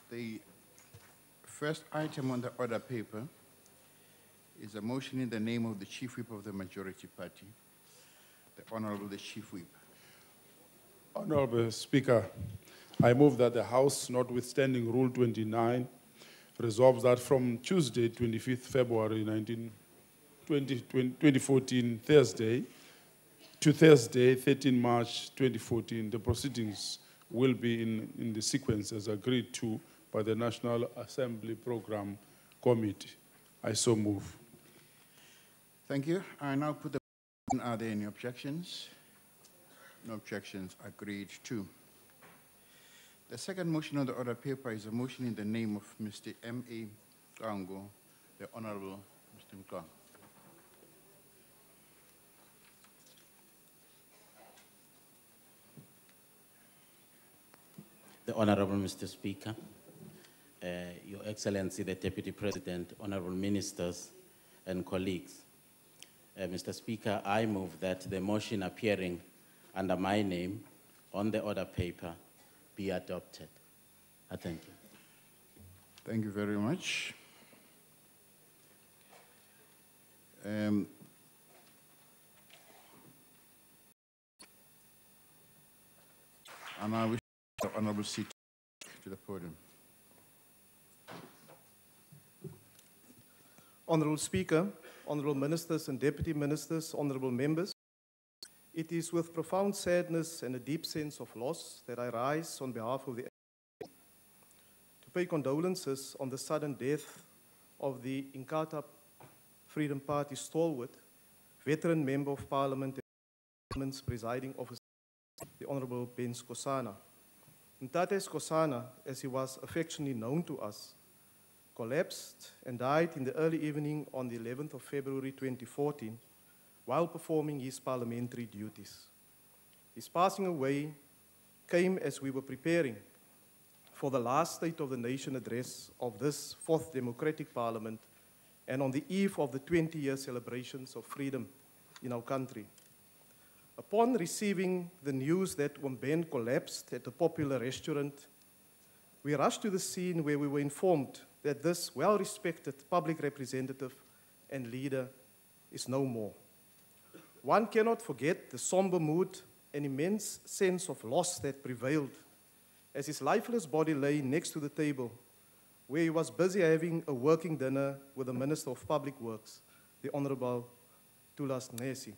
The first item on the order paper is a motion in the name of the Chief Whip of the Majority Party, the Honorable the Chief Whip. Honorable Speaker, I move that the House, notwithstanding Rule 29, resolves that from Tuesday, 25th February 2014, Thursday, to Thursday, 13 March 2014, the proceedings will be in the sequence as agreed to by the National Assembly Program Committee. I so move. Thank you. I now put the motion. Are there any objections? No objections. Agreed to. The second motion on the order paper is a motion in the name of Mr. M.A. Kango, the Honorable Mr. Mka. The Honorable Mr. Speaker, Your Excellency, the Deputy President, Honorable Ministers and colleagues. Mr. Speaker, I move that the motion appearing under my name on the order paper be adopted. I thank you. Thank you very much. And I wish the Honorable seat to the podium. Honorable Speaker, Honorable Ministers and Deputy Ministers, Honorable Members, it is with profound sadness and a deep sense of loss that I rise on behalf of the to pay condolences on the sudden death of the Inkatha Freedom Party stalwart, veteran Member of Parliament and Parliament's presiding officer, the Honorable Ben Skosana. Mtate Skosana, as he was affectionately known to us, collapsed and died in the early evening on the 11th of February 2014 while performing his parliamentary duties. His passing away came as we were preparing for the last State of the Nation address of this fourth democratic parliament and on the eve of the 20-year celebrations of freedom in our country. Upon receiving the news that Wamben collapsed at a popular restaurant, we rushed to the scene where we were informed that this well-respected public representative and leader is no more. One cannot forget the somber mood and immense sense of loss that prevailed as his lifeless body lay next to the table where he was busy having a working dinner with the Minister of Public Works, the Honorable Tulas Nesi.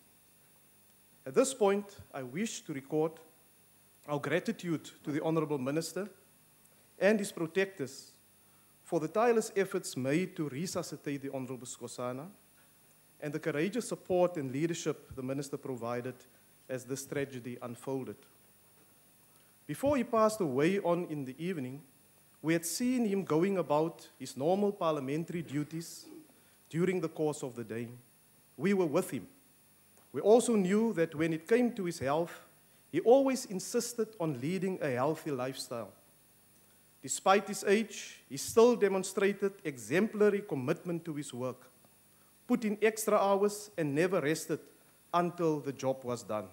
At this point, I wish to record our gratitude to the Honorable Minister and his protectors for the tireless efforts made to resuscitate the Honorable Skosana and the courageous support and leadership the Minister provided as this tragedy unfolded. Before he passed away on in the evening, we had seen him going about his normal parliamentary duties during the course of the day. We were with him. We also knew that when it came to his health, he always insisted on leading a healthy lifestyle. Despite his age, he still demonstrated exemplary commitment to his work, put in extra hours and never rested until the job was done.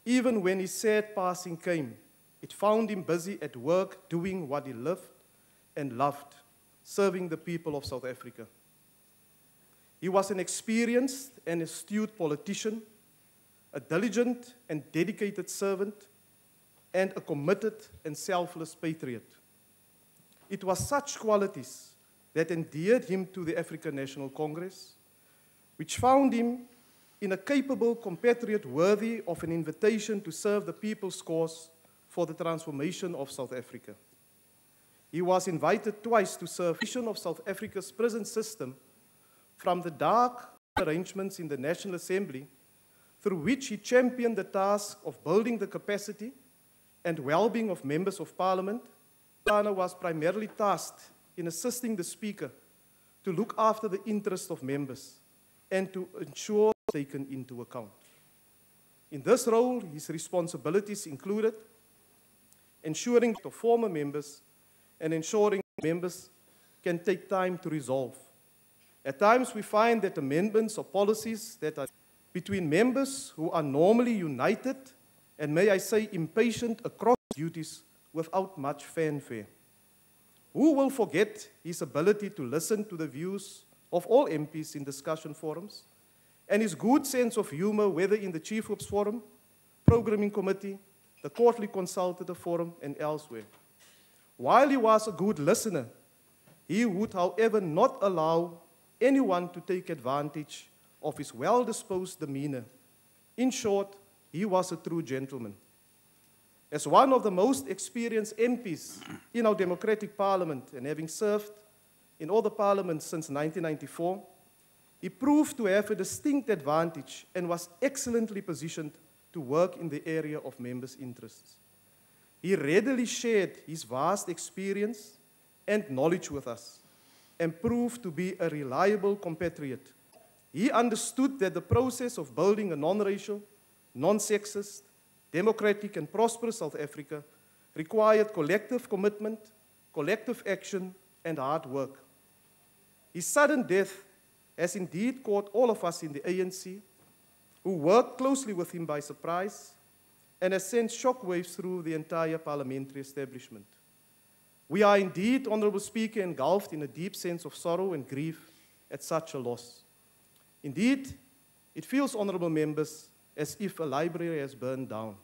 Even when his sad passing came, it found him busy at work doing what he lived and loved, serving the people of South Africa. He was an experienced and astute politician, a diligent and dedicated servant, and a committed and selfless patriot. It was such qualities that endeared him to the African National Congress, which found him in a capable compatriot worthy of an invitation to serve the people's cause for the transformation of South Africa. He was invited twice to serve the vision of South Africa's prison system from the dark arrangements in the National Assembly, through which he championed the task of building the capacity and well-being of members of Parliament. Skosana was primarily tasked in assisting the Speaker to look after the interests of members and to ensure taken into account. In this role, his responsibilities included ensuring the former members and ensuring members can take time to resolve. At times, we find that amendments or policies that are between members who are normally united and, may I say, impatient across duties without much fanfare. Who will forget his ability to listen to the views of all MPs in discussion forums, and his good sense of humor, whether in the Chief Whip's Forum, Programming Committee, the Quarterly Consultative Forum, and elsewhere. While he was a good listener, he would, however, not allow anyone to take advantage of his well-disposed demeanor. In short, he was a true gentleman. As one of the most experienced MPs in our democratic parliament, and having served in all the parliaments since 1994, he proved to have a distinct advantage and was excellently positioned to work in the area of members' interests. He readily shared his vast experience and knowledge with us and proved to be a reliable compatriot. He understood that the process of building a non-racial, non-sexist, democratic and prosperous South Africa required collective commitment, collective action, and hard work. His sudden death has indeed caught all of us in the ANC, who worked closely with him, by surprise, and has sent shockwaves through the entire parliamentary establishment. We are indeed, Honourable Speaker, engulfed in a deep sense of sorrow and grief at such a loss. Indeed, it feels, honourable members, as if a library has burned down.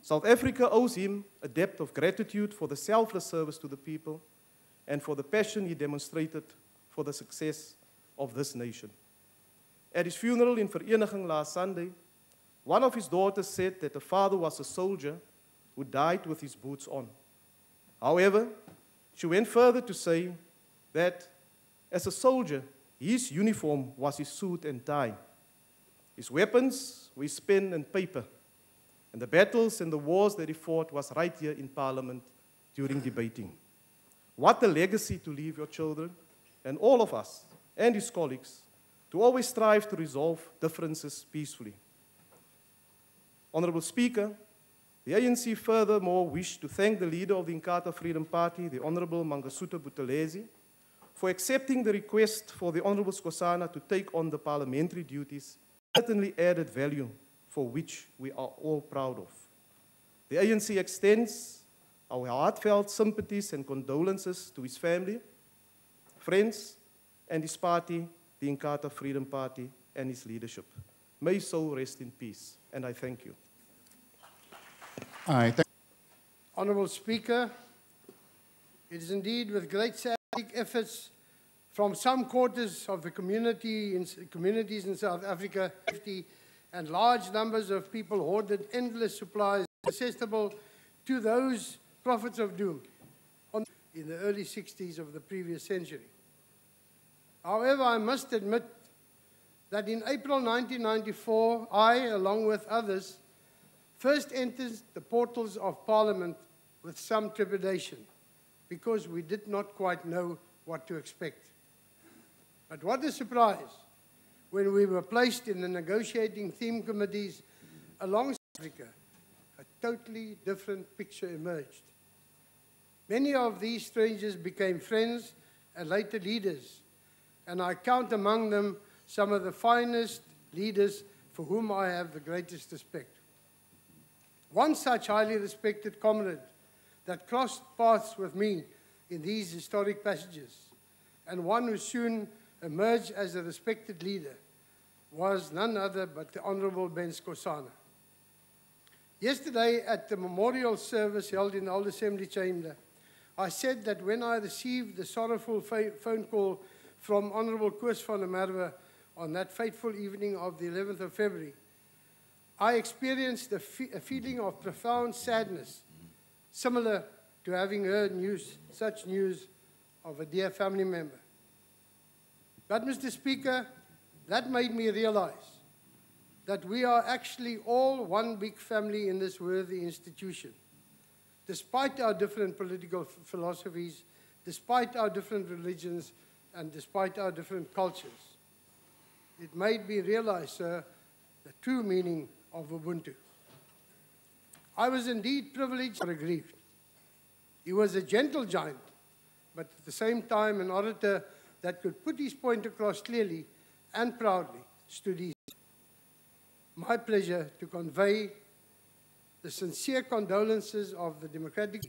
South Africa owes him a debt of gratitude for the selfless service to the people and for the passion he demonstrated for the success of this nation. At his funeral in Vereniging last Sunday, one of his daughters said that the father was a soldier who died with his boots on. However, she went further to say that as a soldier, his uniform was his suit and tie. His weapons were his pen and paper. And the battles and the wars that he fought was right here in Parliament during debating. What a legacy to leave your children and all of us and his colleagues to always strive to resolve differences peacefully. Honourable Speaker, the ANC furthermore wished to thank the leader of the Inkatha Freedom Party, the Honourable Mangosuthu Buthelezi, for accepting the request for the Honourable Skosana to take on the parliamentary duties, certainly added value for which we are all proud of. The ANC extends our heartfelt sympathies and condolences to his family, friends, and his party, the Inkatha Freedom Party, and his leadership. May his soul rest in peace, and I thank you. Honourable Speaker, it is indeed with great efforts from some quarters of the communities in South Africa, and large numbers of people hoarded endless supplies accessible to those prophets of doom in the early 60s of the previous century. However, I must admit that in April 1994, I, along with others, first entered the portals of Parliament with some trepidation because we did not quite know what to expect. But what a surprise when we were placed in the negotiating theme committees alongside Africa, a totally different picture emerged. Many of these strangers became friends and later leaders, and I count among them some of the finest leaders for whom I have the greatest respect. One such highly respected comrade that crossed paths with me in these historic passages, and one who soon emerged as a respected leader, was none other but the Honourable Ben Skosana. Yesterday, at the memorial service held in the Old Assembly Chamber, I said that when I received the sorrowful phone call from Honourable Koos van der Merwe on that fateful evening of the 11th of February, I experienced a feeling of profound sadness, similar to having heard such news of a dear family member. But, Mr. Speaker, that made me realize that we are actually all one big family in this worthy institution. Despite our different political philosophies, despite our different religions, and despite our different cultures, it made me realize, sir, the true meaning of Ubuntu. I was indeed privileged or aggrieved. He was a gentle giant, but at the same time an orator that could put his point across clearly and proudly stood easy. My pleasure to convey the sincere condolences of the Democratic.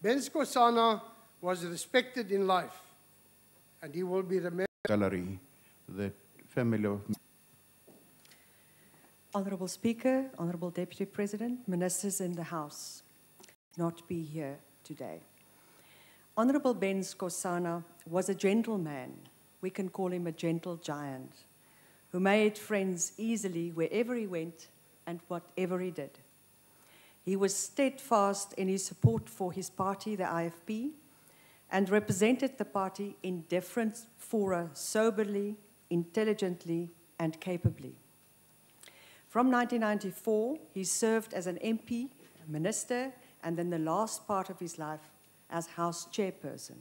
Ben Skosana was respected in life, and he will be remembered. Gallery, the family of Honourable Speaker, Honourable Deputy President, Ministers in the House, not be here today. Honourable Ben Skosana was a gentleman, we can call him a gentle giant, who made friends easily wherever he went and whatever he did. He was steadfast in his support for his party, the IFP, and represented the party in different fora soberly, intelligently, and capably. From 1994, he served as an MP, minister, and then the last part of his life as House Chairperson,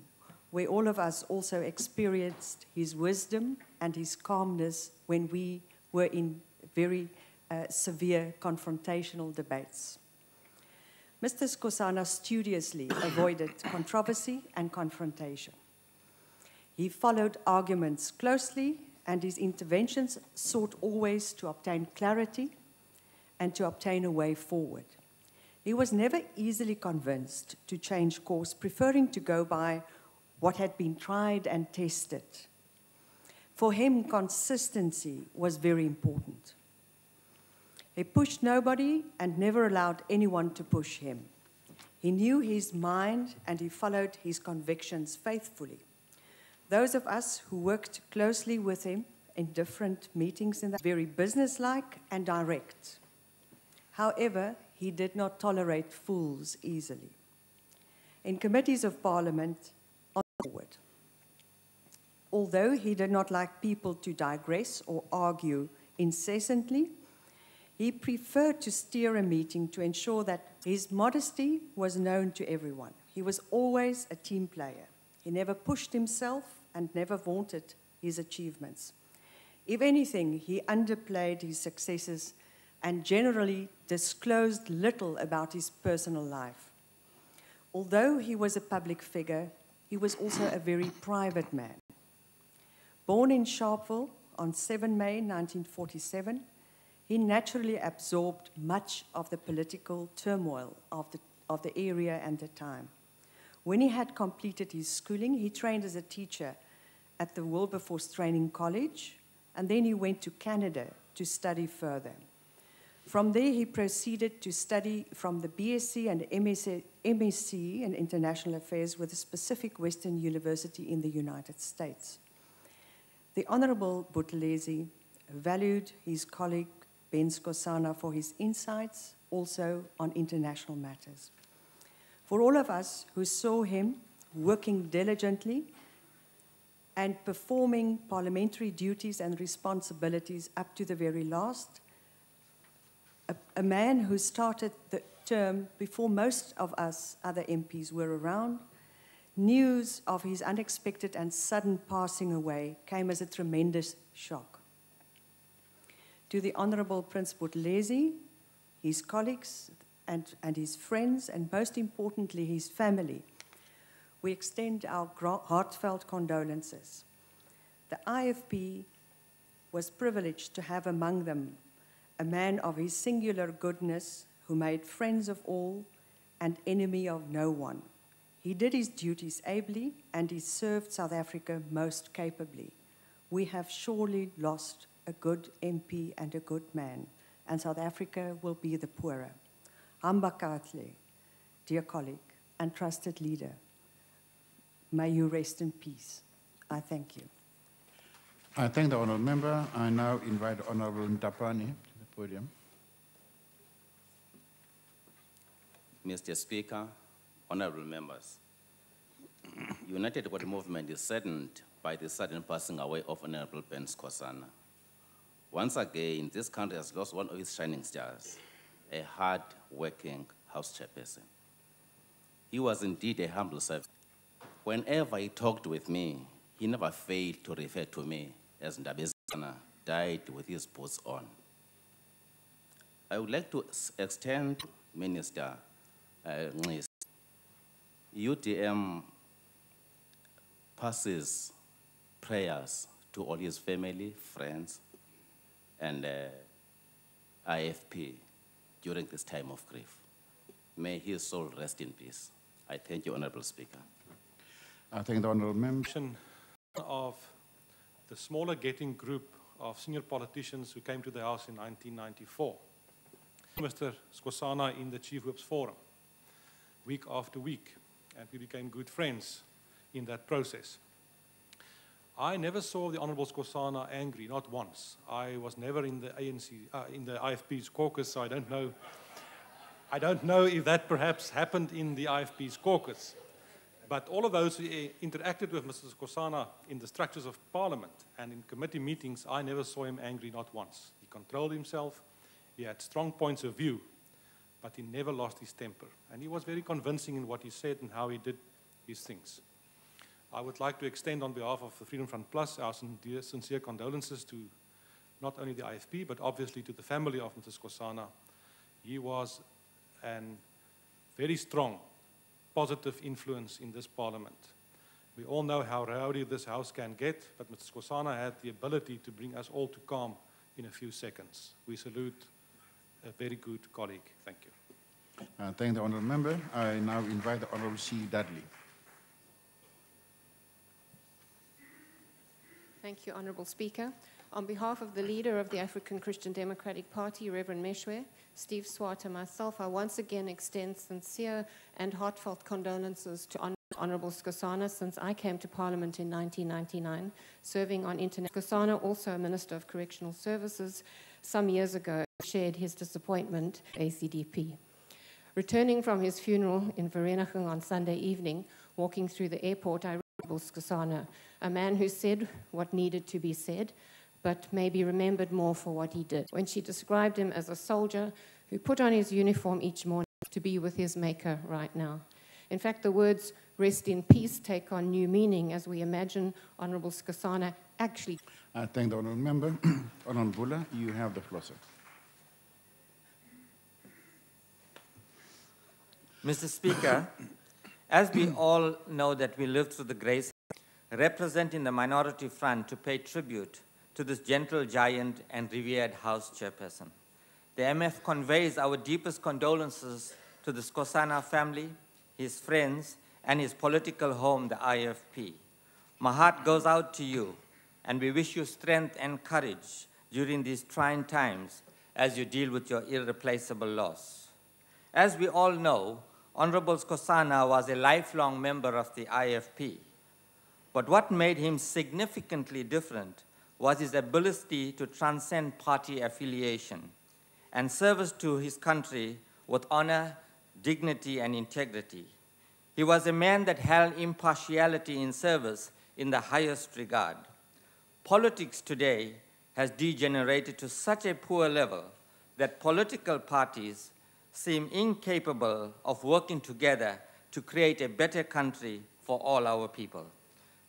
where all of us also experienced his wisdom and his calmness when we were in very severe confrontational debates. Mr. Skosana studiously avoided controversy and confrontation. He followed arguments closely, and his interventions sought always to obtain clarity and to obtain a way forward. He was never easily convinced to change course, preferring to go by what had been tried and tested. For him, consistency was very important. He pushed nobody and never allowed anyone to push him. He knew his mind and he followed his convictions faithfully. Those of us who worked closely with him in different meetings in that very businesslike and direct. However, he did not tolerate fools easily. In committees of Parliament, on forward. Although he did not like people to digress or argue incessantly, he preferred to steer a meeting to ensure that his modesty was known to everyone. He was always a team player. He never pushed himself and never vaunted his achievements. If anything, he underplayed his successes and generally disclosed little about his personal life. Although he was a public figure, he was also a very private man. Born in Sharpeville on 7 May 1947, he naturally absorbed much of the political turmoil of the area and the time. When he had completed his schooling, he trained as a teacher at the Wilberforce Training College, and then he went to Canada to study further. From there, he proceeded to study from the BSc and MSc in International Affairs with a specific Western University in the United States. The Honourable Buthelezi valued his colleague Ben Skosana for his insights, also on international matters. For all of us who saw him working diligently and performing parliamentary duties and responsibilities up to the very last, a man who started the term before most of us other MPs were around, news of his unexpected and sudden passing away came as a tremendous shock. To the Honourable Prince Buthelezi, his colleagues and his friends, and most importantly, his family, we extend our heartfelt condolences. The IFP was privileged to have among them a man of his singular goodness who made friends of all and enemy of no one. He did his duties ably and he served South Africa most capably. We have surely lost a good MP and a good man, and South Africa will be the poorer. Hamba kahle, dear colleague and trusted leader, may you rest in peace. I thank you. I thank the honourable member. I now invite Honourable Ntapane to the podium. Mr. Speaker, honourable members, United World Movement is saddened by the sudden passing away of Honourable Ben Skosana. Once again, this country has lost one of its shining stars, a hard-working House Chairperson. He was indeed a humble servant. Whenever he talked with me, he never failed to refer to me as Ndabezana died with his boots on. I would like to extend Minister Ncisi. UDM passes prayers to all his family, friends, and IFP during this time of grief. May his soul rest in peace. I thank you, Honorable Speaker. I thank the honourable member. Of the smaller getting group of senior politicians who came to the House in 1994. Mr. Skosana in the Chief Whip's Forum, week after week, and we became good friends in that process. I never saw the Honourable Skosana angry, not once. I was never in the ANC, in the IFP's caucus, so I don't know if that perhaps happened in the IFP's caucus. But all of those who interacted with Mr. Skosana in the structures of Parliament and in committee meetings, I never saw him angry, not once. He controlled himself, he had strong points of view, but he never lost his temper. And he was very convincing in what he said and how he did his things. I would like to extend on behalf of the Freedom Front Plus our sincere condolences to not only the IFP, but obviously to the family of Mr. Skosana. He was a very strong positive influence in this Parliament. We all know how rowdy this House can get, but Mr. Skosana had the ability to bring us all to calm in a few seconds. We salute a very good colleague. Thank you. Thank the honourable member. I now invite the Honourable C. Dudley. Thank you, Honourable Speaker. On behalf of the leader of the African Christian Democratic Party, Reverend Meshwe, Steve Swart, and myself, I once again extend sincere and heartfelt condolences to Honourable Skosana since I came to Parliament in 1999, serving on International. Skosana, also a Minister of Correctional Services, some years ago shared his disappointment ACDP. Returning from his funeral in Vereeniging on Sunday evening, walking through the airport, I read Honourable Skosana, a man who said what needed to be said, but may be remembered more for what he did. When she described him as a soldier who put on his uniform each morning to be with his maker right now. In fact, the words rest in peace take on new meaning as we imagine Honourable Skosana actually. I thank the honourable member. Honourable Bula, you have the floor, sir. Mr. Speaker, as we all know that we live through the grace, representing the minority front to pay tribute to this gentle giant and revered House Chairperson. The MF conveys our deepest condolences to the Skosana family, his friends, and his political home, the IFP. My heart goes out to you, and we wish you strength and courage during these trying times as you deal with your irreplaceable loss. As we all know, Honourable Skosana was a lifelong member of the IFP. But what made him significantly different was his ability to transcend party affiliation and service to his country with honor, dignity, and integrity. He was a man that held impartiality in service in the highest regard. Politics today has degenerated to such a poor level that political parties seem incapable of working together to create a better country for all our people.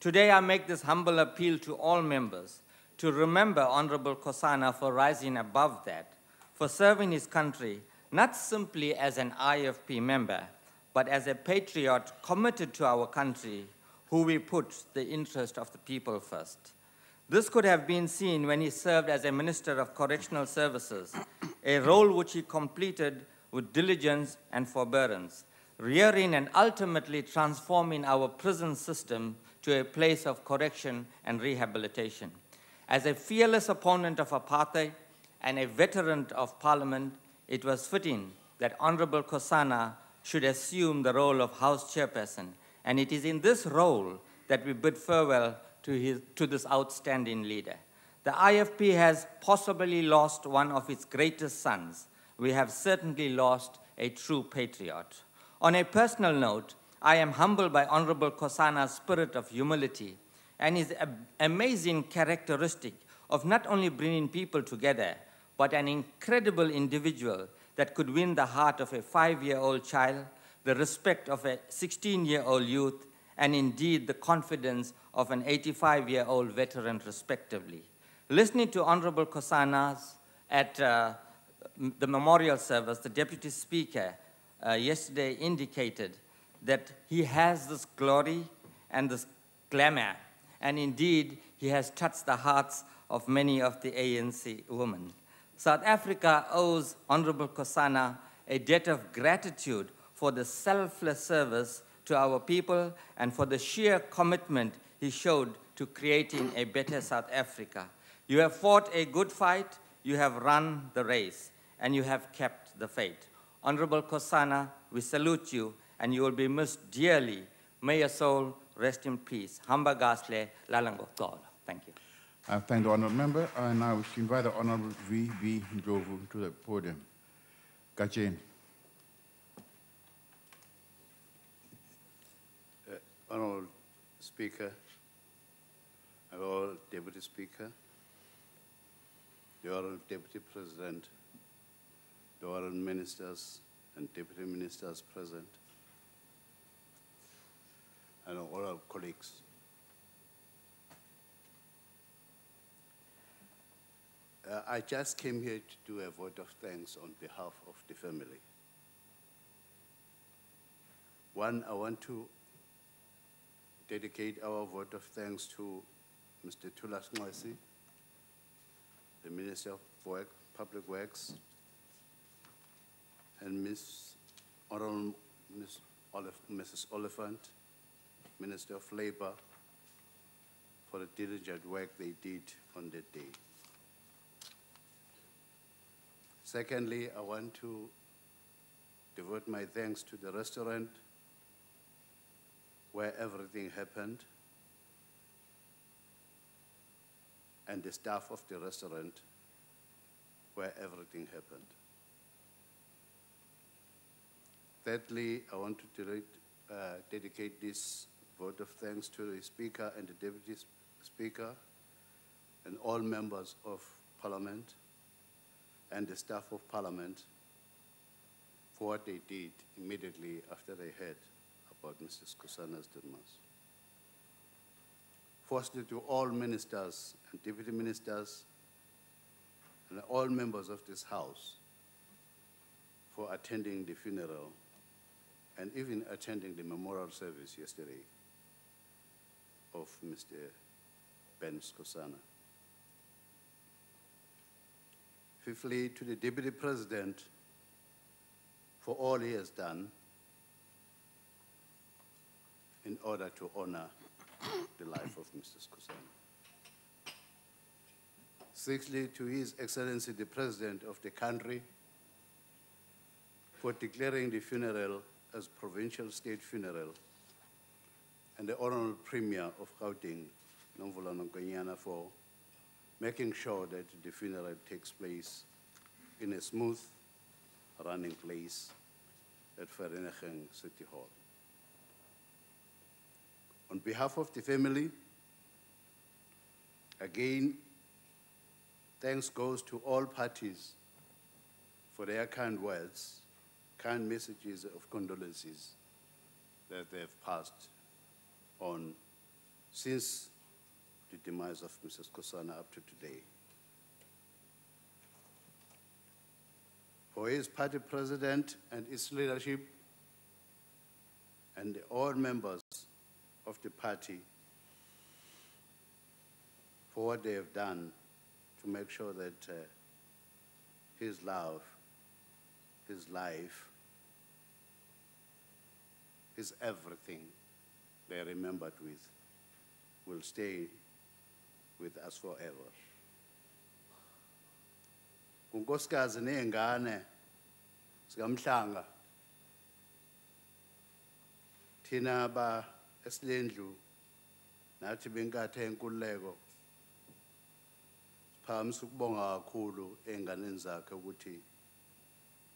Today, I make this humble appeal to all members to remember Honourable Skosana for rising above that, for serving his country not simply as an IFP member, but as a patriot committed to our country, who we put the interest of the people first. This could have been seen when he served as a Minister of Correctional Services, a role which he completed with diligence and forbearance, rearing and ultimately transforming our prison system to a place of correction and rehabilitation. As a fearless opponent of apartheid and a veteran of Parliament, it was fitting that Honourable Skosana should assume the role of House Chairperson, and it is in this role that we bid farewell to this outstanding leader. The IFP has possibly lost one of its greatest sons. We have certainly lost a true patriot. On a personal note, I am humbled by Honourable Skosana's spirit of humility and his amazing characteristic of not only bringing people together, but an incredible individual that could win the heart of a 5-year-old child, the respect of a 16-year-old youth, and indeed the confidence of an 85-year-old veteran, respectively. Listening to Honourable Skosana at the memorial service, the Deputy Speaker yesterday indicated that he has this glory and this glamour, and indeed he has touched the hearts of many of the ANC women. South Africa owes Honourable Skosana a debt of gratitude for the selfless service to our people and for the sheer commitment he showed to creating a better South Africa. You have fought a good fight, you have run the race, and you have kept the faith. Honorable Skosana, we salute you, and you will be missed dearly. May your soul rest in peace. Hamba Gasle, Lalango God. Thank you. I thank the honourable member. I now wish to invite the Honourable V.B. Ndlovu to the podium. Kacheni. Honourable Speaker, Honourable Deputy Speaker, the Honourable Deputy President, the Honourable Ministers and Deputy Ministers present, and all our colleagues. I just came here to do a vote of thanks on behalf of the family. One, I want to dedicate our vote of thanks to Mr. Tulas Ngwesi, the Minister of Public Works, and Mrs. Oliphant, Minister of Labor, for the diligent work they did on that day. Secondly, I want to devote my thanks to the restaurant where everything happened, and the staff of the restaurant where everything happened. Thirdly, I want to dedicate this vote of thanks to the Speaker and the Deputy Speaker and all members of Parliament and the staff of Parliament for what they did immediately after they heard about Mr. Skosana's demise. Firstly, to all ministers and deputy ministers and all members of this House for attending the funeral and even attending the memorial service yesterday of Mr. Ben Skosana. Fifthly, to the Deputy President for all he has done in order to honor the life of Mr. Skosana. Sixthly, to His Excellency the President of the country for declaring the funeral as provincial state funeral, and the Honorable Premier of Gauteng, Nomvula Nongonyana, for making sure that the funeral takes place in a smooth running place at Vereeniging City Hall. On behalf of the family, again, thanks goes to all parties for their kind words, kind messages of condolences that they have passed on since the demise of Mrs. Skosana up to today. For his party president and its leadership and all members of the party for what they have done to make sure that his love, his life, his everything they are remembered with will stay with us forever. Kunkosikazi neengane sikamhlanga thina ba esilendlu nathi benkathe enkululeko siphakamisa ukubonga kakhulu enganeni zakhe ukuthi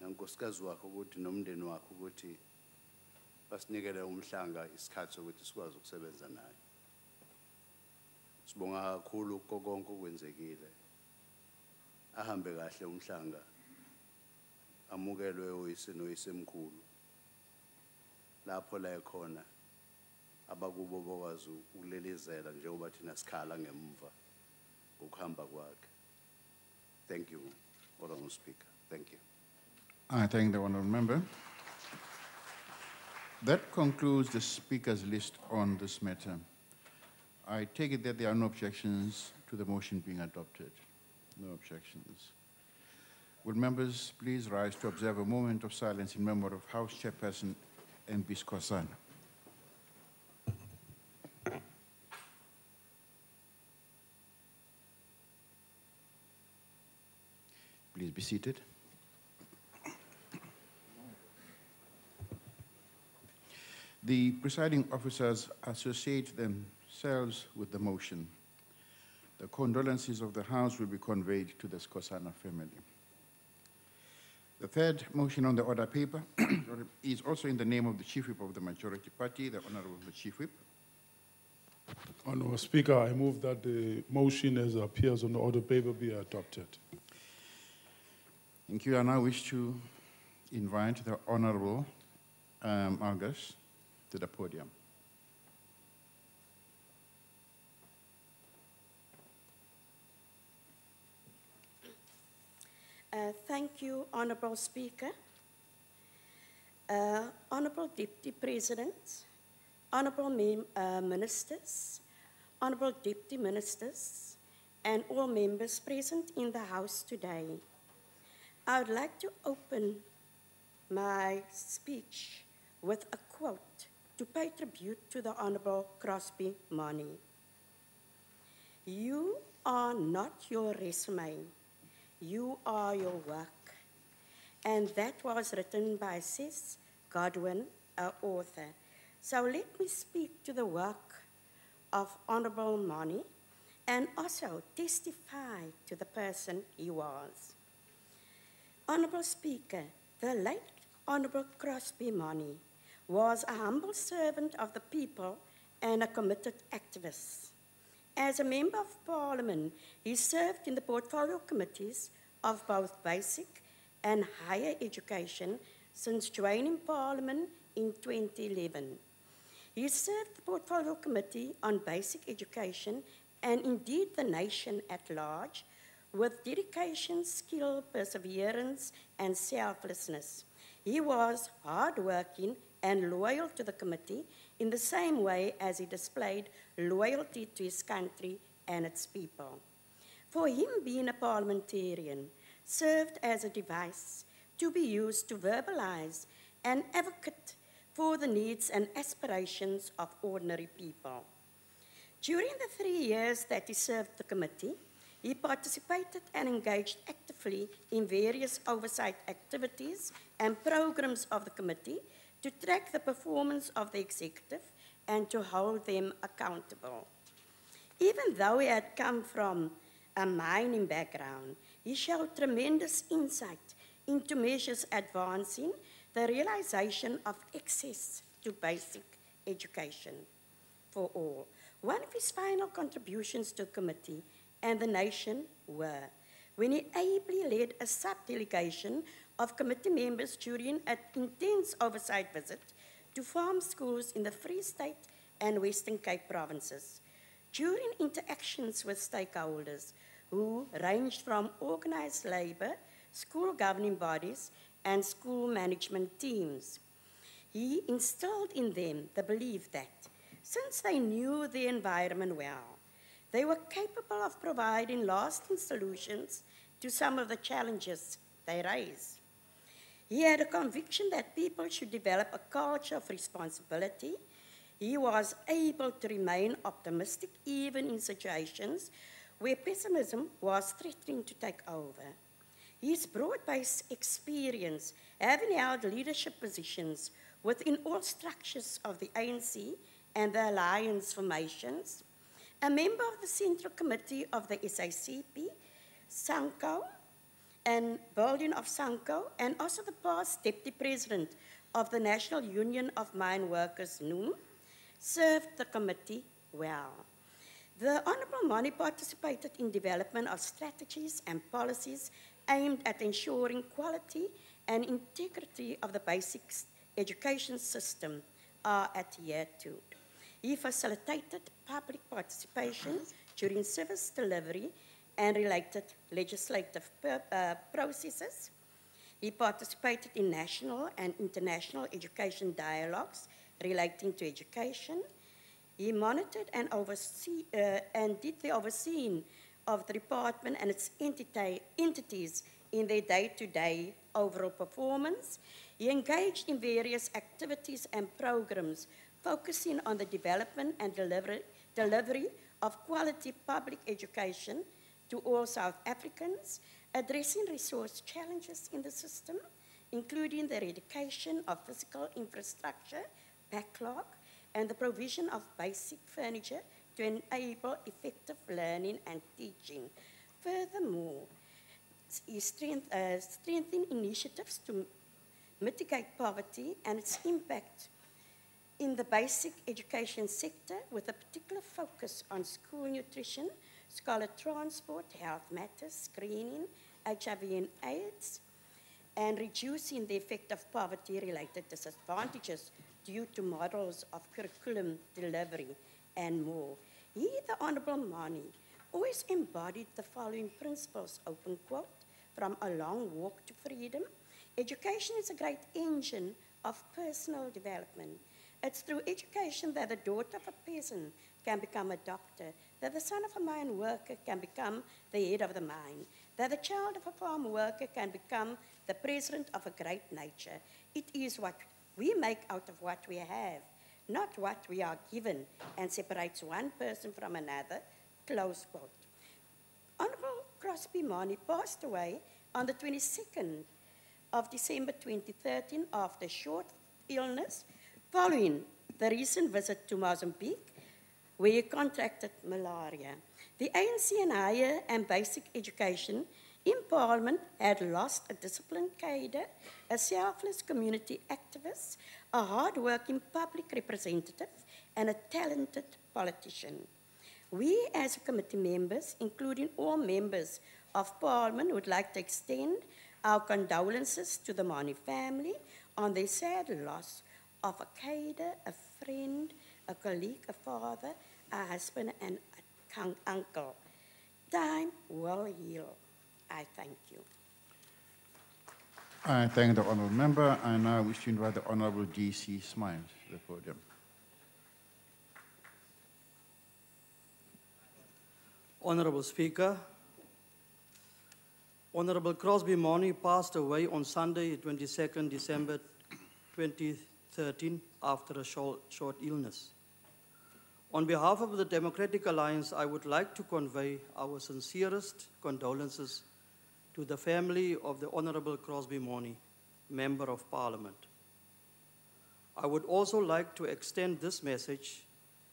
nankosikazi wakhe ukuthi nomndeni wakhe ukuthi basinikele umhlanga isikhathi sokuthi sikwazi ukusebenza naye. Sibonga kakhulu konke okwenzekile. Ahambe kahle umhlanga, amukelwe uyise noyisemkhulu. Lapho la ekhona abakubo bokwazi ukulelezela njengoba thina sikhala ngemva ukuhamba kwakhe. Thank you, Honorable Speaker. Thank you. I thank the honourable member. That concludes the speakers list on this matter. I take it that there are no objections to the motion being adopted. No objections. Will members please rise to observe a moment of silence in memory of House Chairperson M. Skosana. be seated. The presiding officers associate themselves with the motion. The condolences of the House will be conveyed to the Skosana family. The third motion on the order paper is also in the name of the Chief Whip of the Majority Party, the Honorable Chief Whip. Honourable Speaker, I move that the motion as appears on the order paper be adopted. Thank you. I now wish to invite the Honorable Argus to the podium. Thank you, Honourable Speaker. Honourable Deputy President, Honourable Ministers, Honourable Deputy Ministers, and all members present in the House today. I would like to open my speech with a quote to pay tribute to the Honourable Crosby Moni. You are not your resume, you are your work. And that was written by Seth Godwin, an author. So let me speak to the work of Honourable Moni and also testify to the person he was. Honourable Speaker, the late Honourable Crosby Moni was a humble servant of the people and a committed activist. As a Member of Parliament, he served in the portfolio committees of both basic and higher education since joining Parliament in 2011. He served the Portfolio Committee on Basic Education and indeed the nation at large with dedication, skill, perseverance, and selflessness. He was hardworking and loyal to the committee in the same way as he displayed loyalty to his country and its people. For him, being a parliamentarian served as a device to be used to verbalize and advocate for the needs and aspirations of ordinary people. During the 3 years that he served the committee, he participated and engaged actively in various oversight activities and programs of the committee to track the performance of the executive and to hold them accountable. Even though he had come from a mining background, he showed tremendous insight into measures advancing the realization of access to basic education for all. One of his final contributions to the committee and the nation were when he ably led a sub-delegation of committee members during an intense oversight visit to farm schools in the Free State and Western Cape provinces. During interactions with stakeholders who ranged from organized labor, school governing bodies, and school management teams, he instilled in them the belief that since they knew the environment well, they were capable of providing lasting solutions to some of the challenges they raised. He had a conviction that people should develop a culture of responsibility. He was able to remain optimistic even in situations where pessimism was threatening to take over. His broad-based experience, having held leadership positions within all structures of the ANC and the Alliance formations, a member of the Central Committee of the SACP, SANCO, and building of SANCO, and also the past Deputy President of the National Union of Mine Workers, NUM, served the committee well. The Honourable Moni participated in development of strategies and policies aimed at ensuring quality and integrity of the basic education system are adhered to. He facilitated public participation during service delivery and related legislative processes. He participated in national and international education dialogues relating to education. He monitored and did the overseeing of the department and its entities in their day-to-day overall performance. He engaged in various activities and programs focusing on the development and delivery of quality public education to all South Africans, addressing resource challenges in the system, including the eradication of physical infrastructure backlog and the provision of basic furniture to enable effective learning and teaching. Furthermore, strengthen initiatives to mitigate poverty and its impact in the basic education sector, with a particular focus on school nutrition, scholar transport, health matters, screening, HIV and AIDS, and reducing the effect of poverty-related disadvantages due to models of curriculum delivery and more. He, the Honourable Moni, always embodied the following principles, open quote, from A Long Walk to Freedom. Education is a great engine of personal development. It's through education that the daughter of a peasant can become a doctor, that the son of a mine worker can become the head of the mine, that the child of a farm worker can become the president of a great nature. It is what we make out of what we have, not what we are given, and separates one person from another, close quote. Honourable Crosby Moni passed away on the 22nd of December 2013 after a short illness following the recent visit to Mozambique, where he contracted malaria. The ANC in higher and basic education in Parliament had lost a disciplined cadre, a selfless community activist, a hard-working public representative, and a talented politician. We as committee members, including all members of Parliament, would like to extend our condolences to the Moni family on their sad loss of a cadre, a friend, a colleague, a father, a husband, and an uncle. Time will heal. I thank you. I thank the honourable member. I now wish to invite the Honourable G.C. Smiles to the podium. Honourable Speaker, Honourable Crosby Moni passed away on Sunday, 22nd December 2013 after a short illness. On behalf of the Democratic Alliance, I would like to convey our sincerest condolences to the family of the Honourable Crosby Moni, Member of Parliament. I would also like to extend this message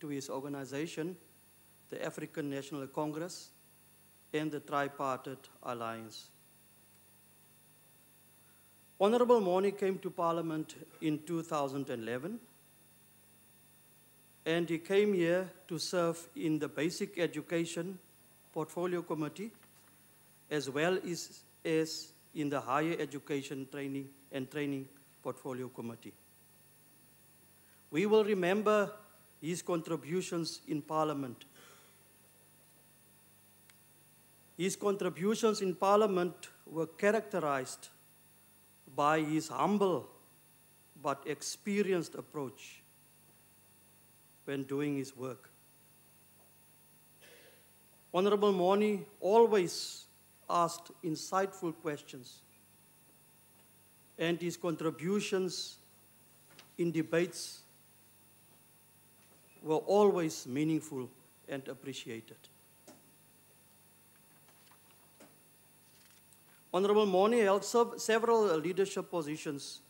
to his organization, the African National Congress, and the Tripartite Alliance. Honourable Moni came to Parliament in 2011, and he came here to serve in the Basic Education Portfolio Committee, as well as in the Higher Education Training Portfolio Committee. We will remember his contributions in Parliament. His contributions in Parliament were characterized by his humble but experienced approach when doing his work. Honourable Moni always asked insightful questions, and his contributions in debates were always meaningful and appreciated. Honourable Moni held several leadership positions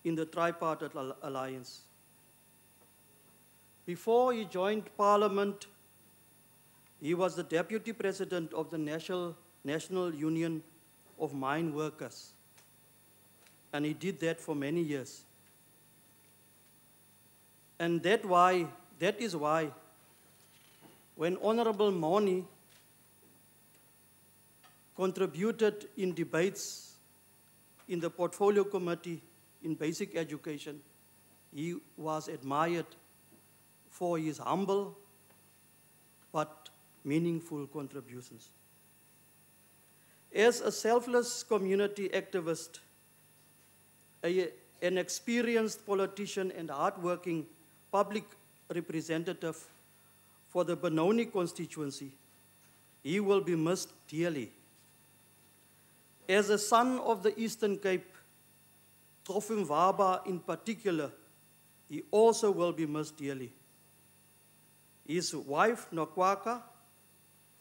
in the Tripartite Alliance. Before he joined Parliament, he was the Deputy President of the National Union of Mine Workers, and he did that for many years. And that is why when Honourable Moni contributed in debates in the Portfolio Committee in Basic Education, he was admired for his humble but meaningful contributions. As a selfless community activist, an experienced politician and hardworking public representative for the Benoni constituency, he will be missed dearly. As a son of the Eastern Cape, Trofimwaba in particular, he also will be missed dearly. His wife, Nokwaka,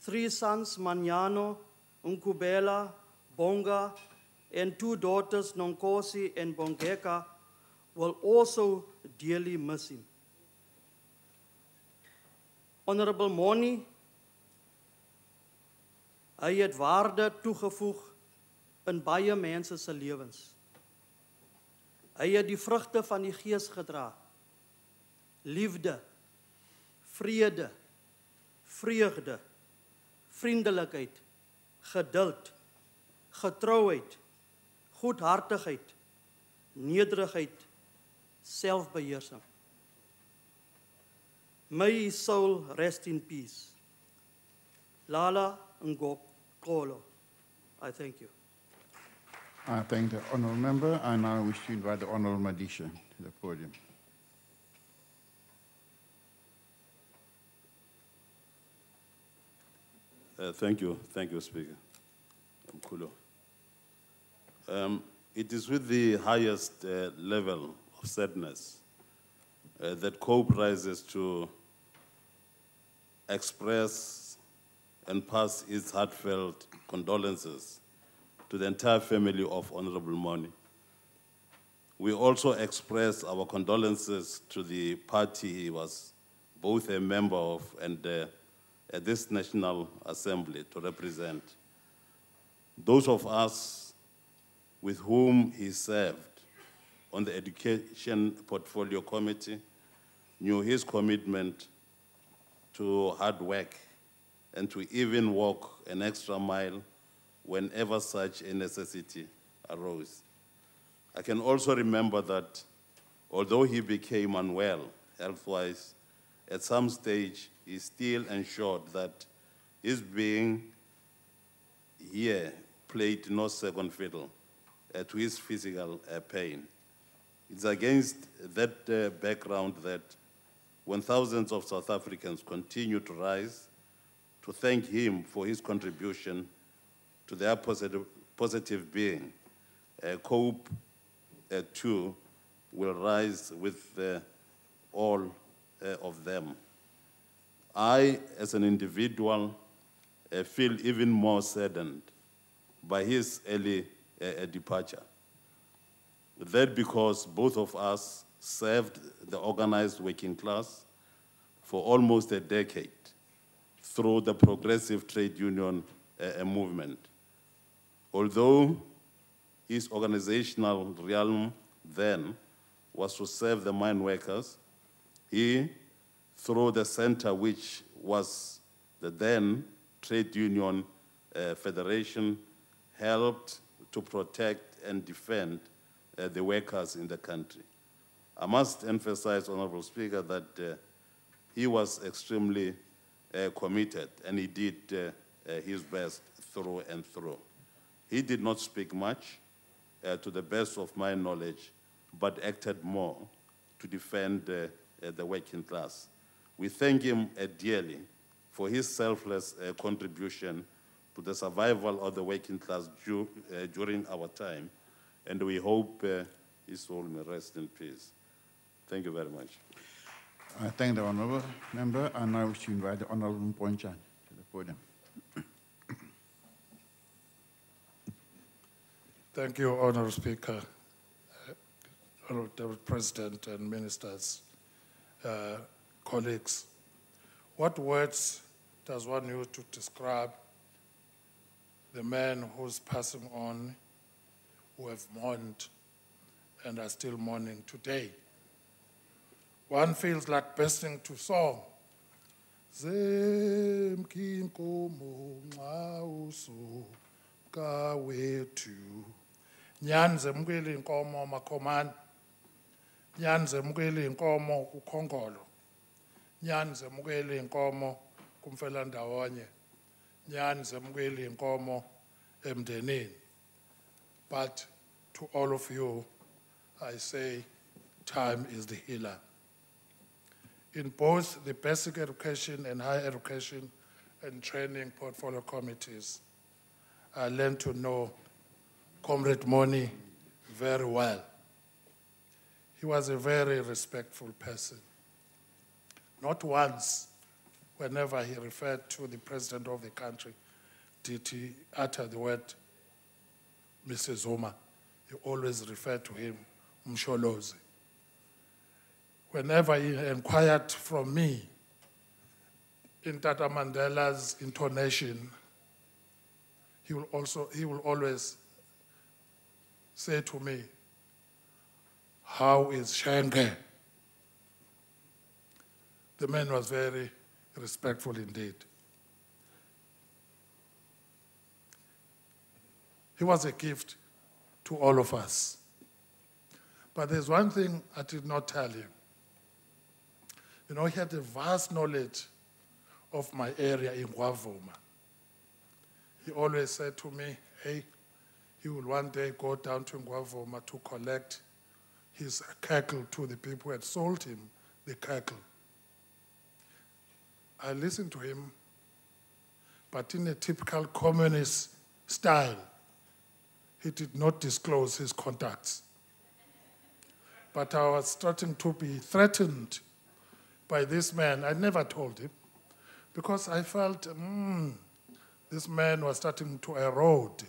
3 sons, Manyano, Nkubela, Bonga, and 2 daughters, Nonkosi and Bongeka, will also dearly miss him. Honorable Moni, hy het waarde toegevoeg in baie mense se lewens. Hy het die vrugte van die Gees gedra. Liefde, vrede, vreugde, vriendelikheid, geduld, getrouheid, goedhartigheid, nederigheid, selfbeheersing. May his soul rest in peace. Lala Ngokolo. I thank you. I thank the honourable member. I now wish to invite the honourable Madisha to the podium. Thank you, Speaker. Mkhulu. It is with the highest level of sadness that COPE rises to express and pass its heartfelt condolences to the entire family of Honorable Moni. We also express our condolences to the party he was both a member of and at this National Assembly to represent. Those of us with whom he served on the Education Portfolio Committee knew his commitment to hard work and to even walk an extra mile whenever such a necessity arose. I can also remember that although he became unwell health-wise, at some stage he still ensured that his being here played no second fiddle to his physical pain. It's against that background that when thousands of South Africans continue to rise to thank him for his contribution to their positive being, COPE too will rise with all of them. I, as an individual, feel even more saddened by his early departure. That because both of us served the organized working class for almost a decade through the progressive trade union movement. Although his organizational realm then was to serve the mine workers, he, through the center which was the then Trade Union Federation, helped to protect and defend the workers in the country. I must emphasize, Honorable Speaker, that he was extremely committed and he did his best through and through. He did not speak much, to the best of my knowledge, but acted more to defend the working class. We thank him dearly for his selfless contribution to the survival of the working class during our time, and we hope his soul may rest in peace. Thank you very much. I thank the honourable member, and I wish to invite the honourable Mponchan to the podium. Thank you, Honourable Speaker, Honourable President and ministers, colleagues. What words does one use to describe the man who's passing on, who have mourned and are still mourning today? One feels like bursting to song. Nyanze mkweli inkomo makhomani, nyanze mkweli inkomo kukhongolo, nyanze mkweli inkomo kumfelandawonye, nyanze mkweli inkomo emndenini. But to all of you, I say, time is the healer. In both the basic education and higher education and training portfolio committees, I learned to know Comrade Moni very well. He was a very respectful person. Not once, whenever he referred to the president of the country, did he utter the word Mr. Zuma, he always referred to him, Msholozi. Whenever he inquired from me, in Tata Mandela's intonation, he will always say to me, "How is Shenge?" The man was very respectful indeed. He was a gift to all of us. But there's one thing I did not tell him. You know, he had a vast knowledge of my area in Wavuma. He always said to me, hey, he will one day go down to Ngwavuma to collect his cattle to the people who had sold him the cattle. I listened to him, but in a typical communist style, he did not disclose his contacts. But I was starting to be threatened by this man. I never told him, because I felt this man was starting to erode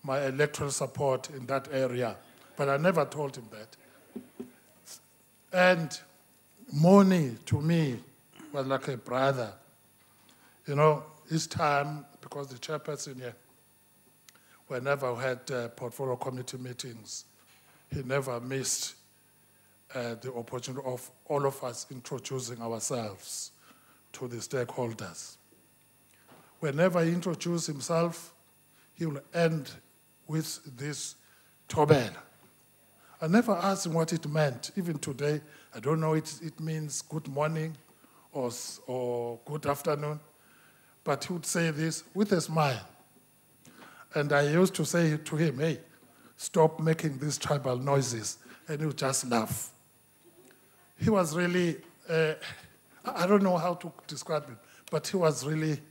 my electoral support in that area. But I never told him that. And Moni, to me, was like a brother. You know, each time, because the chairperson here, whenever we had portfolio committee meetings, he never missed the opportunity of all of us introducing ourselves to the stakeholders. Whenever he introduced himself, he will end with this Tobel. I never asked him what it meant. Even today, I don't know it means good morning or good afternoon. But he would say this with a smile. And I used to say to him, hey, stop making these tribal noises. And he would just laugh. He was really, I don't know how to describe him, but he was really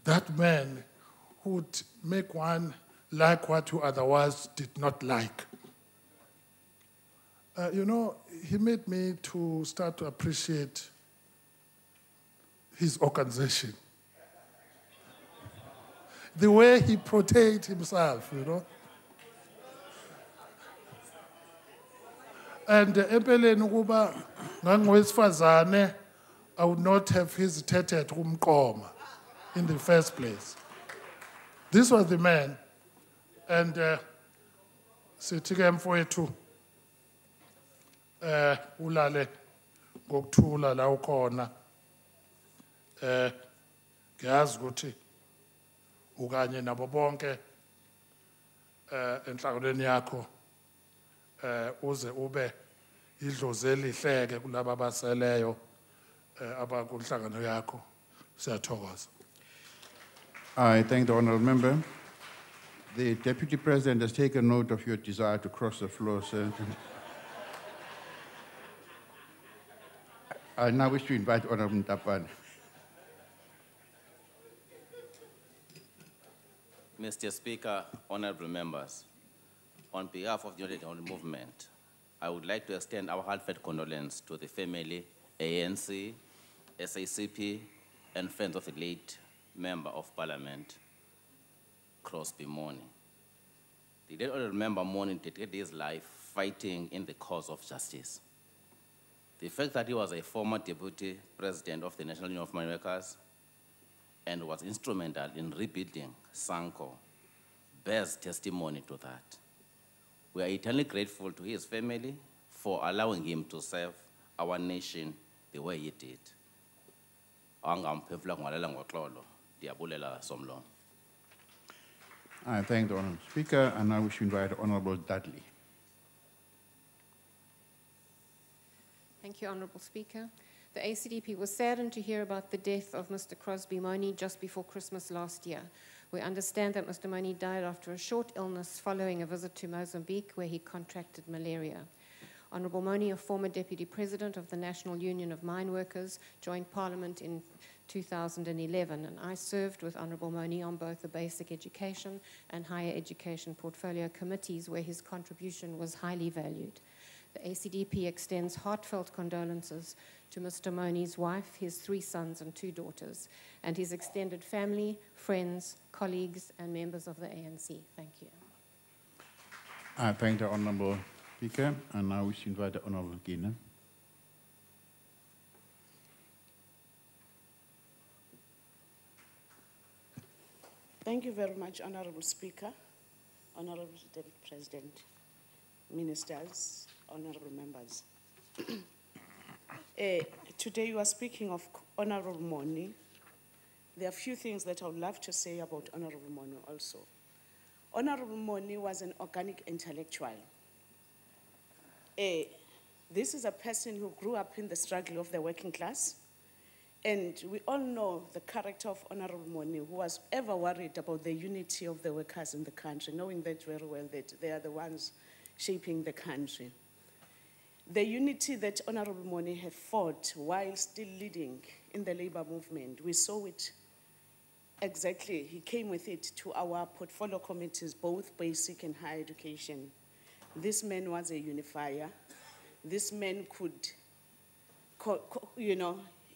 that man who would make one like what you otherwise did not like. You know, he made me to start to appreciate his organization. The way he portrayed himself, you know. And empeleni ukuba ngangowesifazane, I would not have hesitated ukumqoma in the first place. This was the man. And sithi ke mfowethu ulale ngokuthula la ukhona. Ngiyazi ukuthi ukanye nabo bonke enhlanganweni yakho uze ube idlozi elihleke kulabo abaseleyo abakunhlangano yakho. Siyathokoza. I thank the honourable member. The Deputy President has taken note of your desire to cross the floor, sir. I now wish to invite Honourable Tapan. Mr. Speaker, honorable members, on behalf of the United Movement, I would like to extend our heartfelt condolence to the family, ANC, SACP, and friends of the late Member of Parliament, Crosby Moni. The late honorable member Moni dedicated his life fighting in the cause of justice. The fact that he was a former deputy president of the National Union of Mine Workers and was instrumental in rebuilding Sanko bears testimony to that. We are eternally grateful to his family for allowing him to serve our nation the way he did. I thank the Honourable Speaker, and I wish to invite Honourable Dudley. Thank you, Honourable Speaker. The ACDP was saddened to hear about the death of Mr. Crosby Moni just before Christmas last year. We understand that Mr. Moni died after a short illness following a visit to Mozambique where he contracted malaria. Honourable Moni, a former Deputy President of the National Union of Mine Workers, joined Parliament in 2011, and I served with Honourable Moni on both the Basic Education and Higher Education Portfolio Committees where his contribution was highly valued. The ACDP extends heartfelt condolences to Mr. Moni's wife, his 3 sons and 2 daughters, and his extended family, friends, colleagues, and members of the ANC. Thank you. I thank the Honourable Speaker, and now we should invite the Honourable Gina. Thank you very much, Honourable Speaker, Honourable Deputy President, Ministers, Honourable Members. Today you are speaking of Honourable Moni. There are a few things that I would love to say about Honourable Moni also. Honourable Moni was an organic intellectual. This is a person who grew up in the struggle of the working class. And we all know the character of Honourable Moni, who was ever worried about the unity of the workers in the country, knowing that very well that they are the ones shaping the country. The unity that Honourable Moni had fought while still leading in the labour movement, we saw it exactly. He came with it to our portfolio committees, both basic and higher education. This man was a unifier. This man could,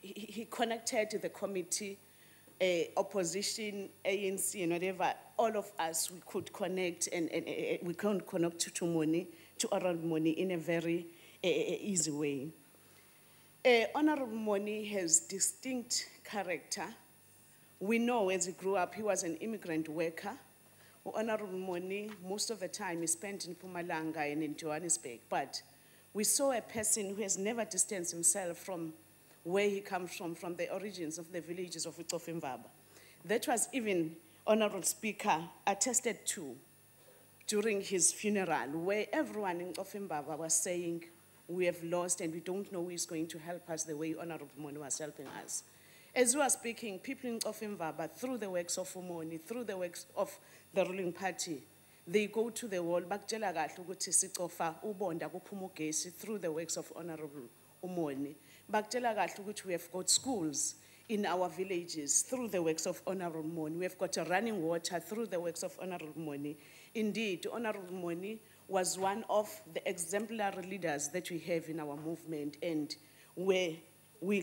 he connected to the committee, opposition, ANC, and whatever. All of us, we could connect, and we can connect to Moni, to Honourable Moni in a very easy way. Honourable Moni has distinct character. We know as he grew up, he was an immigrant worker. Honourable Moni, most of the time, he spent in Mpumalanga and in Johannesburg, but we saw a person who has never distanced himself from where he comes from the origins of the villages of Icofimvaba. That was even, Honourable Speaker, attested to during his funeral, where everyone in Icofimvaba was saying, we have lost and we don't know who is going to help us the way Honourable Moni was helping us. As we are speaking, people in Icofimvaba, through the works of Moni, through the works of the ruling party, they go to the wall, bakutshela kahle ukuthi sicofa ubonda kuphuma ugesi through the works of Honourable Moni. Bakutshela kahle ukuthi we have got schools in our villages through the works of Honourable Moni. We have got a running water through the works of Honourable Moni. Indeed, Honourable Moni was one of the exemplary leaders that we have in our movement, and we're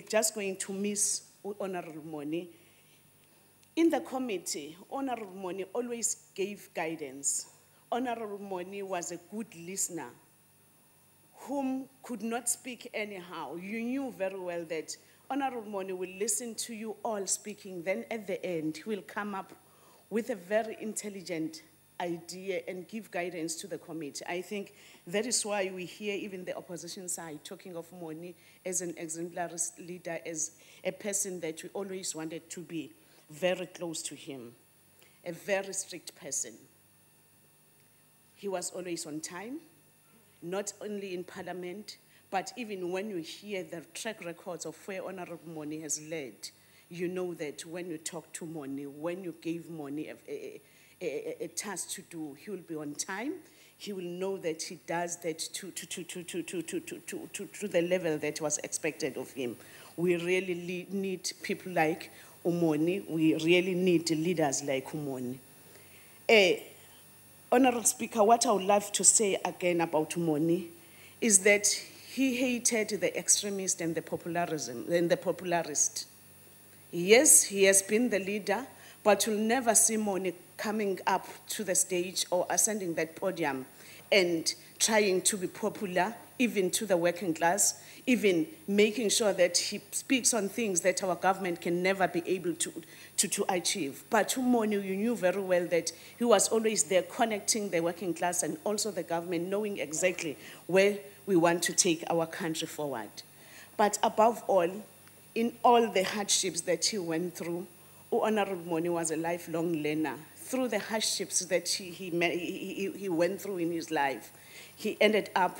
just going to miss Honourable Moni. In the committee, Honourable Moni always gave guidance. Honourable Moni was a good listener whom could not speak anyhow. You knew very well that Honourable Moni will listen to you all speaking, then at the end, he will come up with a very intelligent idea and give guidance to the committee. I think that is why we hear even the opposition side talking of Moni as an exemplary leader, as a person that we always wanted to be very close to him, a very strict person. He was always on time, not only in Parliament, but even when you hear the track records of where Honourable Moni has led, you know that when you talk to Moni, when you gave Moni a task to do, he will be on time. He will know that he does that to the level that was expected of him. We really need people like Moni. We really need leaders like Moni. Honourable Speaker, what I would love to say again about Moni is that he hated the extremist and the popularist. Yes, he has been the leader, but you'll never see Moni coming up to the stage or ascending that podium and trying to be popular, even to the working class, even making sure that he speaks on things that our government can never be able to achieve. But to Moni, you knew very well that he was always there connecting the working class and also the government, knowing exactly where we want to take our country forward. But above all, in all the hardships that he went through, Honourable Moni was a lifelong learner. Through the hardships that he went through in his life, he ended up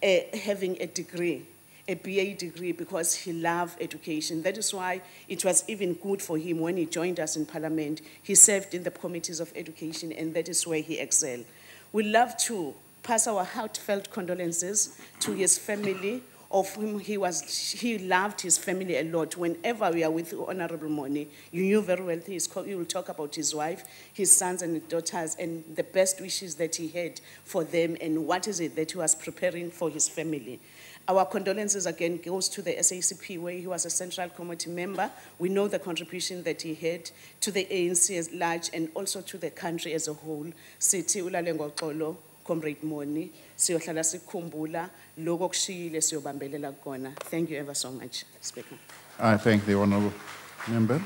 having a degree, a BA degree, because he loved education. That is why it was even good for him when he joined us in Parliament. He served in the committees of education, and that is where he excelled. We love to pass our heartfelt condolences to his family, of whom he loved his family a lot. Whenever we are with Honourable Moni, you knew very well he will talk about his wife, his sons and his daughters, and the best wishes that he had for them, and what is it that he was preparing for his family. Our condolences again goes to the SACP, where he was a central committee member. We know the contribution that he had to the ANC as large and also to the country as a whole. Sithi ulale ngoxolo, Comrade Moni, siyohlala sikhumbula lokho okushiyile siyobambelela kona. Thank you ever so much, Speaker. I thank the honourable member.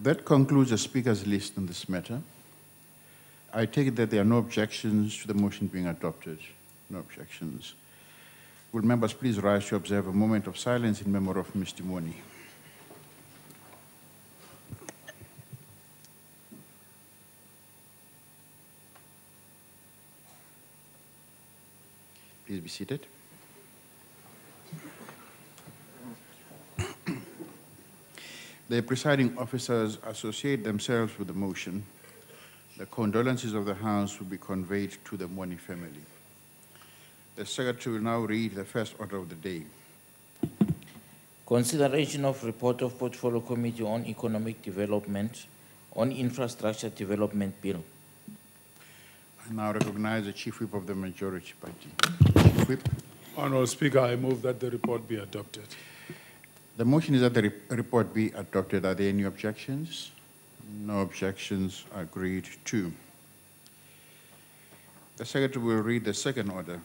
That concludes the speaker's list on this matter. I take it that there are no objections to the motion being adopted. No objections. Will members please rise to observe a moment of silence in memory of Mr. Moni. Please be seated. The presiding officers associate themselves with the motion. The condolences of the House will be conveyed to the Moni family. The Secretary will now read the first order of the day. Consideration of report of Portfolio Committee on Economic Development on Infrastructure Development Bill. I now recognize the Chief Whip of the Majority Party. Chief Whip. Honourable Speaker, I move that the report be adopted. The motion is that the report be adopted. Are there any objections? No objections. Agreed to. The Secretary will read the second order.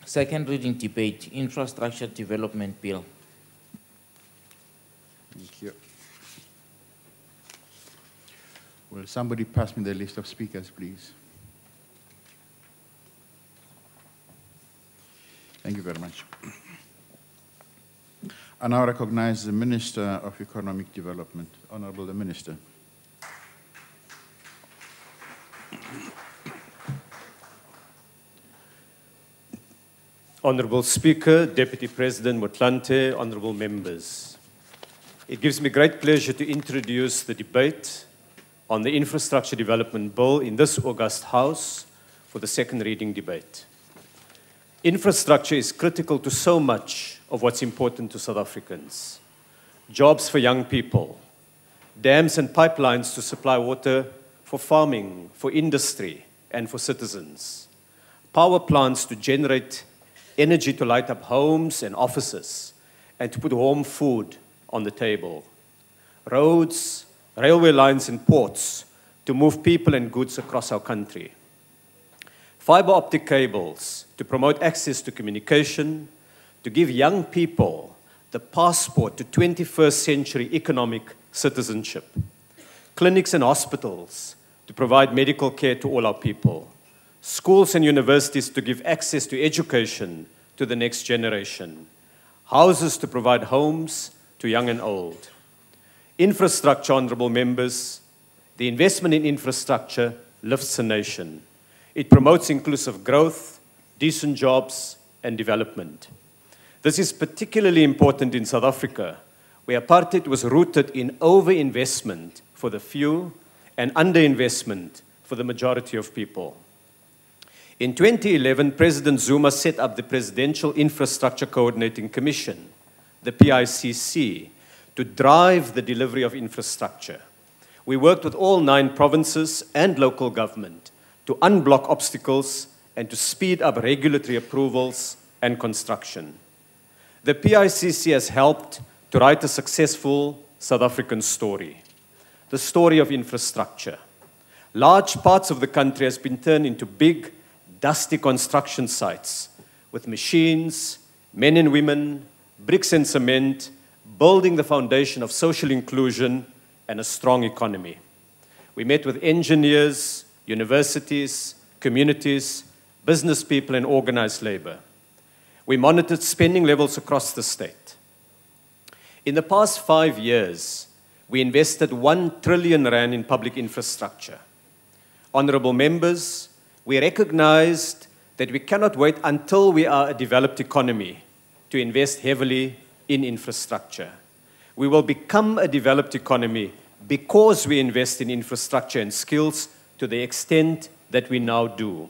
Second reading debate, Infrastructure Development Bill. Thank you. Will somebody pass me the list of speakers, please? Thank you very much. I now recognize the Minister of Economic Development. Honourable the Minister. Honourable Speaker, Deputy President Motlanthe, honourable members. It gives me great pleasure to introduce the debate on the Infrastructure Development Bill in this August House for the second reading debate. Infrastructure is critical to so much of what's important to South Africans. Jobs for young people, dams and pipelines to supply water for farming, for industry, and for citizens, power plants to generate energy to light up homes and offices, and to put warm food on the table, roads, railway lines, and ports to move people and goods across our country, fiber optic cables to promote access to communication, to give young people the passport to 21st century economic citizenship, clinics and hospitals to provide medical care to all our people, schools and universities to give access to education to the next generation, houses to provide homes to young and old. Infrastructure, honourable members, the investment in infrastructure lifts a nation. It promotes inclusive growth, decent jobs, and development. This is particularly important in South Africa, where apartheid was rooted in overinvestment for the few and underinvestment for the majority of people. In 2011, President Zuma set up the Presidential Infrastructure Coordinating Commission, the PICC, to drive the delivery of infrastructure. We worked with all 9 provinces and local government to unblock obstacles and to speed up regulatory approvals and construction. The PICC has helped to write a successful South African story, the story of infrastructure. Large parts of the country has been turned into big, dusty construction sites with machines, men and women, bricks and cement, building the foundation of social inclusion and a strong economy. We met with engineers, universities, communities, business people, and organized labor. We monitored spending levels across the state. In the past 5 years, we invested 1 trillion rand in public infrastructure. Honourable members, we recognized that we cannot wait until we are a developed economy to invest heavily in infrastructure. We will become a developed economy because we invest in infrastructure and skills to the extent that we now do.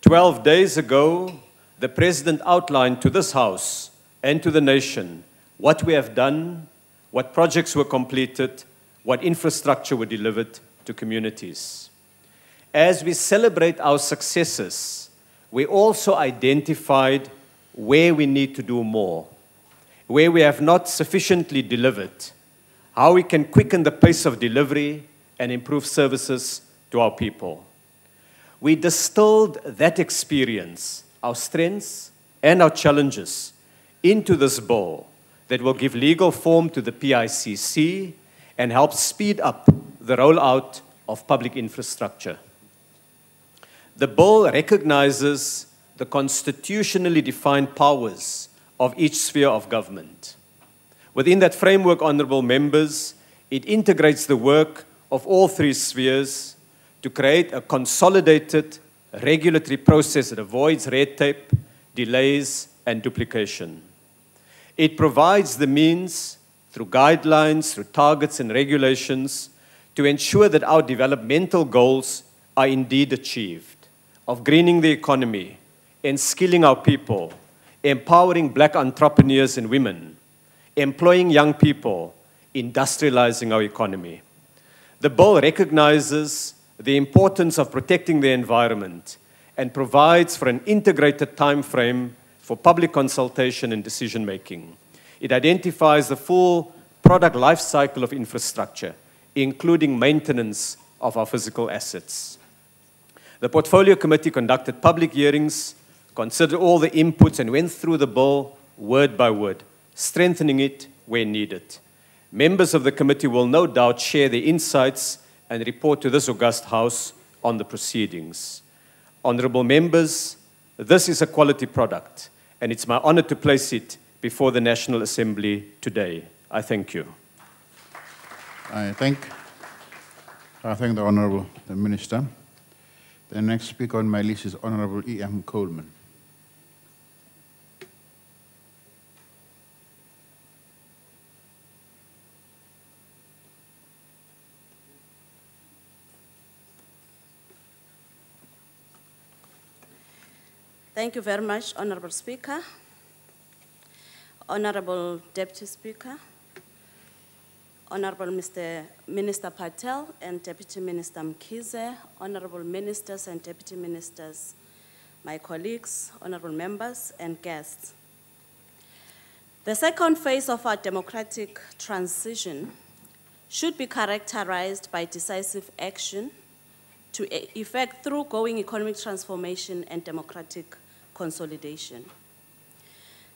12 days ago, the President outlined to this House and to the nation what we have done, what projects were completed, what infrastructure were delivered to communities. As we celebrate our successes, we also identified where we need to do more, where we have not sufficiently delivered, how we can quicken the pace of delivery and improve services to our people. We distilled that experience, our strengths and our challenges, into this bill that will give legal form to the PICC and help speed up the rollout of public infrastructure. The bill recognizes the constitutionally defined powers of each sphere of government. Within that framework, honorable members, it integrates the work of all three spheres to create a consolidated regulatory process that avoids red tape, delays, and duplication. It provides the means, through guidelines, through targets and regulations, to ensure that our developmental goals are indeed achieved, of greening the economy, skilling our people, empowering black entrepreneurs and women, employing young people, industrializing our economy. The bill recognizes the importance of protecting the environment and provides for an integrated time frame for public consultation and decision-making. It identifies the full product life cycle of infrastructure, including maintenance of our physical assets. The Portfolio Committee conducted public hearings, considered all the inputs, and went through the bill word by word, strengthening it where needed. Members of the committee will no doubt share their insights and report to this august House on the proceedings. Honorable members, this is a quality product, and it's my honor to place it before the National Assembly today. I thank you. I thank the Honorable Minister. The next speaker on my list is Honorable E.M. Coleman. Thank you very much, Honorable Speaker, Honorable Deputy Speaker, Honorable Mr. Minister Patel and Deputy Minister Mkhize, Honorable Ministers and Deputy Ministers, my colleagues, honorable members and guests. The second phase of our democratic transition should be characterized by decisive action to effect thoroughgoing economic transformation and democratic consolidation.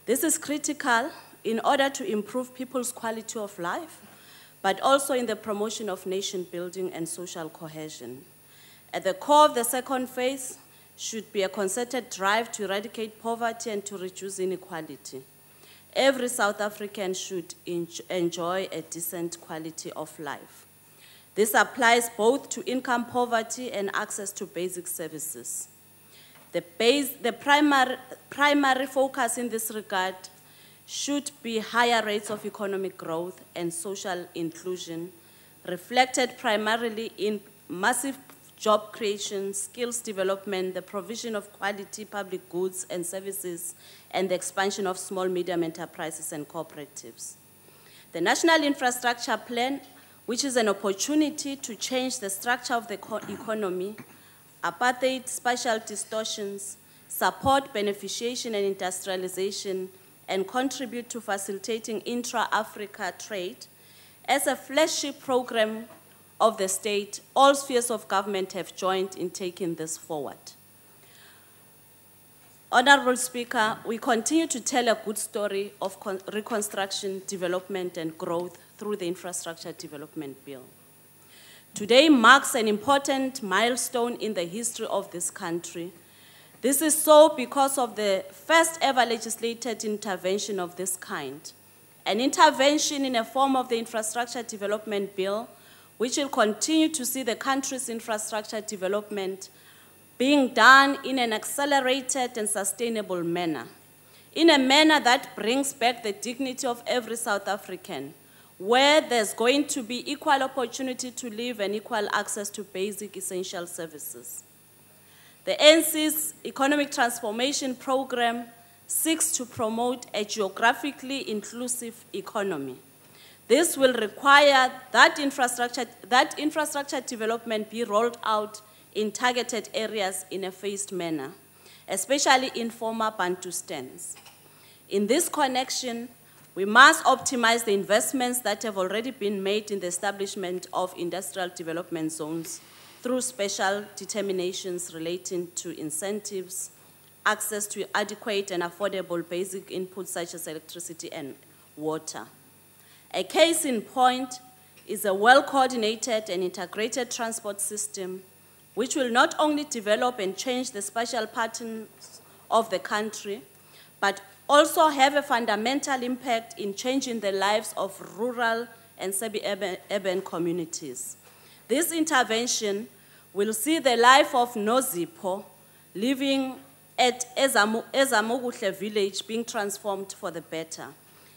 This is critical in order to improve people's quality of life, but also in the promotion of nation building and social cohesion. At the core of the second phase should be a concerted drive to eradicate poverty and to reduce inequality. Every South African should enjoy a decent quality of life. This applies both to income poverty and access to basic services. The primary focus in this regard should be higher rates of economic growth and social inclusion, reflected primarily in massive job creation, skills development, the provision of quality public goods and services, and the expansion of small, medium enterprises and cooperatives. The National Infrastructure Plan, which is an opportunity to change the structure of the economy, apartheid, spatial distortions, support beneficiation and industrialization, and contribute to facilitating intra-Africa trade. As a flagship program of the state, all spheres of government have joined in taking this forward. Honorable Speaker, we continue to tell a good story of reconstruction, development, and growth through the Infrastructure Development Bill. Today marks an important milestone in the history of this country. This is so because of the first ever legislated intervention of this kind, an intervention in a form of the Infrastructure Development Bill, which will continue to see the country's infrastructure development being done in an accelerated and sustainable manner, in a manner that brings back the dignity of every South African, where there's going to be equal opportunity to live and equal access to basic essential services. The ANC's Economic Transformation Program seeks to promote a geographically inclusive economy. This will require that infrastructure development be rolled out in targeted areas in a phased manner. especially in former Bantustans. In this connection, we must optimize the investments that have already been made in the establishment of industrial development zones through special determinations relating to incentives, access to adequate and affordable basic inputs such as electricity and water. A case in point is a well-coordinated and integrated transport system which will not only develop and change the spatial patterns of the country, but also have a fundamental impact in changing the lives of rural and semi-urban communities. This intervention will see the life of Nozipho living at Ezamoguhle village being transformed for the better.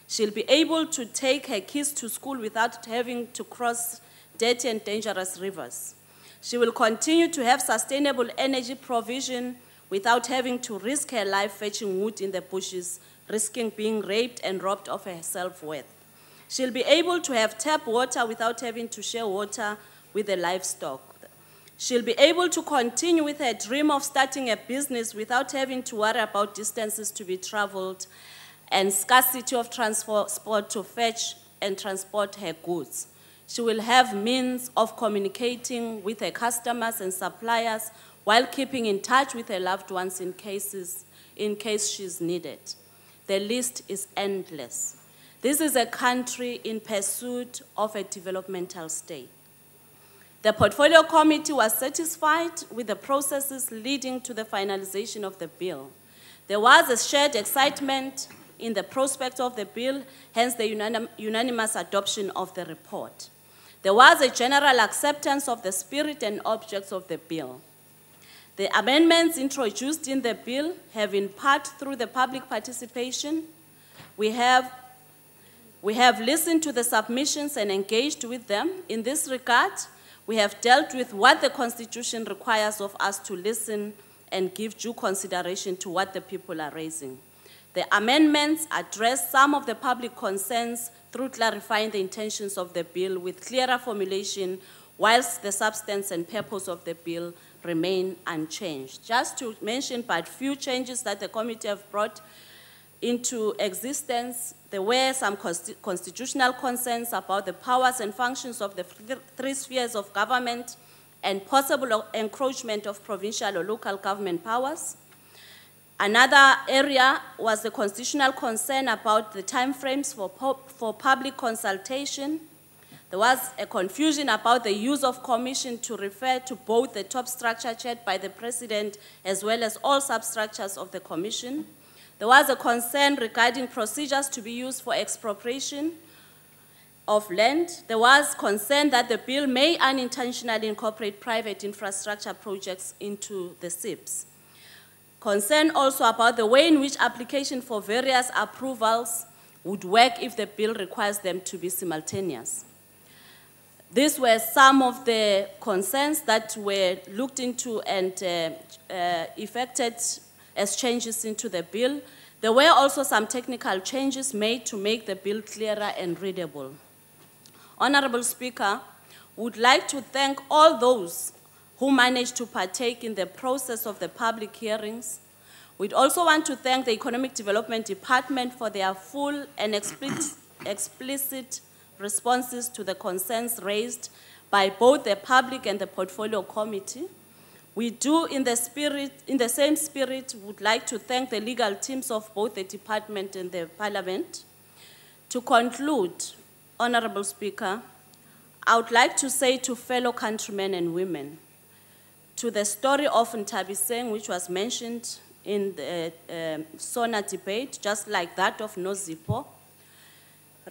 She'll be able to take her kids to school without having to cross dirty and dangerous rivers. She will continue to have sustainable energy provision without having to risk her life fetching wood in the bushes, risking being raped and robbed of her self-worth. She'll be able to have tap water without having to share water with the livestock. She'll be able to continue with her dream of starting a business without having to worry about distances to be traveled and scarcity of transport to fetch and transport her goods. She will have means of communicating with her customers and suppliers while keeping in touch with her loved ones in case she's needed. The list is endless. This is a country in pursuit of a developmental state. The Portfolio Committee was satisfied with the processes leading to the finalization of the bill. There was a shared excitement in the prospect of the bill, hence the unanimous adoption of the report. There was a general acceptance of the spirit and objects of the bill. The amendments introduced in the bill have in part through the public participation. We have listened to the submissions and engaged with them. In this regard, we have dealt with what the Constitution requires of us to listen and give due consideration to what the people are raising. The amendments address some of the public concerns through clarifying the intentions of the bill with clearer formulation, whilst the substance and purpose of the bill remain unchanged. Just to mention but few changes that the committee have brought into existence, there were some constitutional concerns about the powers and functions of the three spheres of government and possible encroachment of provincial or local government powers. Another area was the constitutional concern about the timeframes for public consultation. There was a confusion about the use of commission to refer to both the top structure chaired by the president as well as all substructures of the commission. There was a concern regarding procedures to be used for expropriation of land. There was concern that the bill may unintentionally incorporate private infrastructure projects into the SIPs. Concern also about the way in which application for various approvals would work if the bill requires them to be simultaneous. These were some of the concerns that were looked into and effected as changes into the bill. There were also some technical changes made to make the bill clearer and readable. Honorable Speaker, would like to thank all those who managed to partake in the process of the public hearings. We'd also want to thank the Economic Development Department for their full and explicit responses to the concerns raised by both the public and the Portfolio Committee. We do, in the same spirit, would like to thank the legal teams of both the department and the Parliament. To conclude, Honorable Speaker, I would like to say to fellow countrymen and women, to the story of Ntabiseng, which was mentioned in the SONA debate, just like that of Nozipho,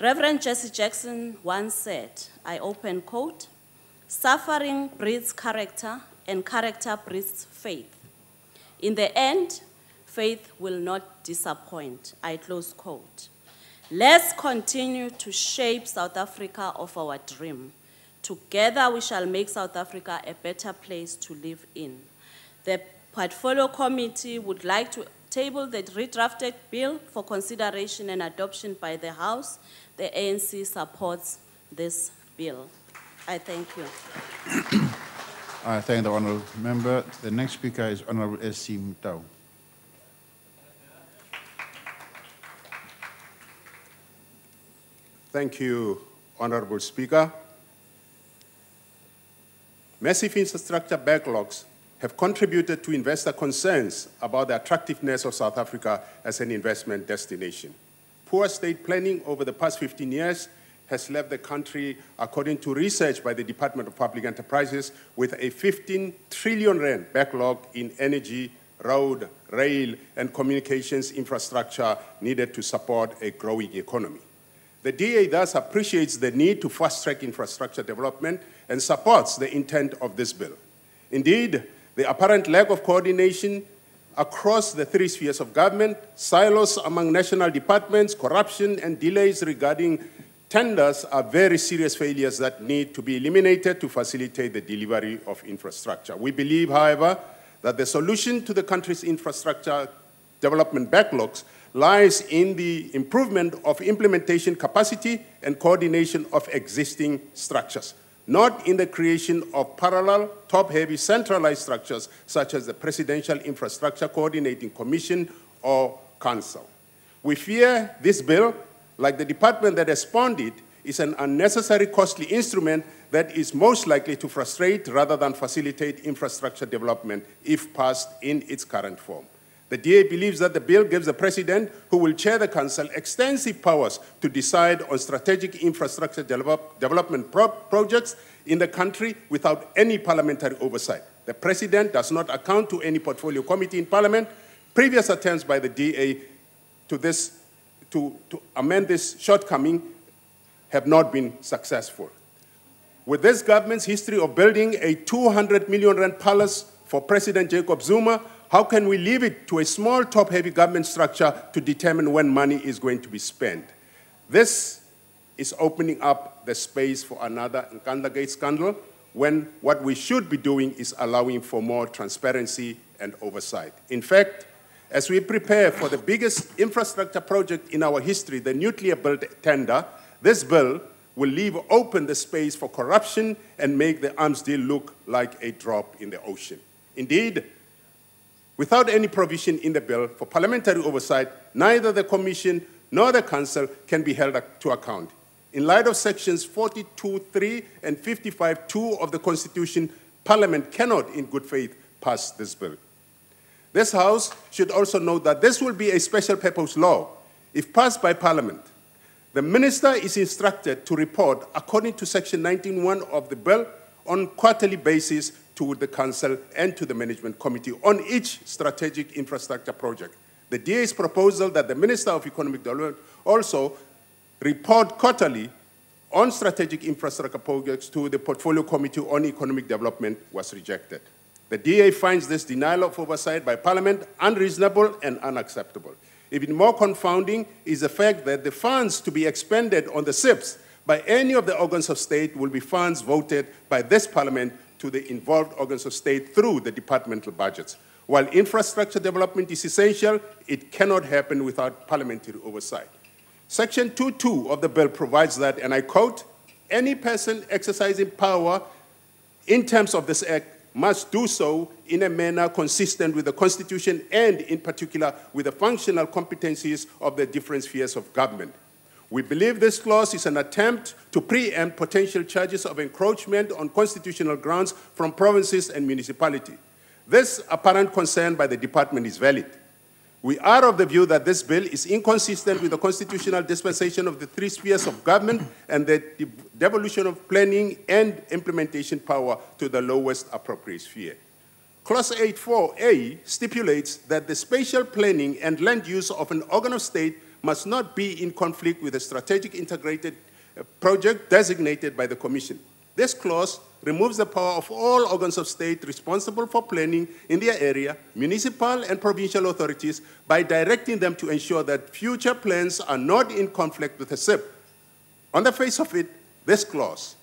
Reverend Jesse Jackson once said, I open quote, "Suffering breeds character and character breeds faith. In the end, faith will not disappoint," I close quote. Let's continue to shape South Africa of our dream. Together we shall make South Africa a better place to live in. The Portfolio Committee would like to table the redrafted bill for consideration and adoption by the House. The ANC supports this bill. I thank you. I thank the honourable member. The next speaker is Honourable SC Moni. Thank you, Honorable Speaker. Massive infrastructure backlogs have contributed to investor concerns about the attractiveness of South Africa as an investment destination. Poor state planning over the past 15 years has left the country, according to research by the Department of Public Enterprises, with a 15 trillion rand backlog in energy, road, rail, and communications infrastructure needed to support a growing economy. The DA thus appreciates the need to fast-track infrastructure development and supports the intent of this bill. Indeed, the apparent lack of coordination across the three spheres of government, silos among national departments, corruption, and delays regarding tenders are very serious failures that need to be eliminated to facilitate the delivery of infrastructure. We believe, however, that the solution to the country's infrastructure development backlogs lies in the improvement of implementation capacity and coordination of existing structures, not in the creation of parallel, top-heavy, centralized structures such as the Presidential Infrastructure Coordinating Commission or Council. We fear this bill, like the department that has spawned it, is an unnecessary, costly instrument that is most likely to frustrate rather than facilitate infrastructure development if passed in its current form. The DA believes that the bill gives the President, who will chair the Council, extensive powers to decide on strategic infrastructure development projects in the country without any parliamentary oversight. The President does not account to any portfolio committee in Parliament. Previous attempts by the DA to amend this shortcoming have not been successful. With this government's history of building a 200 million rand palace for President Jacob Zuma, how can we leave it to a small top-heavy government structure to determine when money is going to be spent? This is opening up the space for another Nkandla Gate scandal, when what we should be doing is allowing for more transparency and oversight. In fact, as we prepare for the biggest infrastructure project in our history, the nuclear build tender, this bill will leave open the space for corruption and make the arms deal look like a drop in the ocean. Indeed, without any provision in the bill for parliamentary oversight, neither the Commission nor the Council can be held to account. In light of sections 42.3 and 55.2 of the Constitution, Parliament cannot, in good faith, pass this bill. This House should also note that this will be a special purpose law. If passed by Parliament, the Minister is instructed to report, according to section 19.1 of the bill, on quarterly basis to the Council and to the Management Committee on each strategic infrastructure project. The DA's proposal that the Minister of Economic Development also report quarterly on strategic infrastructure projects to the Portfolio Committee on Economic Development was rejected. The DA finds this denial of oversight by Parliament unreasonable and unacceptable. Even more confounding is the fact that the funds to be expended on the SIPs by any of the organs of state will be funds voted by this Parliament to the involved organs of state through the departmental budgets. While infrastructure development is essential, it cannot happen without parliamentary oversight. Section 2.2 of the bill provides that, and I quote, any person exercising power in terms of this act must do so in a manner consistent with the Constitution and, in particular, with the functional competencies of the different spheres of government. We believe this clause is an attempt to preempt potential charges of encroachment on constitutional grounds from provinces and municipalities. This apparent concern by the department is valid. We are of the view that this bill is inconsistent with the constitutional dispensation of the three spheres of government and the devolution of planning and implementation power to the lowest appropriate sphere. Clause 8.4a stipulates that the spatial planning and land use of an organ of state must not be in conflict with a strategic integrated project designated by the Commission. This clause removes the power of all organs of state responsible for planning in their area, municipal and provincial authorities, by directing them to ensure that future plans are not in conflict with the SIP. On the face of it, this clause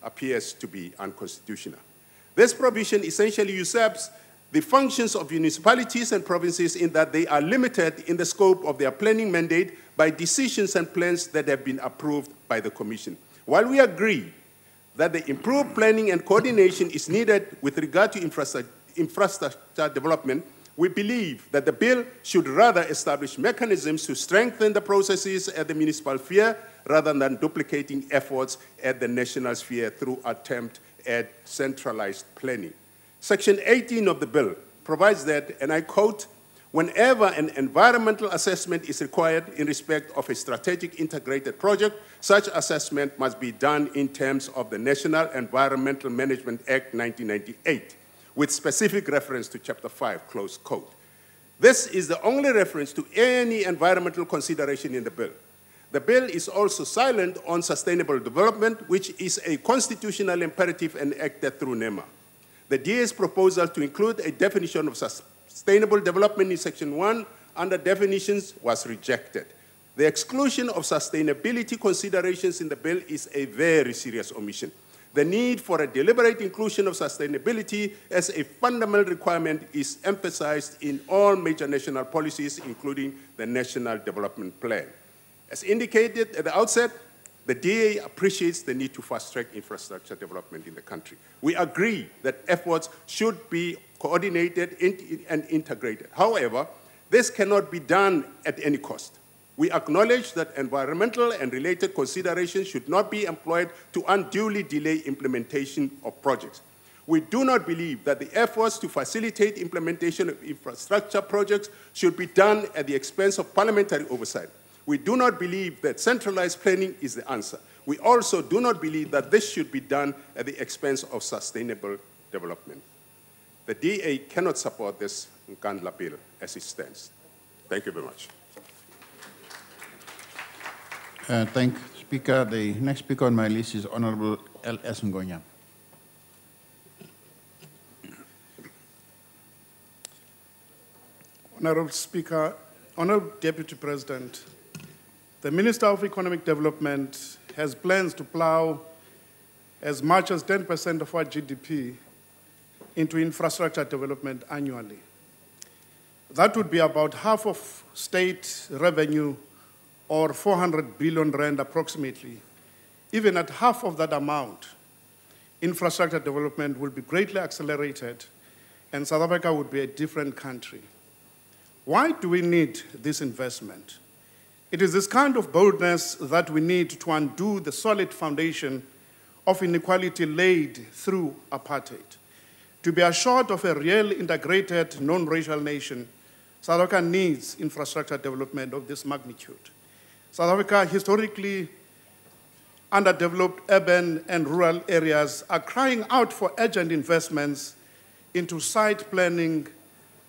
appears to be unconstitutional. This provision essentially usurps the functions of municipalities and provinces in that they are limited in the scope of their planning mandate by decisions and plans that have been approved by the Commission. While we agree that the improved planning and coordination is needed with regard to infrastructure development, We believe that the bill should rather establish mechanisms to strengthen the processes at the municipal sphere rather than duplicating efforts at the national sphere through attempt at centralized planning. Section 18 of the bill provides that, and I quote, whenever an environmental assessment is required in respect of a strategic integrated project, such assessment must be done in terms of the National Environmental Management Act 1998, with specific reference to Chapter 5, close quote. This is the only reference to any environmental consideration in the bill. The bill is also silent on sustainable development, which is a constitutional imperative enacted through NEMA. The DA's proposal to include a definition of sustainable development in Section 1 under definitions was rejected. The exclusion of sustainability considerations in the bill is a very serious omission. The need for a deliberate inclusion of sustainability as a fundamental requirement is emphasized in all major national policies, including the National Development Plan. As indicated at the outset, the DA appreciates the need to fast-track infrastructure development in the country. We agree that efforts should be coordinated and integrated. However, this cannot be done at any cost. We acknowledge that environmental and related considerations should not be employed to unduly delay implementation of projects. We do not believe that the efforts to facilitate implementation of infrastructure projects should be done at the expense of parliamentary oversight. We do not believe that centralized planning is the answer. We also do not believe that this should be done at the expense of sustainable development. The DA cannot support this Nkandla bill as it stands. Thank you very much. Thank you, Speaker. The next speaker on my list is Honorable L.S. Ngonya. Honorable Speaker, Honorable Deputy President, the Minister of Economic Development has plans to plow as much as 10% of our GDP into infrastructure development annually. That would be about half of state revenue, or 400 billion rand approximately. Even at half of that amount, infrastructure development will be greatly accelerated and South Africa would be a different country. Why do we need this investment? It is this kind of boldness that we need to undo the solid foundation of inequality laid through apartheid. To be assured of a real integrated non-racial nation, South Africa needs infrastructure development of this magnitude. South Africa, historically underdeveloped urban and rural areas, are crying out for urgent investments into site planning,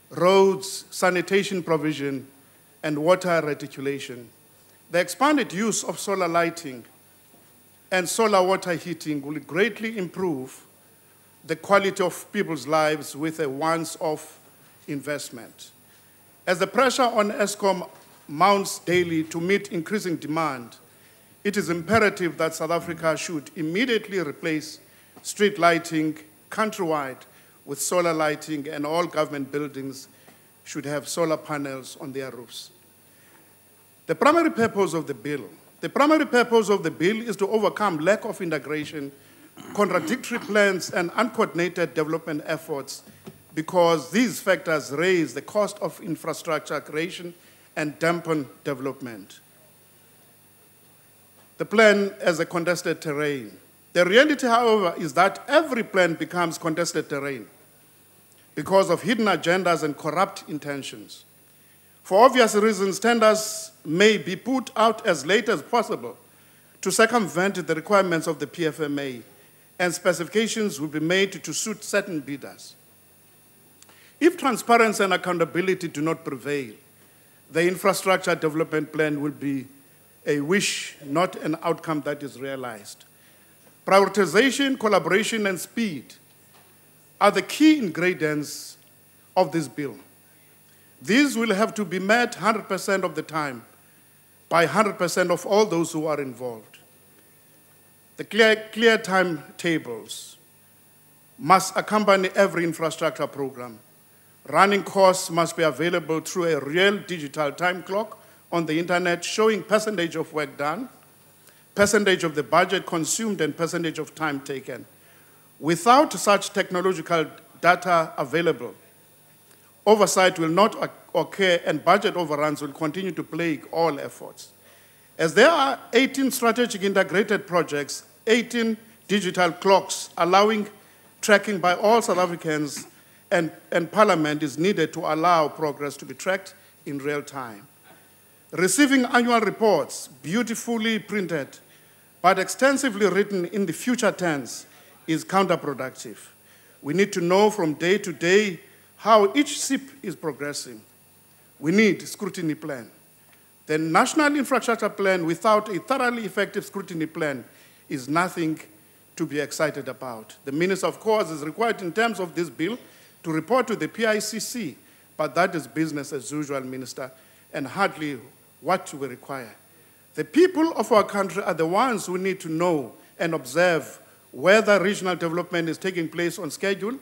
roads, sanitation provision, and water reticulation. The expanded use of solar lighting and solar water heating will greatly improve the quality of people's lives with a once-off investment. As the pressure on Eskom mounts daily to meet increasing demand, it is imperative that South Africa should immediately replace street lighting countrywide with solar lighting, and all government buildings should have solar panels on their roofs. The primary purpose of the bill is to overcome lack of integration, contradictory plans, and uncoordinated development efforts, because these factors raise the cost of infrastructure creation and dampen development. The plan as a contested terrain. The reality, however, is that every plan becomes contested terrain because of hidden agendas and corrupt intentions. For obvious reasons, tenders may be put out as late as possible to circumvent the requirements of the PFMA, and specifications will be made to suit certain bidders. If transparency and accountability do not prevail, the infrastructure development plan will be a wish, not an outcome that is realized. Prioritization, collaboration, and speed are the key ingredients of this bill. These will have to be met 100% of the time by 100% of all those who are involved. The clear timetables must accompany every infrastructure program. Running costs must be available through a real digital time clock on the internet showing percentage of work done, percentage of the budget consumed, and percentage of time taken. Without such technological data available, oversight will not occur and budget overruns will continue to plague all efforts. As there are 18 strategic integrated projects, 18 digital clocks allowing tracking by all South Africans and Parliament is needed to allow progress to be tracked in real time. Receiving annual reports, beautifully printed, but extensively written in the future tense, is counterproductive. We need to know from day to day how each SIP is progressing. We need a scrutiny plan. The National Infrastructure Plan without a thoroughly effective scrutiny plan is nothing to be excited about. The Minister, of course, is required in terms of this bill to report to the PICC, but that is business as usual, Minister, and hardly what we require. The people of our country are the ones who need to know and observe whether regional development is taking place on schedule,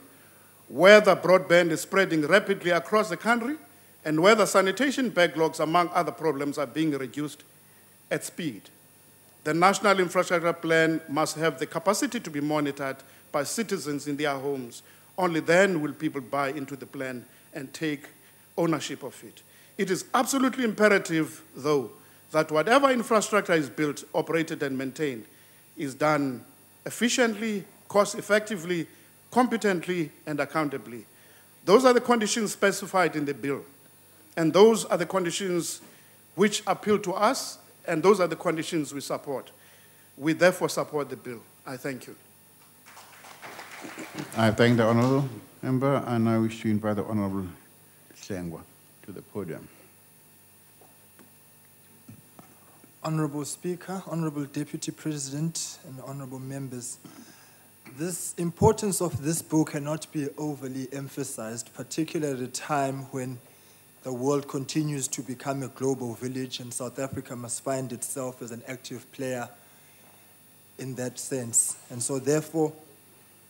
whether broadband is spreading rapidly across the country, and whether sanitation backlogs, among other problems, are being reduced at speed. The National Infrastructure Plan must have the capacity to be monitored by citizens in their homes. Only then will people buy into the plan and take ownership of it. It is absolutely imperative, though, that whatever infrastructure is built, operated, and maintained is done efficiently, cost-effectively, competently, and accountably. Those are the conditions specified in the bill. And those are the conditions which appeal to us, and those are the conditions we support. We therefore support the bill. I thank you. I thank the honourable member, and I wish to invite the Honourable Sengwa to the podium. Honourable Speaker, Honourable Deputy President, and honourable members, the importance of this bill cannot be overly emphasized, particularly at a time when the world continues to become a global village and South Africa must find itself as an active player in that sense. And so therefore,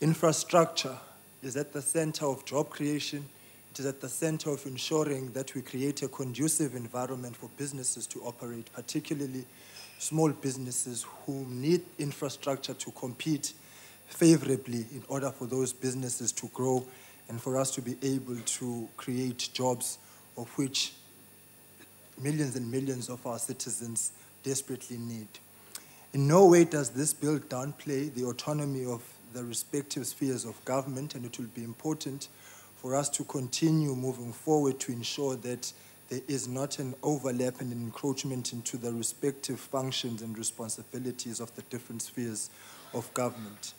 infrastructure is at the center of job creation. It is at the center of ensuring that we create a conducive environment for businesses to operate, particularly small businesses who need infrastructure to compete favorably in order for those businesses to grow and for us to be able to create jobs of which millions and millions of our citizens desperately need. In no way does this bill downplay the autonomy of the respective spheres of government, and it will be important for us to continue moving forward to ensure that there is not an overlap and an encroachment into the respective functions and responsibilities of the different spheres of government.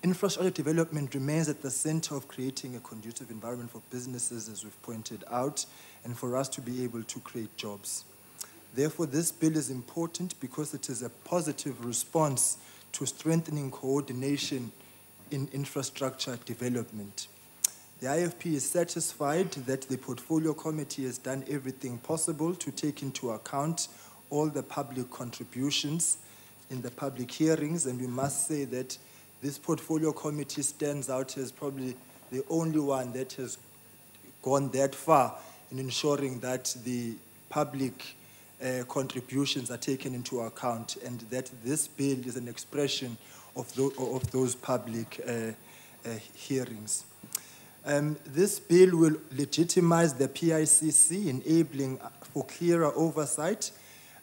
Infrastructure development remains at the center of creating a conducive environment for businesses, as we've pointed out, and for us to be able to create jobs. Therefore, this bill is important because it is a positive response to strengthening coordination in infrastructure development. The IFP is satisfied that the Portfolio Committee has done everything possible to take into account all the public contributions in the public hearings, and we must say that this Portfolio Committee stands out as probably the only one that has gone that far in ensuring that the public contributions are taken into account and that this bill is an expression of those public hearings. This bill will legitimize the PICC, enabling for clearer oversight,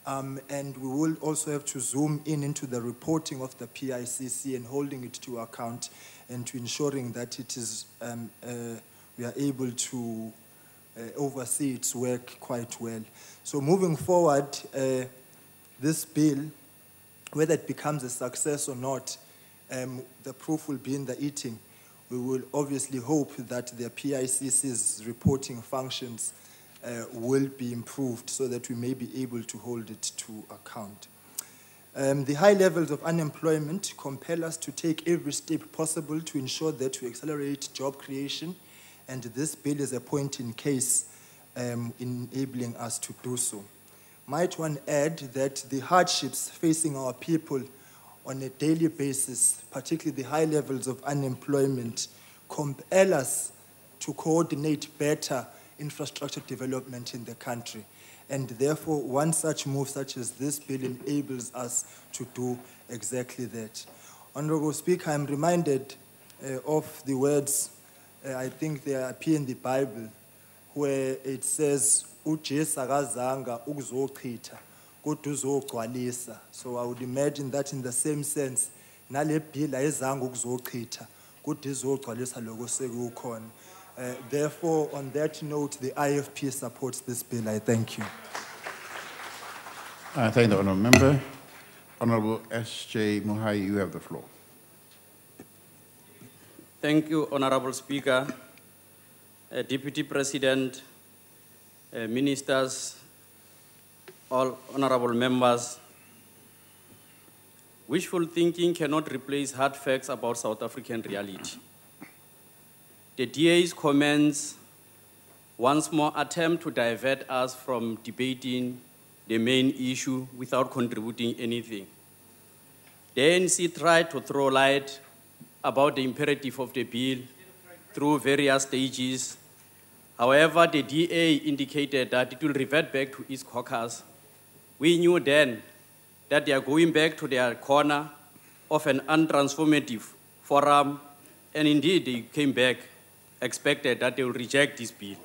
and we will also have to zoom into the reporting of the PICC and holding it to account and to ensuring that it is, we are able to oversee its work quite well. So moving forward, this bill, whether it becomes a success or not, the proof will be in the eating. We will obviously hope that the PICC's reporting functions will be improved so that we may be able to hold it to account. The high levels of unemployment compel us to take every step possible to ensure that we accelerate job creation, and this bill is a point in case enabling us to do so. Might one add that the hardships facing our people on a daily basis, particularly the high levels of unemployment, compel us to coordinate better infrastructure development in the country. And therefore, one such move such as this bill enables us to do exactly that. Honorable Speaker, I'm reminded of the words, I think they appear in the Bible, where it says, uJesu akazanga ukuzochitha, kodwa uzogcwalisa. So I would imagine that in the same sense, nale bill ayizanga ukuzochitha, kodwa izogcwalisa lokho sekukhona. Therefore, on that note, the IFP supports this bill. I thank you. I thank the honourable member. Honourable S.J. Muhai, you have the floor. Thank you, Honourable Speaker, Deputy President, Ministers, all honourable members. Wishful thinking cannot replace hard facts about South African reality. The DA's comments once more attempt to divert us from debating the main issue without contributing anything. The ANC tried to throw light about the imperative of the bill through various stages. However, the DA indicated that it will revert back to its caucus. We knew then that they are going back to their corner of an untransformative forum, and indeed they came back, expected that they will reject this bill.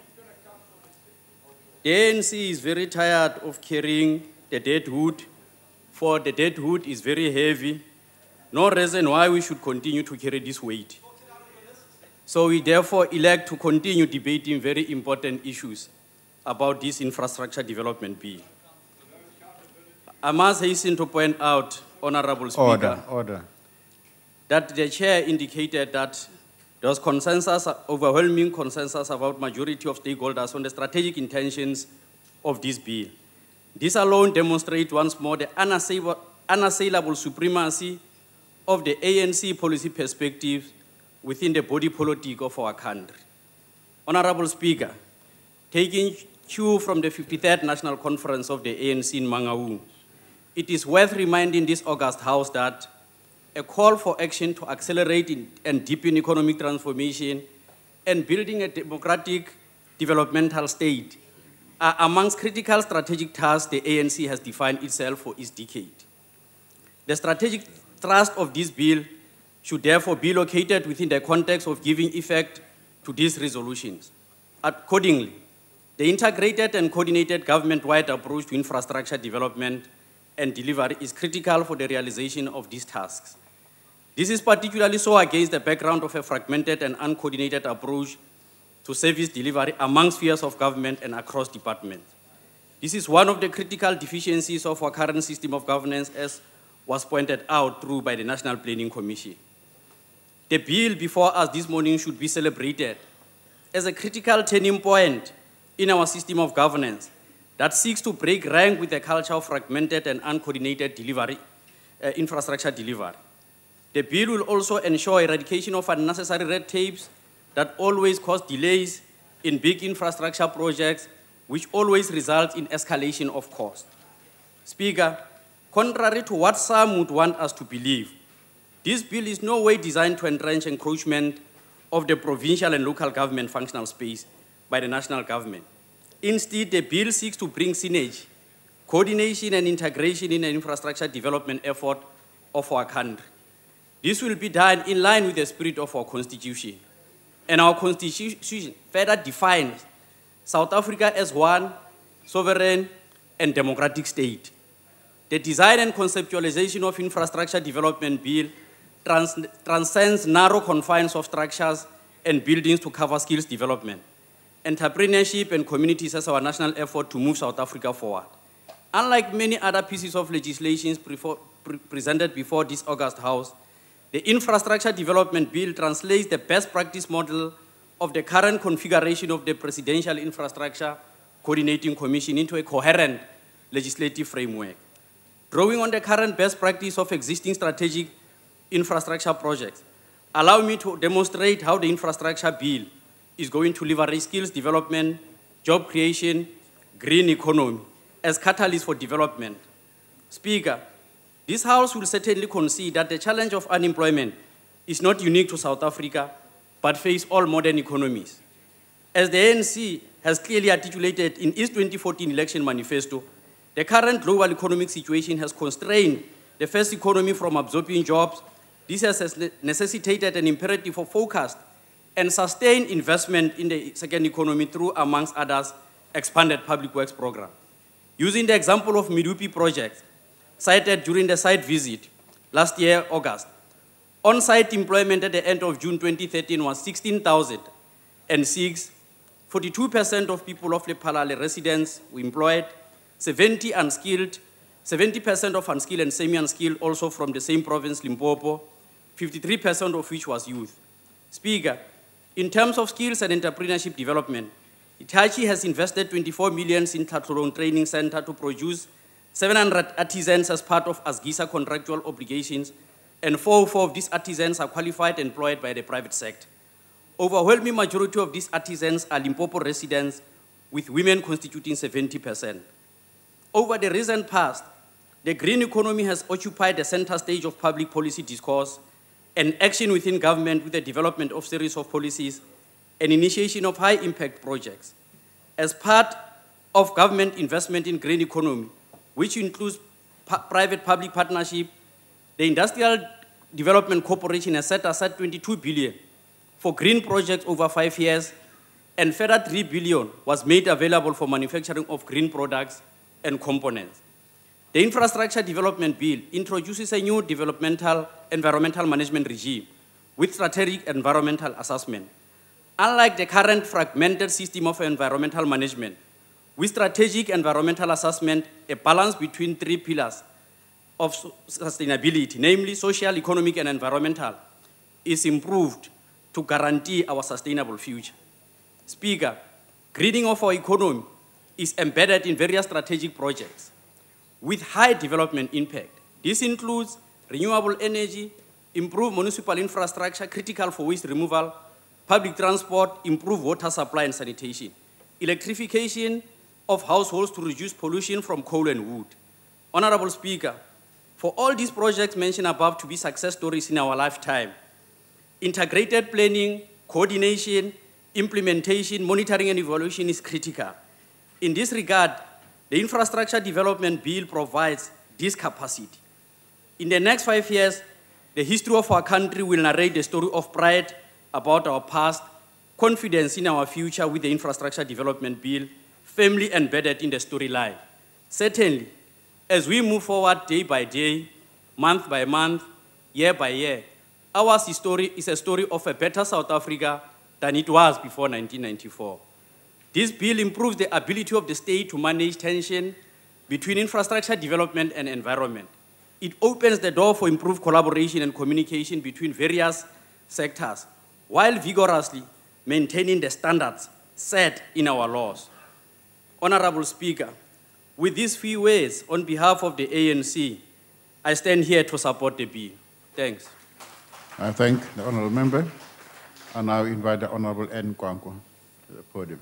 The ANC is very tired of carrying the deadwood, for the deadwood is very heavy. No reason why we should continue to carry this weight. So we therefore elect to continue debating very important issues about this infrastructure development bill. I must hasten to point out, Honourable Speaker, Order. that the chair indicated that there was consensus, overwhelming consensus about majority of stakeholders on the strategic intentions of this bill. This alone demonstrates once more the unassailable supremacy of the ANC policy perspective within the body politic of our country. Honourable Speaker, taking cue from the 53rd National Conference of the ANC in Mangaung, it is worth reminding this august House that a call for action to accelerate and deepen economic transformation and building a democratic developmental state are amongst critical strategic tasks the ANC has defined itself for its decade. The strategic thrust of this bill should therefore be located within the context of giving effect to these resolutions. Accordingly, the integrated and coordinated government-wide approach to infrastructure development and delivery is critical for the realization of these tasks. This is particularly so against the background of a fragmented and uncoordinated approach to service delivery among spheres of government and across departments. This is one of the critical deficiencies of our current system of governance, as was pointed out through by the National Planning Commission. The bill before us this morning should be celebrated as a critical turning point in our system of governance that seeks to break rank with the culture of fragmented and uncoordinated delivery, infrastructure delivery. The bill will also ensure eradication of unnecessary red tapes that always cause delays in big infrastructure projects, which always result in escalation of cost. Speaker, contrary to what some would want us to believe, this bill is no way designed to entrench encroachment of the provincial and local government functional space by the national government. Instead, the bill seeks to bring synergy, coordination and integration in an infrastructure development effort of our country. This will be done in line with the spirit of our Constitution. And our Constitution further defines South Africa as one sovereign and democratic state. The design and conceptualization of infrastructure development bill transcends narrow confines of structures and buildings to cover skills development, entrepreneurship and communities as our national effort to move South Africa forward. Unlike many other pieces of legislation presented before this august House, the infrastructure development bill translates the best practice model of the current configuration of the Presidential Infrastructure Coordinating Commission into a coherent legislative framework. Drawing on the current best practice of existing strategic infrastructure projects, allow me to demonstrate how the infrastructure bill is going to leverage skills development, job creation, green economy as catalysts for development. Speaker, this House will certainly concede that the challenge of unemployment is not unique to South Africa, but face all modern economies. As the ANC has clearly articulated in its 2014 election manifesto, the current global economic situation has constrained the first economy from absorbing jobs. This has necessitated an imperative for focused and sustain investment in the second economy through, amongst others, expanded public works program. Using the example of Midupi project, cited during the site visit last year, August, on-site employment at the end of June 2013 was 16,006. 42% of people of Lephalale residents were employed, 70% of unskilled and semi-unskilled also from the same province, Limpopo, 53% of which was youth. Speaker, in terms of skills and entrepreneurship development, Hitachi has invested 24 million in Tlatlolong Training Center to produce 700 artisans as part of ASGISA contractual obligations, and 404 of these artisans are qualified and employed by the private sector. Overwhelming majority of these artisans are Limpopo residents, with women constituting 70%. Over the recent past, the green economy has occupied the center stage of public policy discourse and action within government with the development of series of policies and initiation of high-impact projects. As part of government investment in green economy, which includes private-public partnership, the Industrial Development Corporation has set aside 22 billion for green projects over 5 years, and further 3 billion was made available for manufacturing of green products and components. The Infrastructure Development Bill introduces a new environmental management regime with strategic environmental assessment. Unlike the current fragmented system of environmental management, with strategic environmental assessment, a balance between 3 pillars of sustainability, namely social, economic, and environmental, is improved to guarantee our sustainable future. Speaker, greening of our economy is embedded in various strategic projects with high development impact. This includes renewable energy, improved municipal infrastructure critical for waste removal, public transport, improved water supply and sanitation, electrification of households to reduce pollution from coal and wood. Honorable Speaker, for all these projects mentioned above to be success stories in our lifetime, integrated planning, coordination, implementation, monitoring and evaluation is critical. In this regard, the Infrastructure Development Bill provides this capacity. In the next 5 years, the history of our country will narrate the story of pride about our past, confidence in our future with the Infrastructure Development Bill firmly embedded in the storyline. Certainly, as we move forward day by day, month by month, year by year, our story is a story of a better South Africa than it was before 1994. This bill improves the ability of the state to manage tension between infrastructure development and environment. It opens the door for improved collaboration and communication between various sectors, while vigorously maintaining the standards set in our laws. Honorable Speaker, with these few words, on behalf of the ANC, I stand here to support the bill. Thanks. I thank the honorable member. I now invite the Honorable N. Kwankwa to the podium.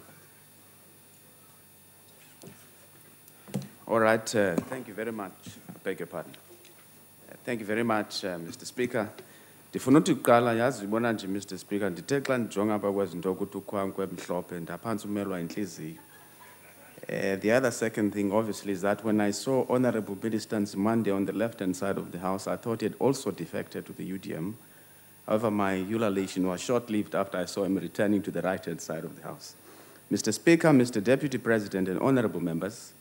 All right, thank you very much. I beg your pardon. Thank you very much, Mr. Speaker. Ndifuna ukuthi kuqala yazi ubona nje Mr. Speaker ndithe xa ndijonga apha kwezinto ukuthi ukhwankwe emhlophe ndaphantsi umelwa inhliziyo. The other second thing, obviously, is that when I saw Honorable Minister Nzimande on the left-hand side of the House, I thought he had also defected to the UDM. However, my ululation was short-lived after I saw him returning to the right-hand side of the House. Mr. Speaker, Mr. Deputy President, and honorable members,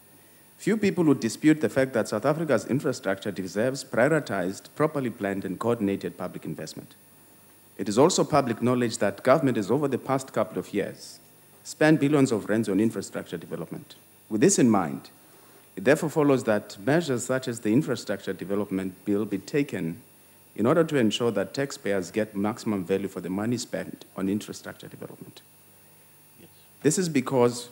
few people would dispute the fact that South Africa's infrastructure deserves prioritized, properly planned, and coordinated public investment. It is also public knowledge that government has, over the past couple of years, spent billions of rands on infrastructure development. With this in mind, it therefore follows that measures such as the Infrastructure Development Bill be taken in order to ensure that taxpayers get maximum value for the money spent on infrastructure development. Yes. This is because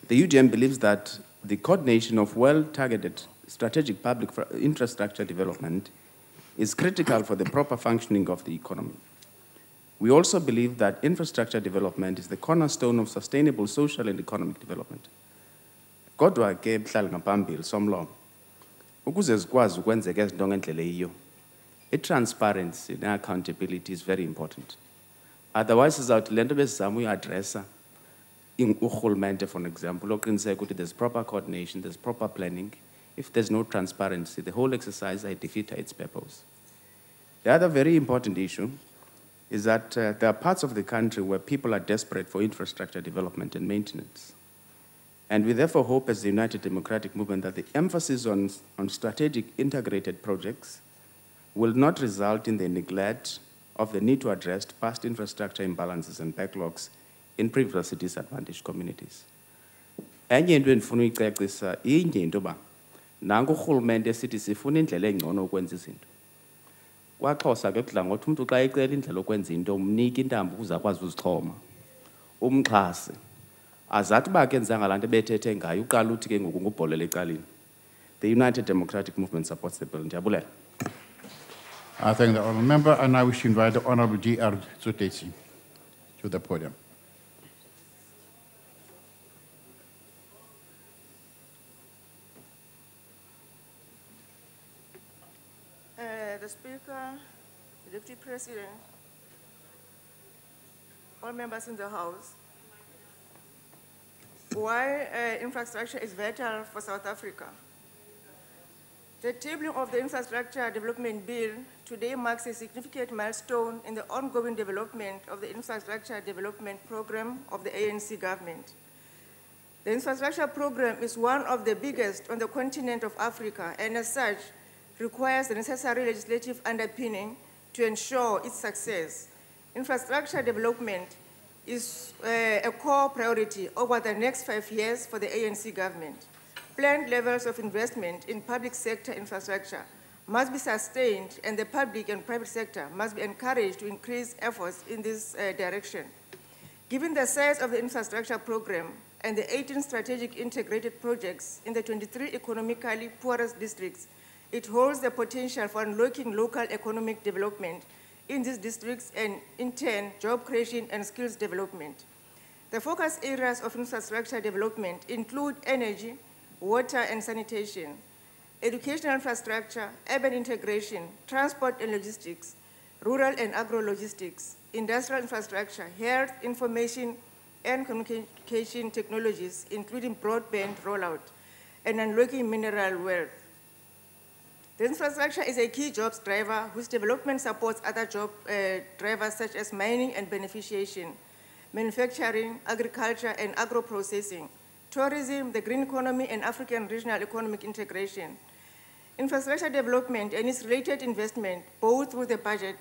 the UDM believes that the coordination of well-targeted strategic public infrastructure development is critical for the proper functioning of the economy. We also believe that infrastructure development is the cornerstone of sustainable social and economic development. Kodwa ke mhlali ngaphambili somlomo ukuze zikwazi ukwenzeka izinto ngendlela eyiyo, i-transparency ne-accountability is very important. Otherwise, sizawuthi le nto besizama uyi-adressa urhulumente, for example, oqiniseka ukuthi there's proper coordination, there's proper planning. If there's no transparency, the whole exercise defeats its purpose. The other very important issue is that there are parts of the country where people are desperate for infrastructure development and maintenance. And we therefore hope as the United Democratic Movement that the emphasis on strategic integrated projects will not result in the neglect of the need to address past infrastructure imbalances and backlogs in previously disadvantaged communities. Enye into endifuna uyicacisa inye into yoba nanku urhulumente esithi sifuna indlela engcono ukwenza izinto. KwaXhosa ke kudla ngothi umuntu xa ecela indlela okwenza into umnika intambo ukuze akwazi uzixhoma. Umxhase. Azathi uba kenzanga laa nto bethethe ngayo uqala uthi ke ngoku ngubholela ecaleni. The United Democratic Movement supports the bill. Ndiyabulela. I thank the honourable member, and I wish to invite the Honourable G.R. Zutesi to the podium. The Speaker, the Deputy President, all members in the House. Why infrastructure is vital for South Africa. The tabling of the Infrastructure Development Bill today marks a significant milestone in the ongoing development of the Infrastructure Development Program of the ANC government. The infrastructure program is one of the biggest on the continent of Africa, and as such, requires the necessary legislative underpinning to ensure its success. Infrastructure development is a core priority over the next 5 years for the ANC government. Planned levels of investment in public sector infrastructure must be sustained, and the public and private sector must be encouraged to increase efforts in this direction. Given the size of the infrastructure program and the 18 strategic integrated projects in the 23 economically poorest districts, it holds the potential for unlocking local economic development in these districts and, in turn, job creation and skills development. The focus areas of infrastructure development include energy, water and sanitation, educational infrastructure, urban integration, transport and logistics, rural and agro-logistics, industrial infrastructure, health, information and communication technologies, including broadband rollout, and unlocking mineral wealth. The infrastructure is a key jobs driver whose development supports other job drivers such as mining and beneficiation, manufacturing, agriculture and agro-processing, tourism, the green economy, and African regional economic integration. Infrastructure development and its related investment, both through the budget,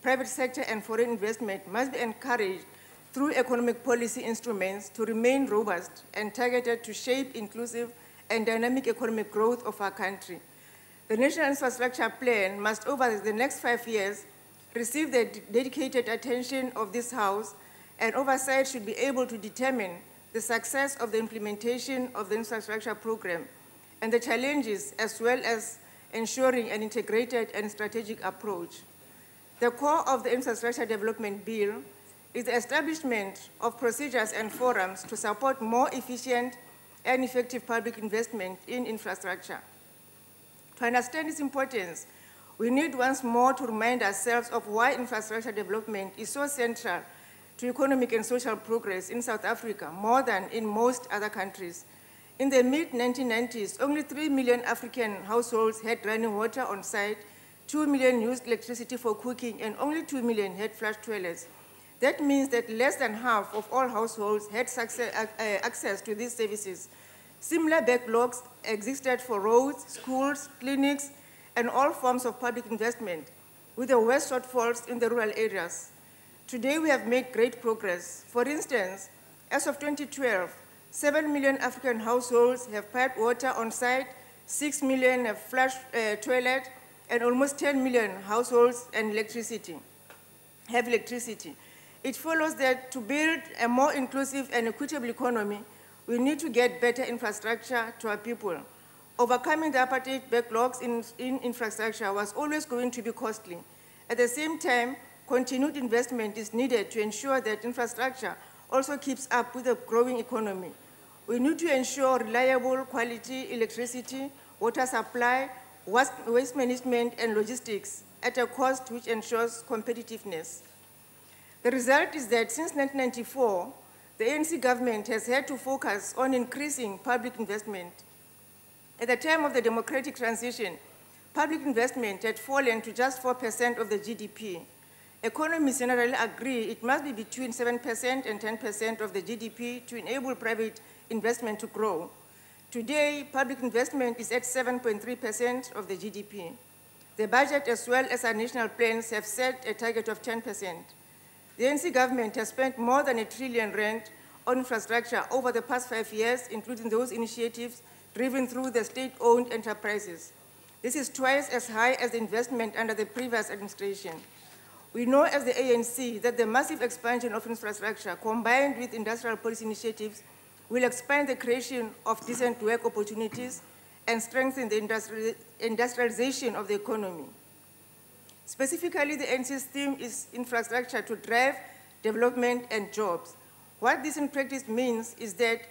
private sector, and foreign investment, must be encouraged through economic policy instruments to remain robust and targeted to shape inclusive and dynamic economic growth of our country. The National Infrastructure Plan must, over the next 5 years, receive the dedicated attention of this House, and oversight should be able to determine the success of the implementation of the infrastructure program and the challenges, as well as ensuring an integrated and strategic approach. The core of the Infrastructure Development Bill is the establishment of procedures and forums to support more efficient and effective public investment in infrastructure. To understand its importance, we need once more to remind ourselves of why infrastructure development is so central to economic and social progress in South Africa, more than in most other countries. In the mid-1990s, only 3 million African households had running water on site, 2 million used electricity for cooking, and only 2 million had flush toilets. That means that less than half of all households had access to these services. Similar backlogs existed for roads, schools, clinics, and all forms of public investment, with the worst shortfalls in the rural areas. Today, we have made great progress. For instance, as of 2012, 7 million African households have piped water on site, 6 million have flush toilet, and almost 10 million households have electricity. It follows that to build a more inclusive and equitable economy, we need to get better infrastructure to our people. Overcoming the apartheid backlogs in infrastructure was always going to be costly. At the same time, continued investment is needed to ensure that infrastructure also keeps up with the growing economy. We need to ensure reliable quality electricity, water supply, waste management, and logistics at a cost which ensures competitiveness. The result is that since 1994, the ANC government has had to focus on increasing public investment. At the time of the democratic transition, public investment had fallen to just 4% of the GDP. Economists generally agree it must be between 7% and 10% of the GDP to enable private investment to grow. Today, public investment is at 7.3% of the GDP. The budget as well as our national plans have set a target of 10%. The ANC government has spent more than R1 trillion on infrastructure over the past 5 years, including those initiatives driven through the state-owned enterprises. This is twice as high as the investment under the previous administration. We know as the ANC that the massive expansion of infrastructure combined with industrial policy initiatives will expand the creation of decent work opportunities and strengthen the industrialization of the economy. Specifically, the ANC's theme is infrastructure to drive development and jobs. What this in practice means is that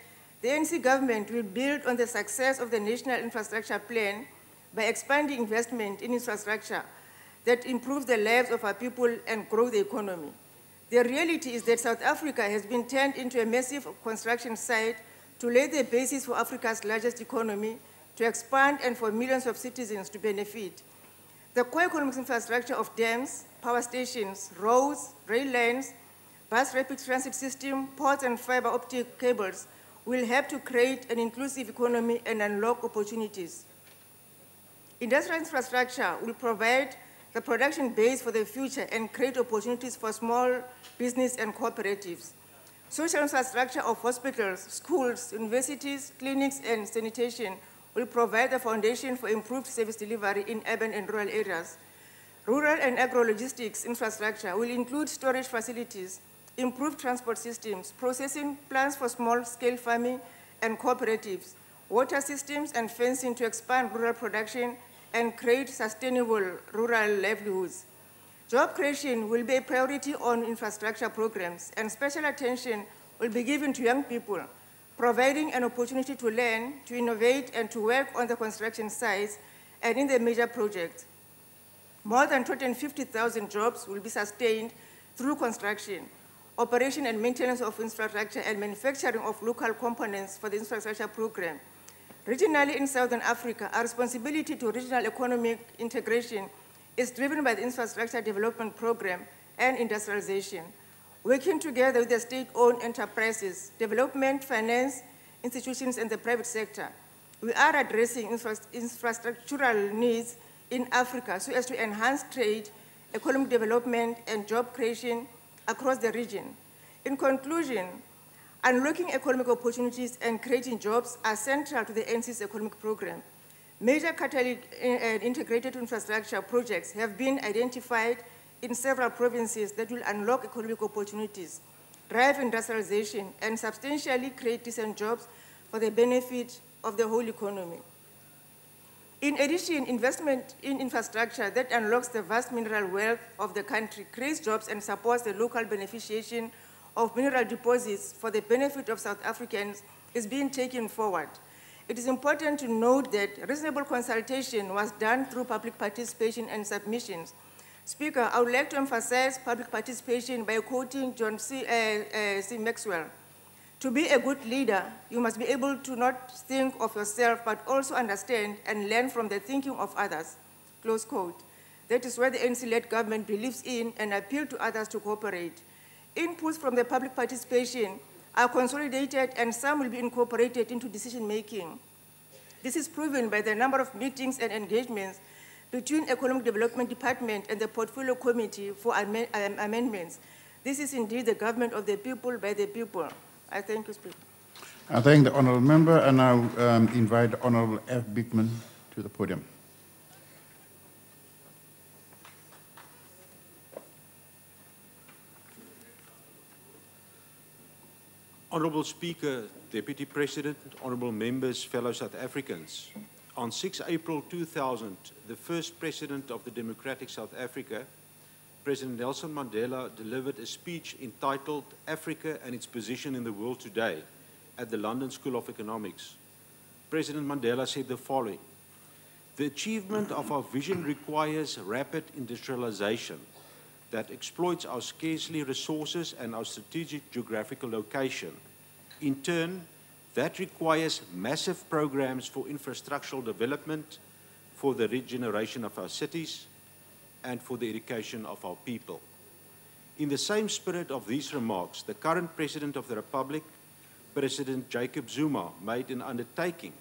the ANC government will build on the success of the National Infrastructure Plan by expanding investment in infrastructure that improves the lives of our people and grow the economy. The reality is that South Africa has been turned into a massive construction site to lay the basis for Africa's largest economy to expand and for millions of citizens to benefit. The core economic infrastructure of dams, power stations, roads, rail lines, bus rapid transit system, ports and fiber optic cables will help to create an inclusive economy and unlock opportunities. Industrial infrastructure will provide the production base for the future and create opportunities for small business and cooperatives. Social infrastructure of hospitals, schools, universities, clinics, and sanitation will provide the foundation for improved service delivery in urban and rural areas. Rural and agro-logistics infrastructure will include storage facilities, improved transport systems, processing plants for small-scale farming and cooperatives, water systems, and fencing to expand rural production and create sustainable rural livelihoods. Job creation will be a priority on infrastructure programs, and special attention will be given to young people, providing an opportunity to learn, to innovate, and to work on the construction sites and in the major projects. More than 250,000 jobs will be sustained through construction, operation and maintenance of infrastructure, and manufacturing of local components for the infrastructure program. Regionally in Southern Africa, our responsibility to regional economic integration is driven by the Infrastructure Development Program and industrialization. Working together with the state-owned enterprises, development, finance, institutions, and the private sector, we are addressing infrastructural needs in Africa so as to enhance trade, economic development, and job creation across the region. In conclusion, unlocking economic opportunities and creating jobs are central to the ANC's economic program. Major catalytic and integrated infrastructure projects have been identified in several provinces that will unlock economic opportunities, drive industrialization, and substantially create decent jobs for the benefit of the whole economy. In addition, investment in infrastructure that unlocks the vast mineral wealth of the country creates jobs and supports the local beneficiation of mineral deposits for the benefit of South Africans is being taken forward. It is important to note that reasonable consultation was done through public participation and submissions. Speaker, I would like to emphasize public participation by quoting John C. Maxwell. To be a good leader, you must be able to not think of yourself, but also understand and learn from the thinking of others, close quote. That is why the ANC-led government believes in and appeals to others to cooperate. Inputs from the public participation are consolidated and some will be incorporated into decision-making. This is proven by the number of meetings and engagements between Economic Development Department and the Portfolio Committee for amendments. This is indeed the government of the people by the people. I thank you, Speaker. I thank the honourable member, and I invite the Honourable F. Bickman to the podium. Honourable Speaker, Deputy President, honourable members, fellow South Africans. On 6 April 2000, the first President of the Democratic South Africa, President Nelson Mandela, delivered a speech entitled Africa and its Position in the World Today at the London School of Economics. President Mandela said the following: "The achievement of our vision requires rapid industrialization that exploits our scarcely resources and our strategic geographical location. In turn, that requires massive programs for infrastructural development, for the regeneration of our cities, and for the education of our people. In the same spirit of these remarks, the current President of the Republic, President Jacob Zuma, made an undertaking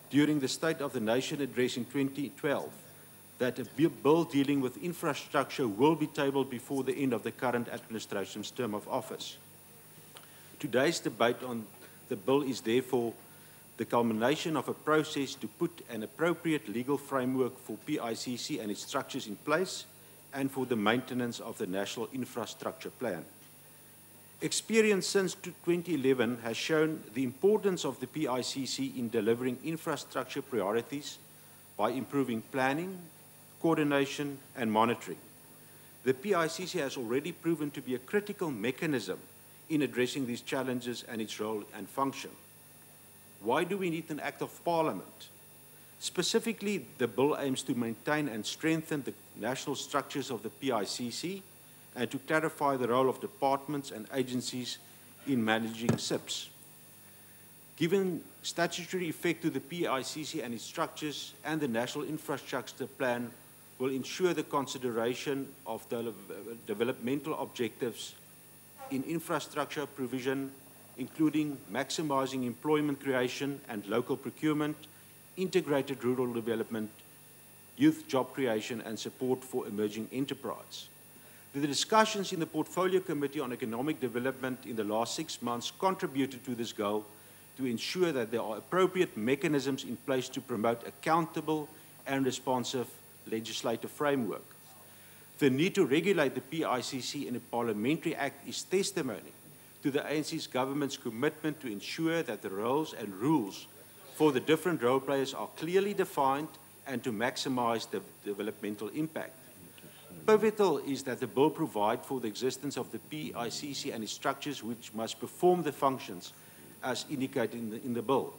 during the State of the Nation address in 2012 that a bill dealing with infrastructure will be tabled before the end of the current administration's term of office. Today's debate on the bill is therefore the culmination of a process to put an appropriate legal framework for PICC and its structures in place and for the maintenance of the National Infrastructure Plan. Experience since 2011 has shown the importance of the PICC in delivering infrastructure priorities by improving planning, coordination, and monitoring. The PICC has already proven to be a critical mechanism in addressing these challenges and its role and function. Why do we need an Act of Parliament? Specifically, the bill aims to maintain and strengthen the national structures of the PICC and to clarify the role of departments and agencies in managing SIPs. Given statutory effect to the PICC and its structures, and the National Infrastructure Plan will ensure the consideration of the developmental objectives in infrastructure provision, including maximizing employment creation and local procurement, integrated rural development, youth job creation, and support for emerging enterprise. The discussions in the Portfolio Committee on Economic Development in the last 6 months contributed to this goal to ensure that there are appropriate mechanisms in place to promote accountable and responsive legislative framework. The need to regulate the PICC in a parliamentary act is testimony to the ANC's government's commitment to ensure that the roles and rules for the different role players are clearly defined and to maximize the developmental impact. Pivotal is that the bill provide for the existence of the PICC and its structures which must perform the functions as indicated in the bill.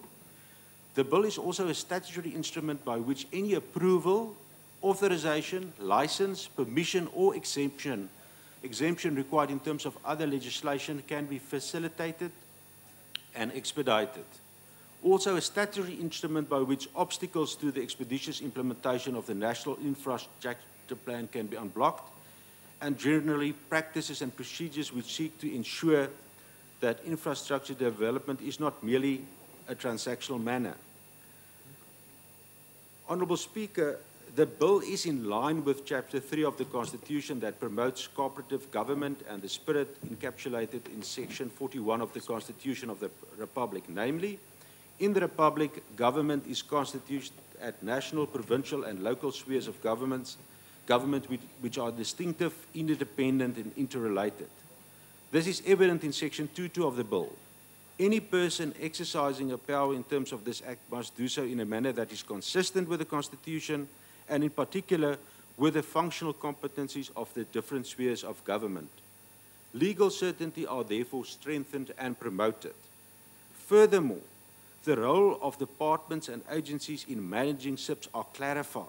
The bill is also a statutory instrument by which any approval, authorization, license, permission, or exemption required in terms of other legislation can be facilitated and expedited. Also a statutory instrument by which obstacles to the expeditious implementation of the National Infrastructure Plan can be unblocked, and generally practices and procedures which seek to ensure that infrastructure development is not merely a transactional manner. Honourable Speaker, the bill is in line with Chapter 3 of the Constitution that promotes cooperative government and the spirit encapsulated in Section 41 of the Constitution of the Republic. Namely, in the Republic, government is constituted at national, provincial, and local spheres of government which are distinctive, interdependent, and interrelated. This is evident in Section 2.2 of the bill. Any person exercising a power in terms of this Act must do so in a manner that is consistent with the Constitution and in particular with the functional competencies of the different spheres of government. Legal certainty are therefore strengthened and promoted. Furthermore, the role of departments and agencies in managing SIPs are clarified.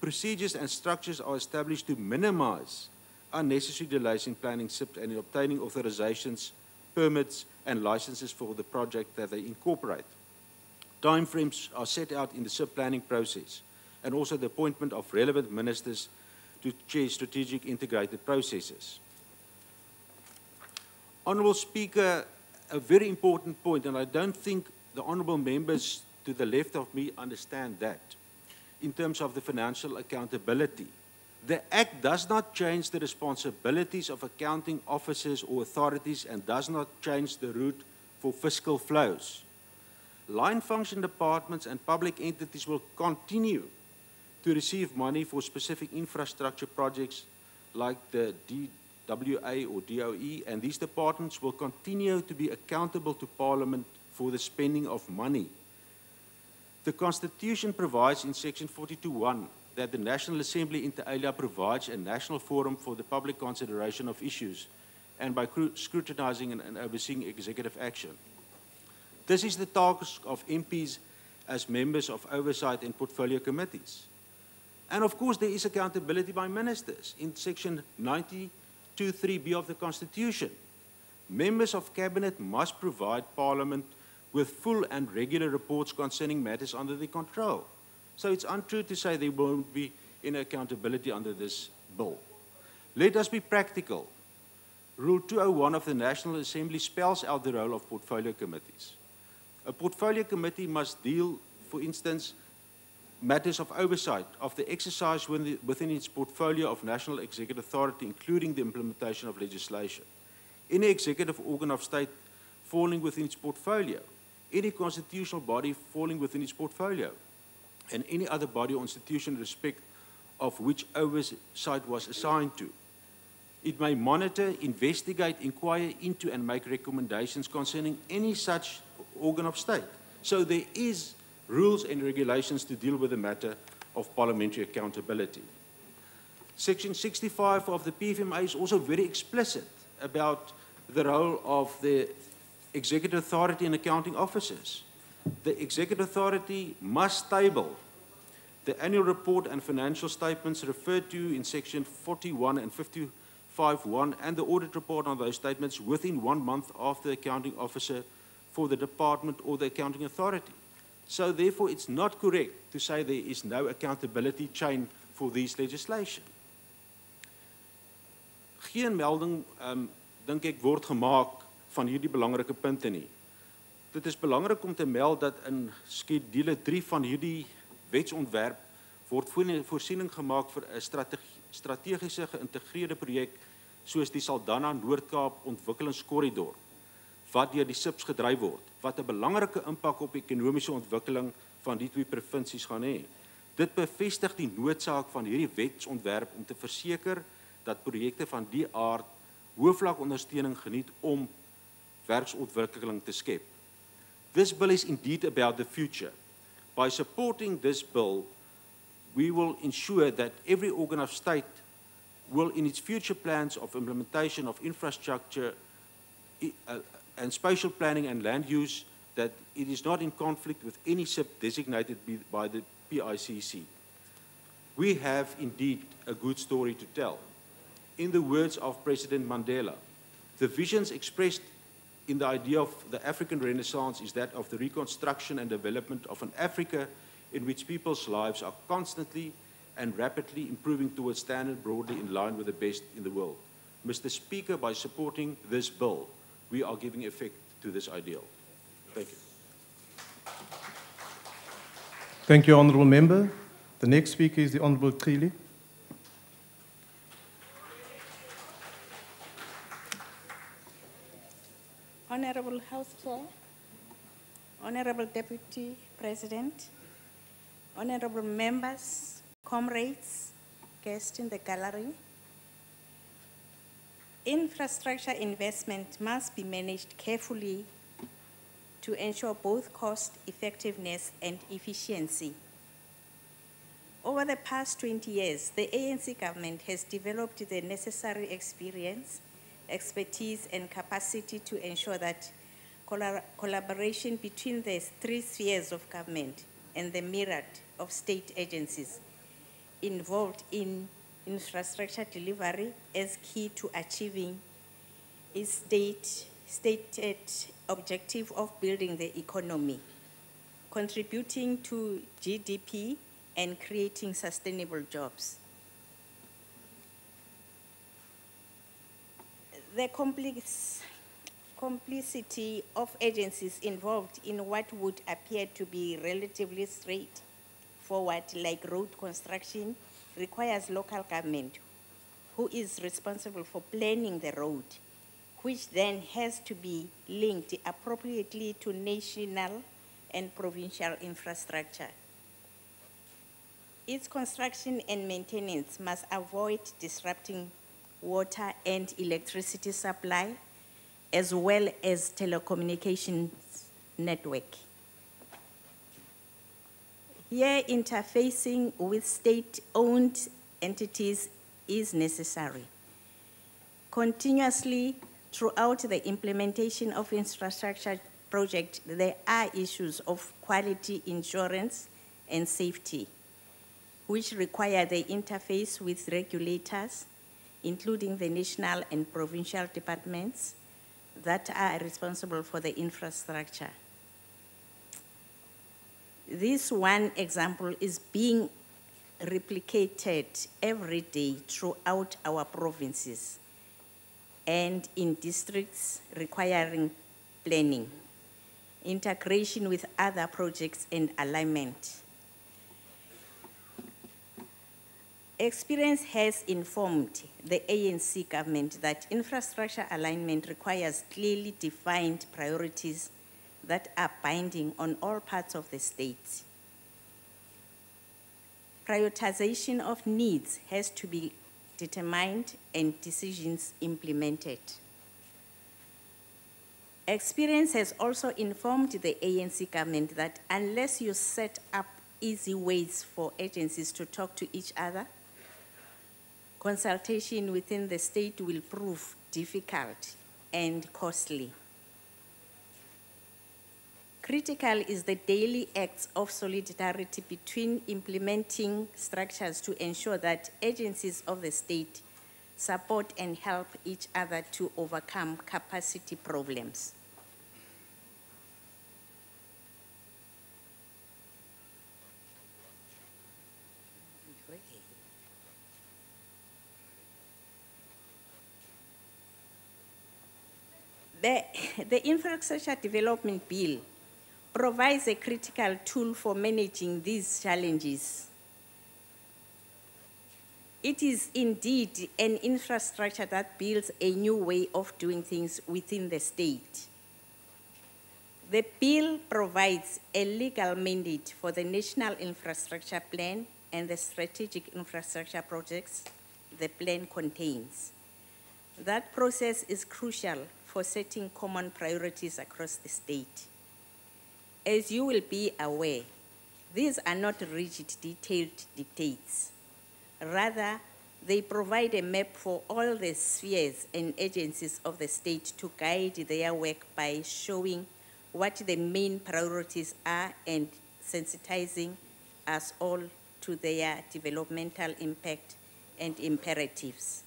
Procedures and structures are established to minimize unnecessary delays in planning SIPs and in obtaining authorizations, permits, and licenses for the project that they incorporate. Timeframes are set out in the SIP planning process, and also the appointment of relevant ministers to chair strategic integrated processes. Honourable Speaker, a very important point, and I don't think the honourable members to the left of me understand that, in terms of the financial accountability. The Act does not change the responsibilities of accounting officers or authorities and does not change the route for fiscal flows. Line function departments and public entities will continue to receive money for specific infrastructure projects like the DWA or DOE, and these departments will continue to be accountable to Parliament for the spending of money. The Constitution provides in Section 42(1) that the National Assembly inter alia provides a national forum for the public consideration of issues and by scrutinizing and overseeing executive action. This is the task of MPs as members of oversight and portfolio committees. And of course, there is accountability by ministers in Section 92(3)(b) of the Constitution. Members of Cabinet must provide Parliament with full and regular reports concerning matters under their control. So it's untrue to say there won't be any accountability under this bill. Let us be practical. Rule 201 of the National Assembly spells out the role of portfolio committees. A portfolio committee must deal, for instance, matters of oversight of the exercise within its portfolio of national executive authority, including the implementation of legislation. Any executive organ of state falling within its portfolio, any constitutional body falling within its portfolio, and any other body or institution in respect of which oversight was assigned to. It may monitor, investigate, inquire into, and make recommendations concerning any such organ of state. So there is rules and regulations to deal with the matter of parliamentary accountability. Section 65 of the PFMA is also very explicit about the role of the executive authority and accounting officers. The executive authority must table the annual report and financial statements referred to in section 41 and 55.1 and the audit report on those statements within 1 month of the accounting officer for the department or the accounting authority. So therefore, it's not correct to say there is no accountability chain for these legislation. Geen melding, dink ek, word gemaak van hierdie belangrike punte nie. Dit is belangrik om te meld dat in skedule 3 van hierdie wetsontwerp word voorsiening gemaak vir 'n strategiese geïntegreerde projek soos die Saldanha Noord-Kaap ontwikkelingskorridor wat deur die SIPs gedryf word, wat 'n belangrike impak op ekonomiese ontwikkeling van die twee provinsies gaan hê. Dit bevestig die noodsaak van hierdie wetsontwerp om te verseker dat projekte van die aard hoofvlak ondersteuning geniet om werksontwikkeling te skep. This bill is indeed about the future. By supporting this bill, we will ensure that every organ of state will, in its future plans of implementation of infrastructure and spatial planning and land use, that it is not in conflict with any SIP designated by the PICC. We have indeed a good story to tell. In the words of President Mandela, the visions expressed in the idea of the African Renaissance is that of the reconstruction and development of an Africa in which people's lives are constantly and rapidly improving towards standard broadly in line with the best in the world. Mr. Speaker, by supporting this bill, we are giving effect to this ideal. Thank you. Thank you, Honourable Member. The next speaker is the Honourable Khili. Honourable House Chair, Honourable Deputy President, Honourable members, comrades, guests in the gallery. Infrastructure investment must be managed carefully to ensure both cost effectiveness and efficiency. Over the past 20 years, the ANC government has developed the necessary experience, expertise, and capacity to ensure that collaboration between the three spheres of government and the myriad of state agencies involved in infrastructure delivery is key to achieving its stated objective of building the economy, contributing to GDP and creating sustainable jobs. The complexity of agencies involved in what would appear to be relatively straightforward, like road construction, requires local government, who is responsible for planning the road, which then has to be linked appropriately to national and provincial infrastructure. Its construction and maintenance must avoid disrupting water and electricity supply, as well as telecommunications network. Here, interfacing with state-owned entities is necessary. Continuously, throughout the implementation of infrastructure project, there are issues of quality assurance and safety, which require the interface with regulators, including the national and provincial departments that are responsible for the infrastructure. This one example is being replicated every day throughout our provinces and in districts requiring planning, integration with other projects and alignment. Experience has informed the ANC government that infrastructure alignment requires clearly defined priorities that are binding on all parts of the state. Prioritization of needs has to be determined and decisions implemented. Experience has also informed the ANC government that unless you set up easy ways for agencies to talk to each other, consultation within the state will prove difficult and costly. Critical is the daily acts of solidarity between implementing structures to ensure that agencies of the state support and help each other to overcome capacity problems. The Infrastructure Development Bill provides a critical tool for managing these challenges. It is indeed an infrastructure that builds a new way of doing things within the state. The bill provides a legal mandate for the National Infrastructure Plan and the strategic infrastructure projects the plan contains. That process is crucial for setting common priorities across the state. As you will be aware, these are not rigid, detailed dictates. Rather, they provide a map for all the spheres and agencies of the state to guide their work by showing what the main priorities are and sensitizing us all to their developmental impact and imperatives.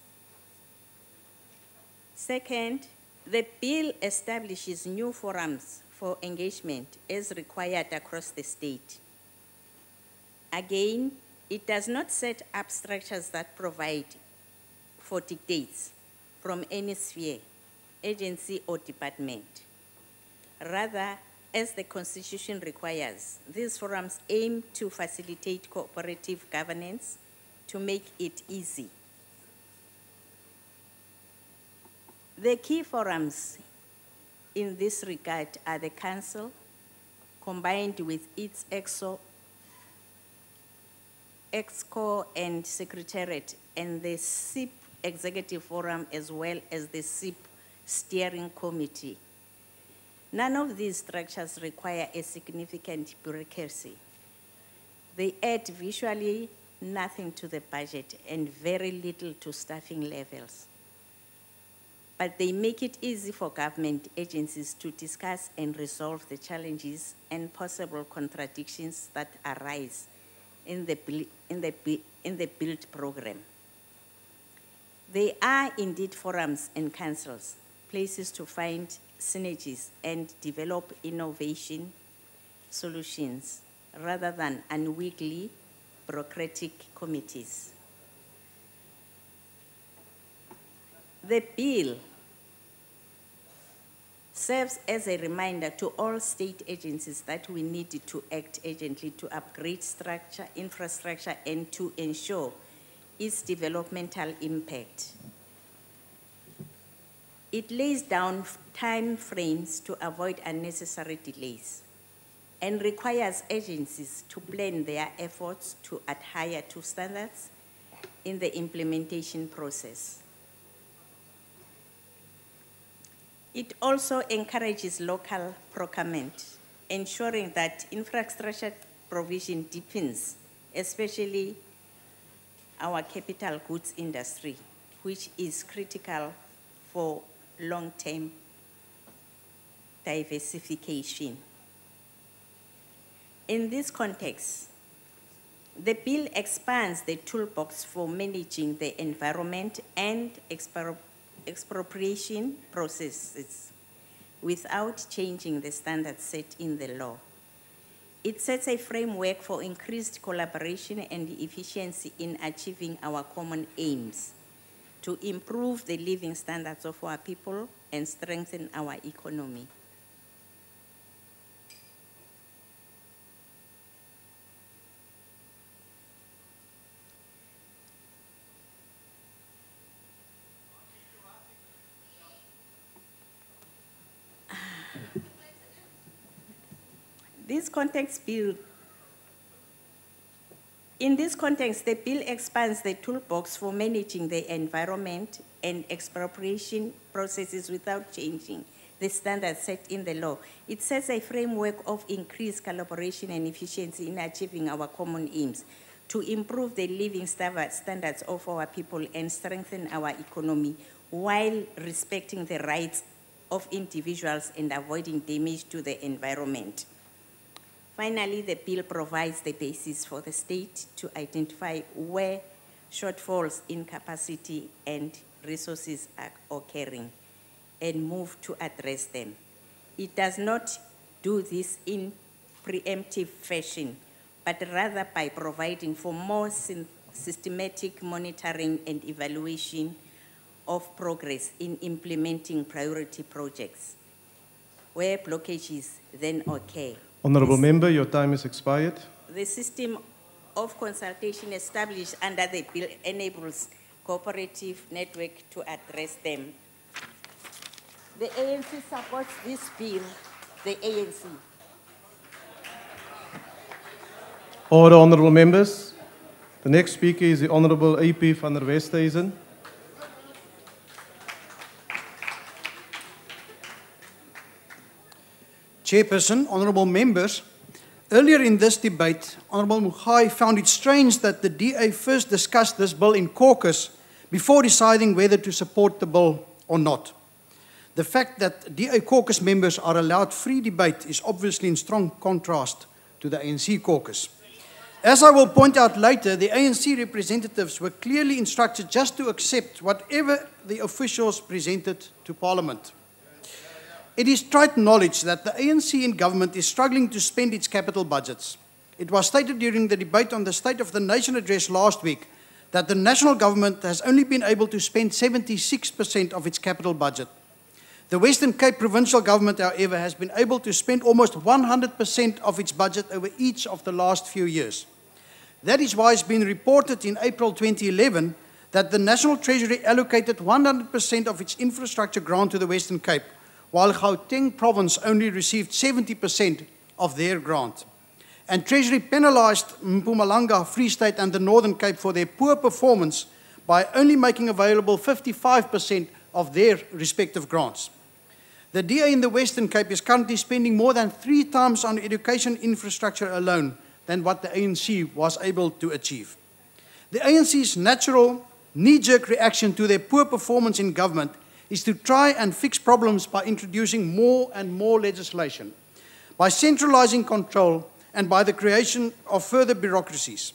Second, the bill establishes new forums for engagement as required across the state. Again, it does not set up structures that provide for dictates from any sphere, agency, or department. Rather, as the Constitution requires, these forums aim to facilitate cooperative governance to make it easy. The key forums in this regard are the Council, combined with its EXCO and Secretariat, and the SIP Executive Forum, as well as the SIP Steering Committee. None of these structures require a significant bureaucracy. They add virtually nothing to the budget and very little to staffing levels. But they make it easy for government agencies to discuss and resolve the challenges and possible contradictions that arise in the build program. They are indeed forums and councils, places to find synergies and develop innovation solutions rather than unwieldy bureaucratic committees. The bill serves as a reminder to all state agencies that we need to act urgently to upgrade structure, infrastructure, and to ensure its developmental impact. It lays down time frames to avoid unnecessary delays and requires agencies to plan their efforts to adhere to standards in the implementation process. It also encourages local procurement, ensuring that infrastructure provision deepens, especially our capital goods industry, which is critical for long-term diversification. In this context, the bill expands the toolbox for managing the environment and expropriation processes without changing the standards set in the law. It sets a framework for increased collaboration and efficiency in achieving our common aims to improve the living standards of our people and strengthen our economy. In this context, the bill expands the toolbox for managing the environment and expropriation processes without changing the standards set in the law. It sets a framework of increased collaboration and efficiency in achieving our common aims to improve the living standards of our people and strengthen our economy while respecting the rights of individuals and avoiding damage to the environment. Finally, the bill provides the basis for the state to identify where shortfalls in capacity and resources are occurring and move to address them. It does not do this in preemptive fashion, but rather by providing for more systematic monitoring and evaluation of progress in implementing priority projects, where blockages then occur. Honourable Member, your time is expired. The system of consultation established under the bill enables cooperative network to address them. The ANC supports this bill, the ANC. Order, Honourable Members. The next speaker is the Honourable AP van der Westhuizen. Chairperson, honourable members, earlier in this debate, Honourable Mugai found it strange that the DA first discussed this bill in caucus before deciding whether to support the bill or not. The fact that DA caucus members are allowed free debate is obviously in strong contrast to the ANC caucus. As I will point out later, the ANC representatives were clearly instructed just to accept whatever the officials presented to Parliament. It is trite knowledge that the ANC in government is struggling to spend its capital budgets. It was stated during the debate on the State of the Nation address last week that the national government has only been able to spend 76% of its capital budget. The Western Cape provincial government, however, has been able to spend almost 100% of its budget over each of the last few years. That is why it's been reported in April 2011 that the National Treasury allocated 100% of its infrastructure grant to the Western Cape, while Gauteng province only received 70% of their grant. And Treasury penalized Mpumalanga, Free State and the Northern Cape for their poor performance by only making available 55% of their respective grants. The DA in the Western Cape is currently spending more than 3 times on education infrastructure alone than what the ANC was able to achieve. The ANC's natural knee-jerk reaction to their poor performance in government is to try and fix problems by introducing more and more legislation, by centralizing control, and by the creation of further bureaucracies.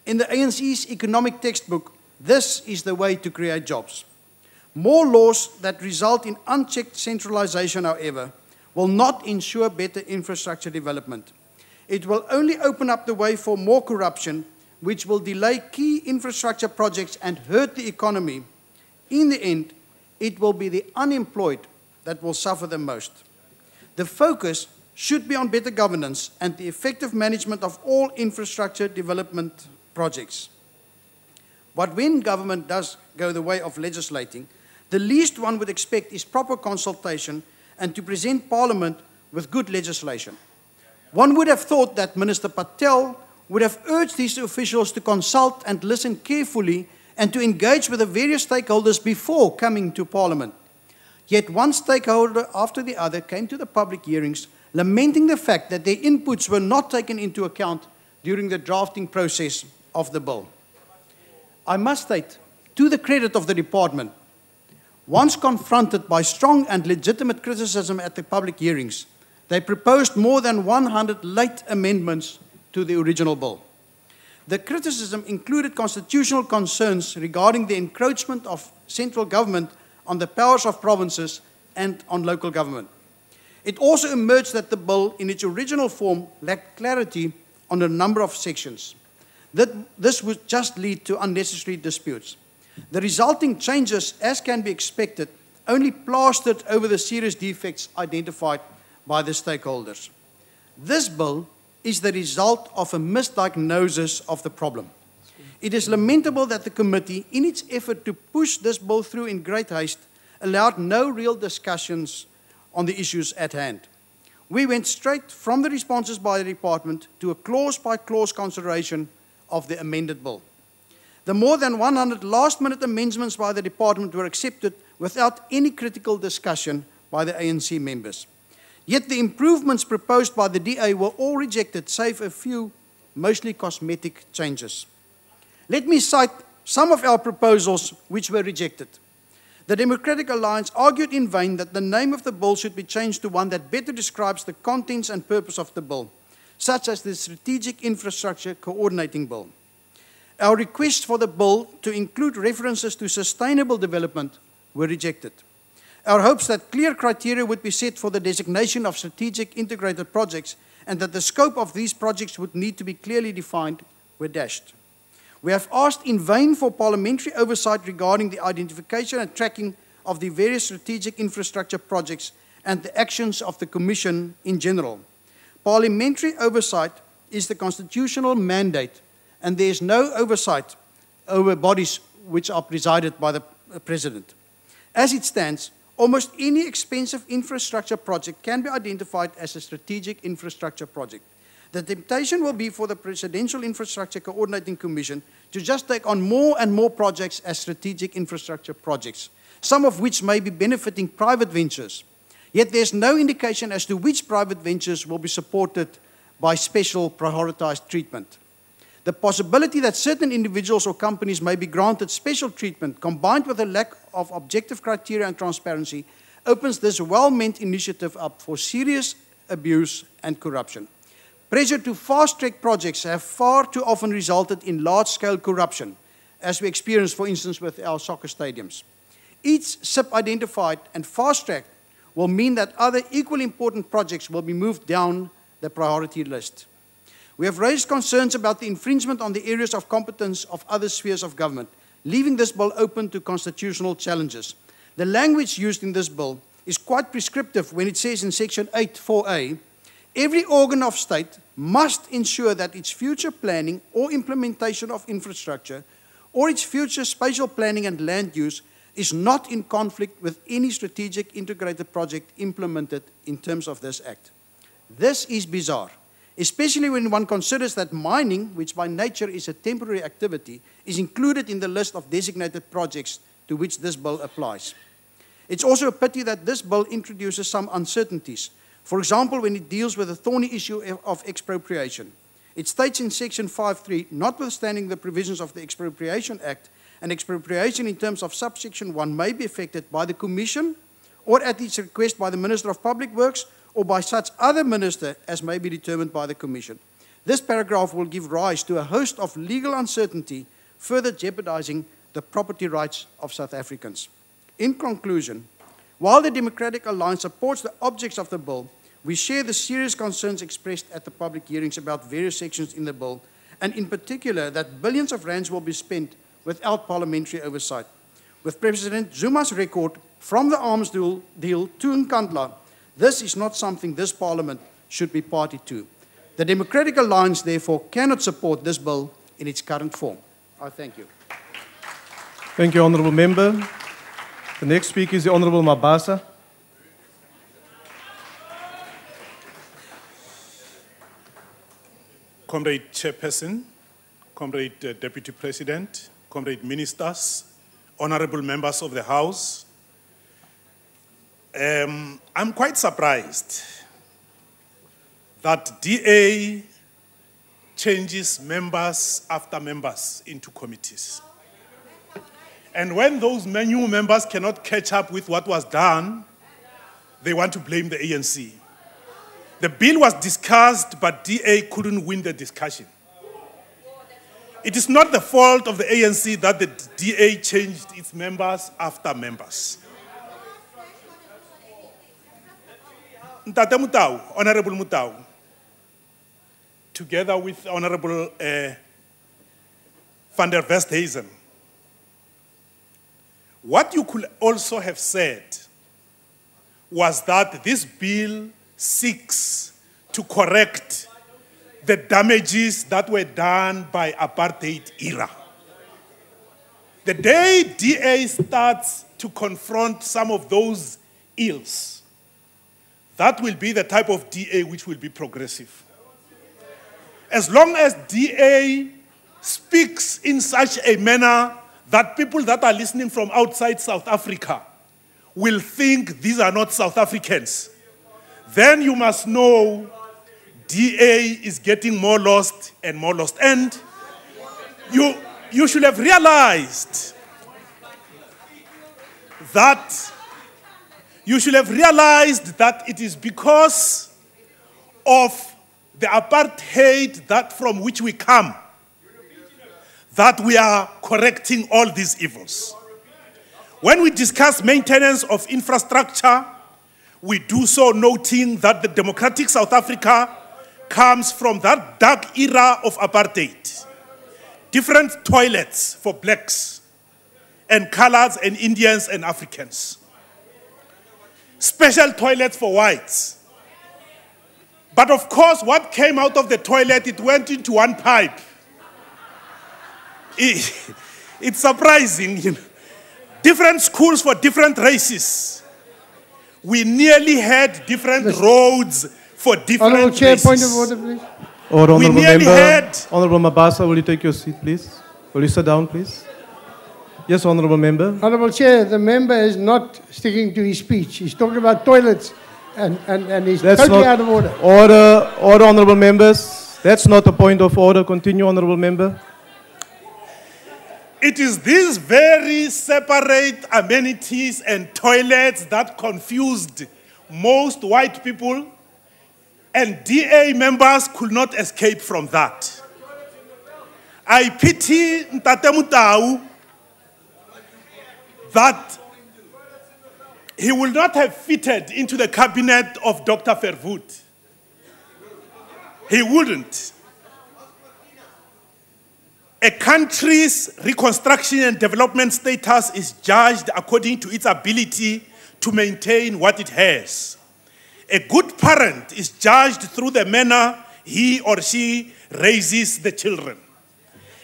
In the ANC's economic textbook, this is the way to create jobs. More laws that result in unchecked centralization, however, will not ensure better infrastructure development. It will only open up the way for more corruption, which will delay key infrastructure projects and hurt the economy. In the end, it will be the unemployed that will suffer the most. The focus should be on better governance and the effective management of all infrastructure development projects. But when government does go the way of legislating, the least one would expect is proper consultation and to present Parliament with good legislation. One would have thought that Minister Patel would have urged these officials to consult and listen carefully and to engage with the various stakeholders before coming to Parliament. Yet one stakeholder after the other came to the public hearings lamenting the fact that their inputs were not taken into account during the drafting process of the bill. I must state, to the credit of the department, once confronted by strong and legitimate criticism at the public hearings, they proposed more than 100 late amendments to the original bill. The criticism included constitutional concerns regarding the encroachment of central government on the powers of provinces and on local government. It also emerged that the bill, in its original form, lacked clarity on a number of sections. This would just lead to unnecessary disputes. The resulting changes, as can be expected, only plastered over the serious defects identified by the stakeholders. This bill is the result of a misdiagnosis of the problem. It is lamentable that the committee, in its effort to push this bill through in great haste, allowed no real discussions on the issues at hand. We went straight from the responses by the department to a clause-by-clause consideration of the amended bill. The more than 100 last-minute amendments by the department were accepted without any critical discussion by the ANC members. Yet the improvements proposed by the DA were all rejected, save a few, mostly cosmetic changes. Let me cite some of our proposals which were rejected. The Democratic Alliance argued in vain that the name of the bill should be changed to one that better describes the contents and purpose of the bill, such as the Strategic Infrastructure Coordinating Bill. Our requests for the bill to include references to sustainable development were rejected. Our hopes that clear criteria would be set for the designation of strategic integrated projects and that the scope of these projects would need to be clearly defined were dashed. We have asked in vain for parliamentary oversight regarding the identification and tracking of the various strategic infrastructure projects and the actions of the Commission in general. Parliamentary oversight is the constitutional mandate, and there is no oversight over bodies which are presided by the President. As it stands, almost any expensive infrastructure project can be identified as a strategic infrastructure project. The temptation will be for the Presidential Infrastructure Coordinating Commission to just take on more and more projects as strategic infrastructure projects, some of which may be benefiting private ventures. Yet there's no indication as to which private ventures will be supported by special prioritized treatment. The possibility that certain individuals or companies may be granted special treatment, combined with a lack of objective criteria and transparency, opens this well-meant initiative up for serious abuse and corruption. Pressure to fast-track projects have far too often resulted in large-scale corruption, as we experienced, for instance, with our soccer stadiums. Each SIP identified and fast-tracked will mean that other equally important projects will be moved down the priority list. We have raised concerns about the infringement on the areas of competence of other spheres of government, leaving this bill open to constitutional challenges. The language used in this bill is quite prescriptive when it says in section 8(4)(a), every organ of state must ensure that its future planning or implementation of infrastructure or its future spatial planning and land use is not in conflict with any strategic integrated project implemented in terms of this Act. This is bizarre, especially when one considers that mining, which by nature is a temporary activity, is included in the list of designated projects to which this bill applies. It's also a pity that this bill introduces some uncertainties. For example, when it deals with the thorny issue of expropriation. It states in section 5(3), notwithstanding the provisions of the Expropriation Act, an expropriation in terms of subsection 1 may be effected by the Commission or at its request by the Minister of Public Works or by such other minister as may be determined by the Commission. This paragraph will give rise to a host of legal uncertainty, further jeopardizing the property rights of South Africans. In conclusion, while the Democratic Alliance supports the objects of the bill, we share the serious concerns expressed at the public hearings about various sections in the bill, and in particular that billions of rands will be spent without parliamentary oversight. With President Zuma's record from the arms deal to Nkandla, this is not something this Parliament should be party to. The Democratic Alliance, therefore, cannot support this bill in its current form. I thank you. Thank you, Honourable Member. The next speaker is the Honourable Mabasa. Comrade Chairperson, Comrade Deputy President, Comrade Ministers, Honourable Members of the House, I'm quite surprised that DA changes members after members into committees. And when those new members cannot catch up with what was done, they want to blame the ANC. The bill was discussed, but DA couldn't win the discussion. It is not the fault of the ANC that the DA changed its members after members. Ntate Mutau, Honorable Mutau, together with Honorable van der Westhuizen, what you could also have said was that this bill seeks to correct the damages that were done by apartheid era. The day DA starts to confront some of those ills, that will be the type of DA which will be progressive. As long as DA speaks in such a manner that people that are listening from outside South Africa will think these are not South Africans, then you must know DA is getting more lost and more lost. And you should have realized that it is because of the apartheid that from which we come that we are correcting all these evils. When we discuss maintenance of infrastructure, we do so noting that the democratic South Africa comes from that dark era of apartheid. Different toilets for blacks and coloreds and Indians and Africans. Special toilets for whites. But of course, what came out of the toilet, it went into one pipe. It's surprising, you know. Different schools for different races. We nearly had different roads for different Honourable Chair, races. point of order, please. Order, We Honourable nearly Member. had- Honourable Mabasa, will you take your seat, please? Will you sit down, please? Yes, Honourable Member. Honourable Chair, the member is not sticking to his speech. He's talking about toilets and he's That's totally not out of order. Order, Honourable Members. That's not a point of order. Continue, Honourable Member. It is these very separate amenities and toilets that confused most white people, and DA members could not escape from that. I pity Ntate Mutau that he will not have fitted into the cabinet of Dr. Verwoerd. He wouldn't. A country's reconstruction and development status is judged according to its ability to maintain what it has. A good parent is judged through the manner he or she raises the children.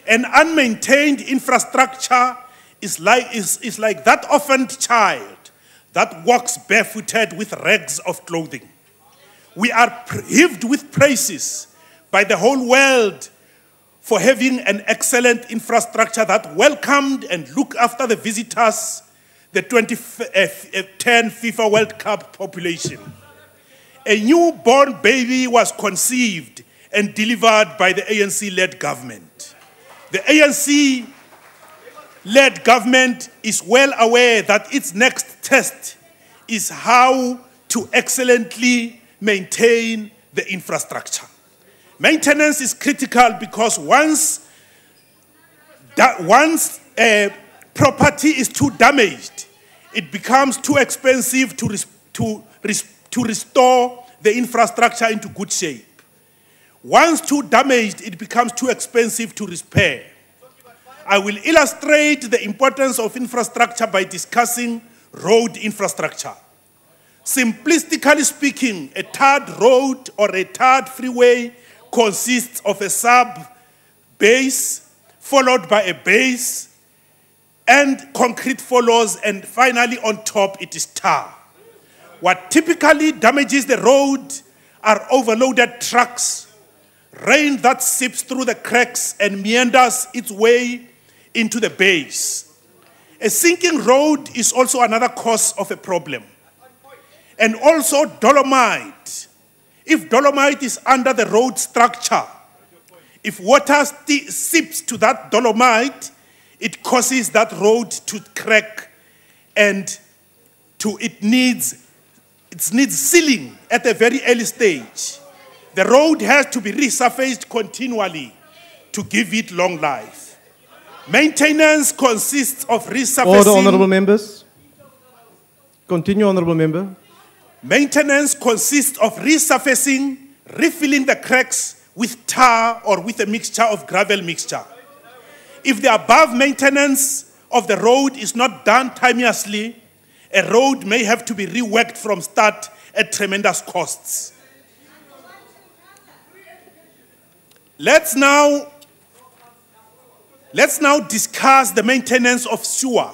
An unmaintained infrastructure is like that orphaned child that walks barefooted with rags of clothing. We are heaved with praises by the whole world for having an excellent infrastructure that welcomed and looked after the visitors, the 2010 FIFA World Cup population. A newborn baby was conceived and delivered by the ANC-led government. The ANC-led government is well aware that its next test is how to excellently maintain the infrastructure. Maintenance is critical because once a property is too damaged, it becomes too expensive to restore the infrastructure into good shape. Once too damaged, it becomes too expensive to repair. I will illustrate the importance of infrastructure by discussing road infrastructure. Simplistically speaking, a tarred road or a tarred freeway consists of a sub-base, followed by a base, and concrete follows, and finally on top it is tar. What typically damages the road are overloaded trucks, rain that seeps through the cracks and meanders its way into the base. A sinking road is also another cause of a problem. And also dolomite. If dolomite is under the road structure, if water seeps to that dolomite, it causes that road to crack and it needs sealing at a very early stage. The road has to be resurfaced continually to give it long life. Maintenance consists of resurfacing. Order, Honourable Members. Continue, Honourable Member. Maintenance consists of resurfacing, refilling the cracks with tar or with a mixture of gravel mixture. If the above maintenance of the road is not done timeously, a road may have to be reworked from start at tremendous costs. Let's now discuss the maintenance of sewer.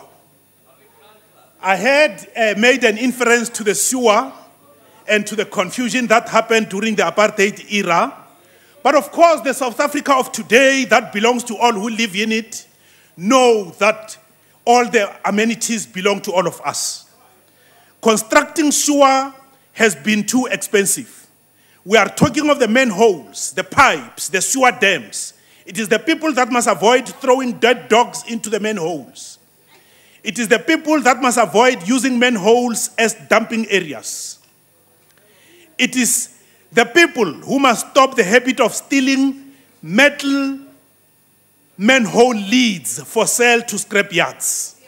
I had made an inference to the sewer and to the confusion that happened during the apartheid era. But of course, the South Africa of today that belongs to all who live in it know that all the amenities belong to all of us. Constructing sewer has been too expensive. We are talking of the manholes, the pipes, the sewer dams. It is the people that must avoid throwing dead dogs into the manholes. It is the people that must avoid using manholes as dumping areas. It is the people who must stop the habit of stealing metal manhole leads for sale to scrap yards.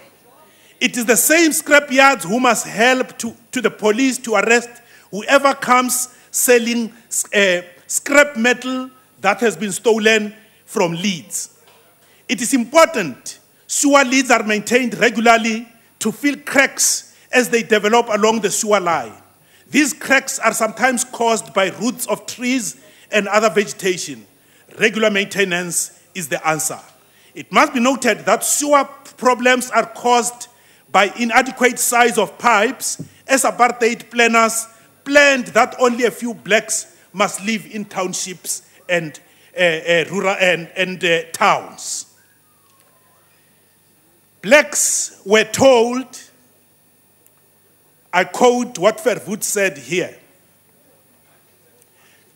It is the same scrap yards who must help to the police to arrest whoever comes selling scrap metal that has been stolen from leads. It is important sewer leads are maintained regularly to fill cracks as they develop along the sewer line. These cracks are sometimes caused by roots of trees and other vegetation. Regular maintenance is the answer. It must be noted that sewer problems are caused by inadequate size of pipes, as apartheid planners planned that only a few blacks must live in townships and rural and towns. Blacks were told, I quote what Verwoerd said here,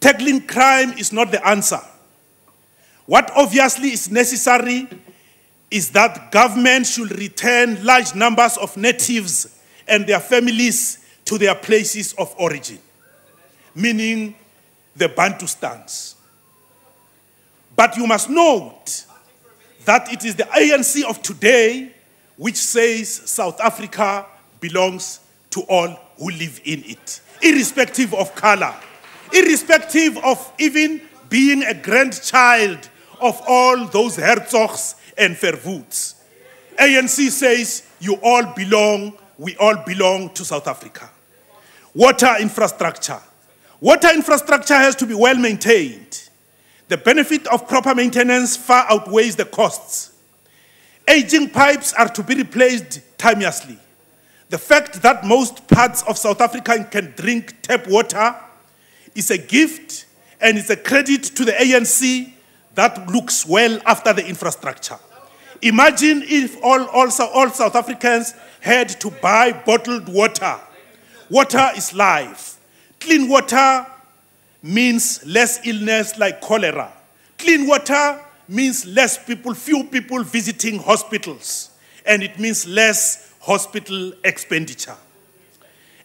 tackling crime is not the answer. What obviously is necessary is that government should return large numbers of natives and their families to their places of origin, meaning the Bantustans. But you must note that it is the ANC of today which says South Africa belongs to all who live in it, irrespective of color, irrespective of even being a grandchild of all those Herzogs and Verwoerds. ANC says you all belong, we all belong to South Africa. Water infrastructure. Water infrastructure has to be well maintained. The benefit of proper maintenance far outweighs the costs. Aging pipes are to be replaced timeously. The fact that most parts of South Africa can drink tap water is a gift and it's a credit to the ANC that looks well after the infrastructure. Imagine if all South Africans had to buy bottled water. Water is life. Clean water means less illness like cholera. Clean water means few people visiting hospitals, and it means less hospital expenditure.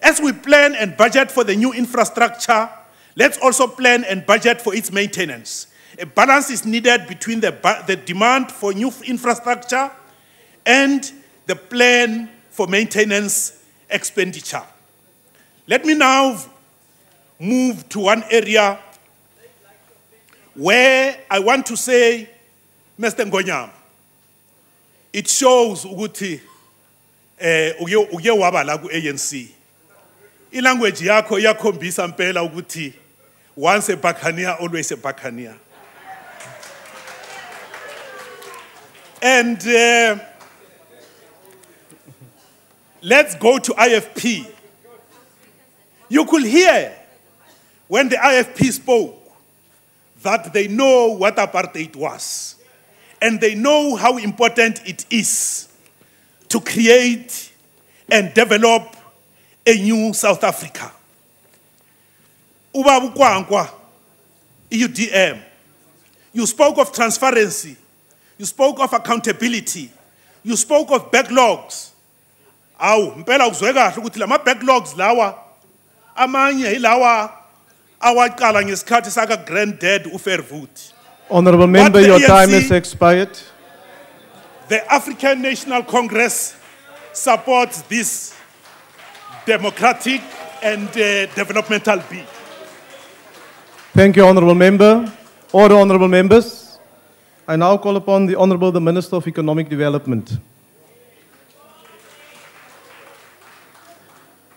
As we plan and budget for the new infrastructure, let's also plan and budget for its maintenance. A balance is needed between the demand for new infrastructure and the plan for maintenance expenditure. Let me now move to one area where I want to say, Mr. Ngonyama, it shows ukuthi uye wabala ku-ANC. Ilanguage yakho iyakhombisa mpela ukuthi once a Buccaneer, always a Buccaneer. And let's go to IFP. You could hear when the IFP spoke that they know what apartheid was. And they know how important it is to create and develop a new South Africa. Ubabu Kwankwa, EUDM, you spoke of transparency. You spoke of accountability. You spoke of backlogs. Awu, mpela uzwe kahle ukuthi lama backlogs lawa amanye ilawa awaqala ngesikhathi saka granddad uFerwood. Honorable member, your time has expired. The African National Congress supports this democratic and developmental bill. Thank you, Honourable Member. Order, Honourable Members. I now call upon the Honourable Minister of Economic Development.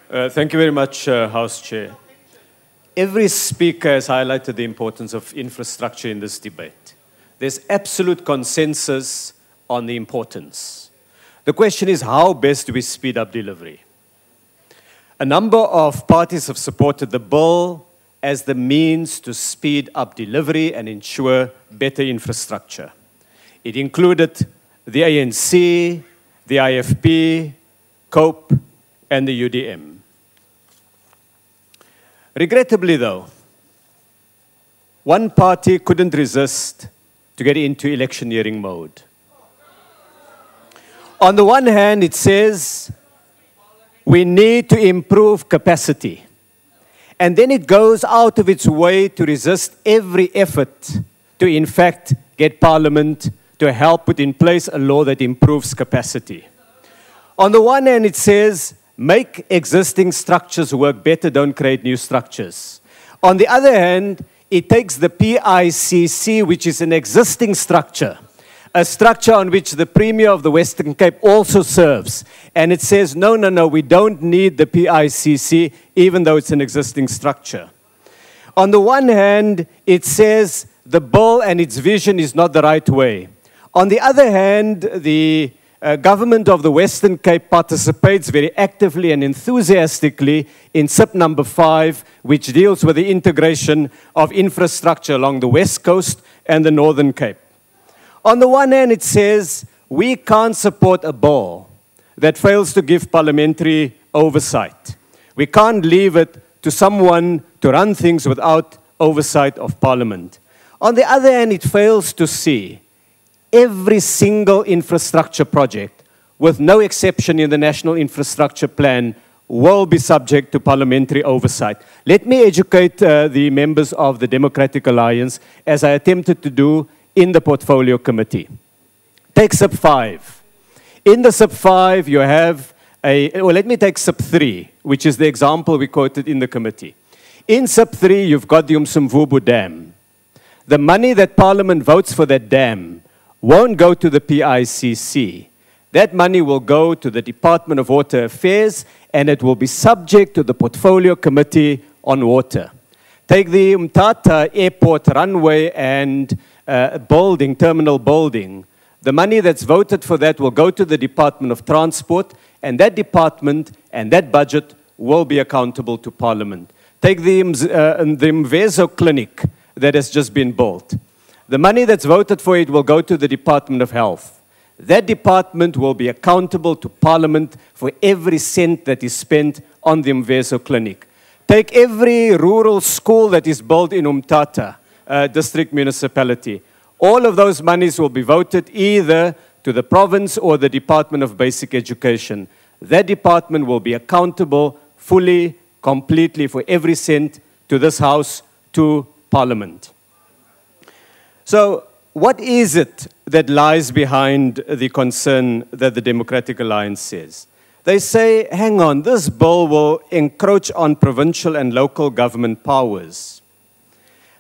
Thank you very much, House Chair. Every speaker has highlighted the importance of infrastructure in this debate. There's absolute consensus on the importance. The question is, how best do we speed up delivery? A number of parties have supported the bill as the means to speed up delivery and ensure better infrastructure. It included the ANC, the IFP, COPE, and the UDM. Regrettably, though, one party couldn't resist to get into electioneering mode. On the one hand, it says we need to improve capacity. And then it goes out of its way to resist every effort to, in fact, get Parliament to help put in place a law that improves capacity. On the one hand, it says, make existing structures work better, don't create new structures. On the other hand, it takes the PICC, which is an existing structure, a structure on which the Premier of the Western Cape also serves, and it says, no, no, no, we don't need the PICC, even though it's an existing structure. On the one hand, it says the bill and its vision is not the right way. On the other hand, the government of the Western Cape participates very actively and enthusiastically in SIP number 5, which deals with the integration of infrastructure along the West Coast and the Northern Cape. On the one hand, it says we can't support a bill that fails to give parliamentary oversight. We can't leave it to someone to run things without oversight of Parliament. On the other hand, it fails to see every single infrastructure project, with no exception in the National Infrastructure Plan, will be subject to parliamentary oversight. Let me educate the members of the Democratic Alliance, as I attempted to do in the Portfolio Committee. Take SIP 5. In the SIP 5, you have let me take SIP 3, which is the example we quoted in the committee. In SIP 3, you've got the Umsumvubu Dam. The money that Parliament votes for that dam won't go to the PICC. That money will go to the Department of Water Affairs, and it will be subject to the Portfolio Committee on Water. Take the Umtata Airport runway and building, terminal building. The money that's voted for that will go to the Department of Transport, and that department and that budget will be accountable to Parliament. Take the Mvezo Clinic that has just been built. The money that's voted for it will go to the Department of Health. That department will be accountable to Parliament for every cent that is spent on the Mvezo Clinic. Take every rural school that is built in Umtata district municipality. All of those monies will be voted either to the province or the Department of Basic Education. That department will be accountable fully, completely for every cent to this House, to Parliament. So, what is it that lies behind the concern that the Democratic Alliance says? They say, hang on, this bill will encroach on provincial and local government powers.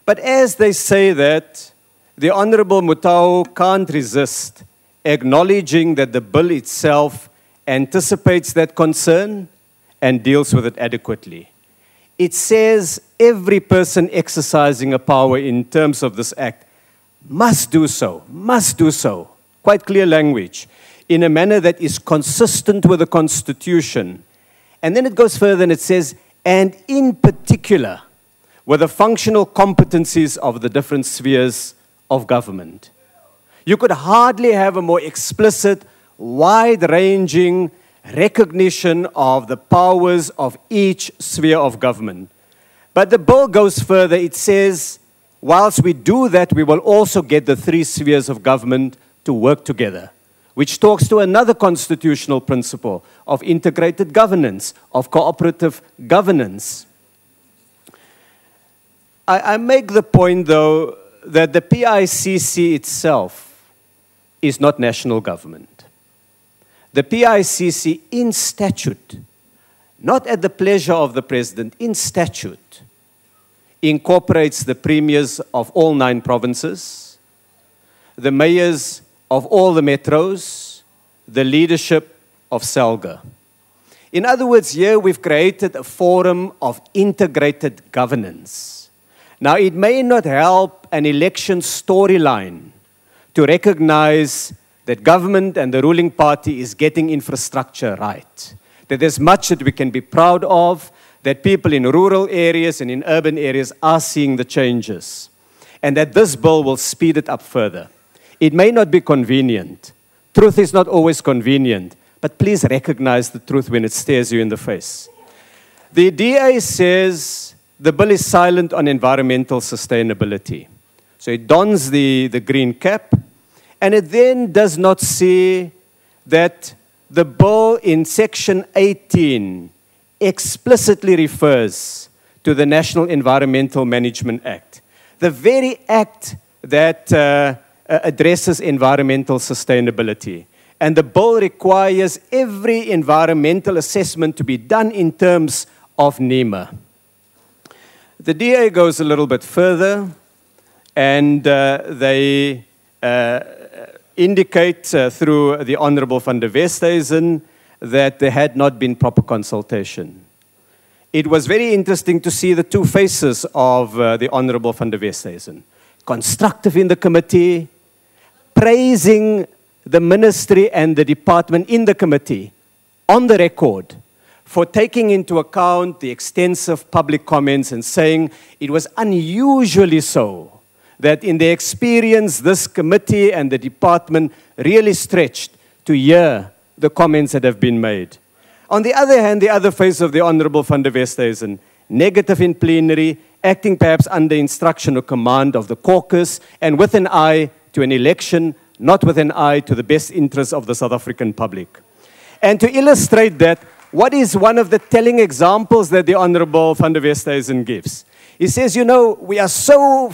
But as they say that, the Honourable Mutau can't resist acknowledging that the bill itself anticipates that concern and deals with it adequately. It says every person exercising a power in terms of this act must do so, quite clear language, in a manner that is consistent with the Constitution. And then it goes further and it says, and in particular, with the functional competencies of the different spheres of government. You could hardly have a more explicit, wide-ranging recognition of the powers of each sphere of government. But the bill goes further. It says, whilst we do that, we will also get the three spheres of government to work together, which talks to another constitutional principle of integrated governance, of cooperative governance. I make the point, though, that the PICC itself is not national government. The PICC in statute not at the pleasure of the President, in statute, incorporates the premiers of all 9 provinces, the mayors of all the metros, the leadership of SALGA. In other words, here we've created a forum of integrated governance. Now, it may not help an election storyline to recognize that government and the ruling party is getting infrastructure right, that there's much that we can be proud of, that people in rural areas and in urban areas are seeing the changes, and that this bill will speed it up further. It may not be convenient. Truth is not always convenient, but please recognize the truth when it stares you in the face. The DA says the bill is silent on environmental sustainability. So it dons the green cap, and it then does not see that the bill in section 18 explicitly refers to the National Environmental Management Act, the very act that addresses environmental sustainability. And the bill requires every environmental assessment to be done in terms of NEMA. The DA goes a little bit further, and they indicate through the Honourable van der Westhuizen that there had not been proper consultation. It was very interesting to see the 2 faces of the Honourable van der Westhuizen. Constructive in the committee, praising the ministry and the department in the committee, on the record, for taking into account the extensive public comments and saying it was unusually so that in their experience, this committee and the department really stretched to hear the comments that have been made. On the other hand, the other face of the Honourable van der Westhuizen, negative in plenary, acting perhaps under instruction or command of the caucus, and with an eye to an election, not with an eye to the best interests of the South African public. And to illustrate that, what is one of the telling examples that the Honourable van der Westhuizen gives? He says, you know, we are so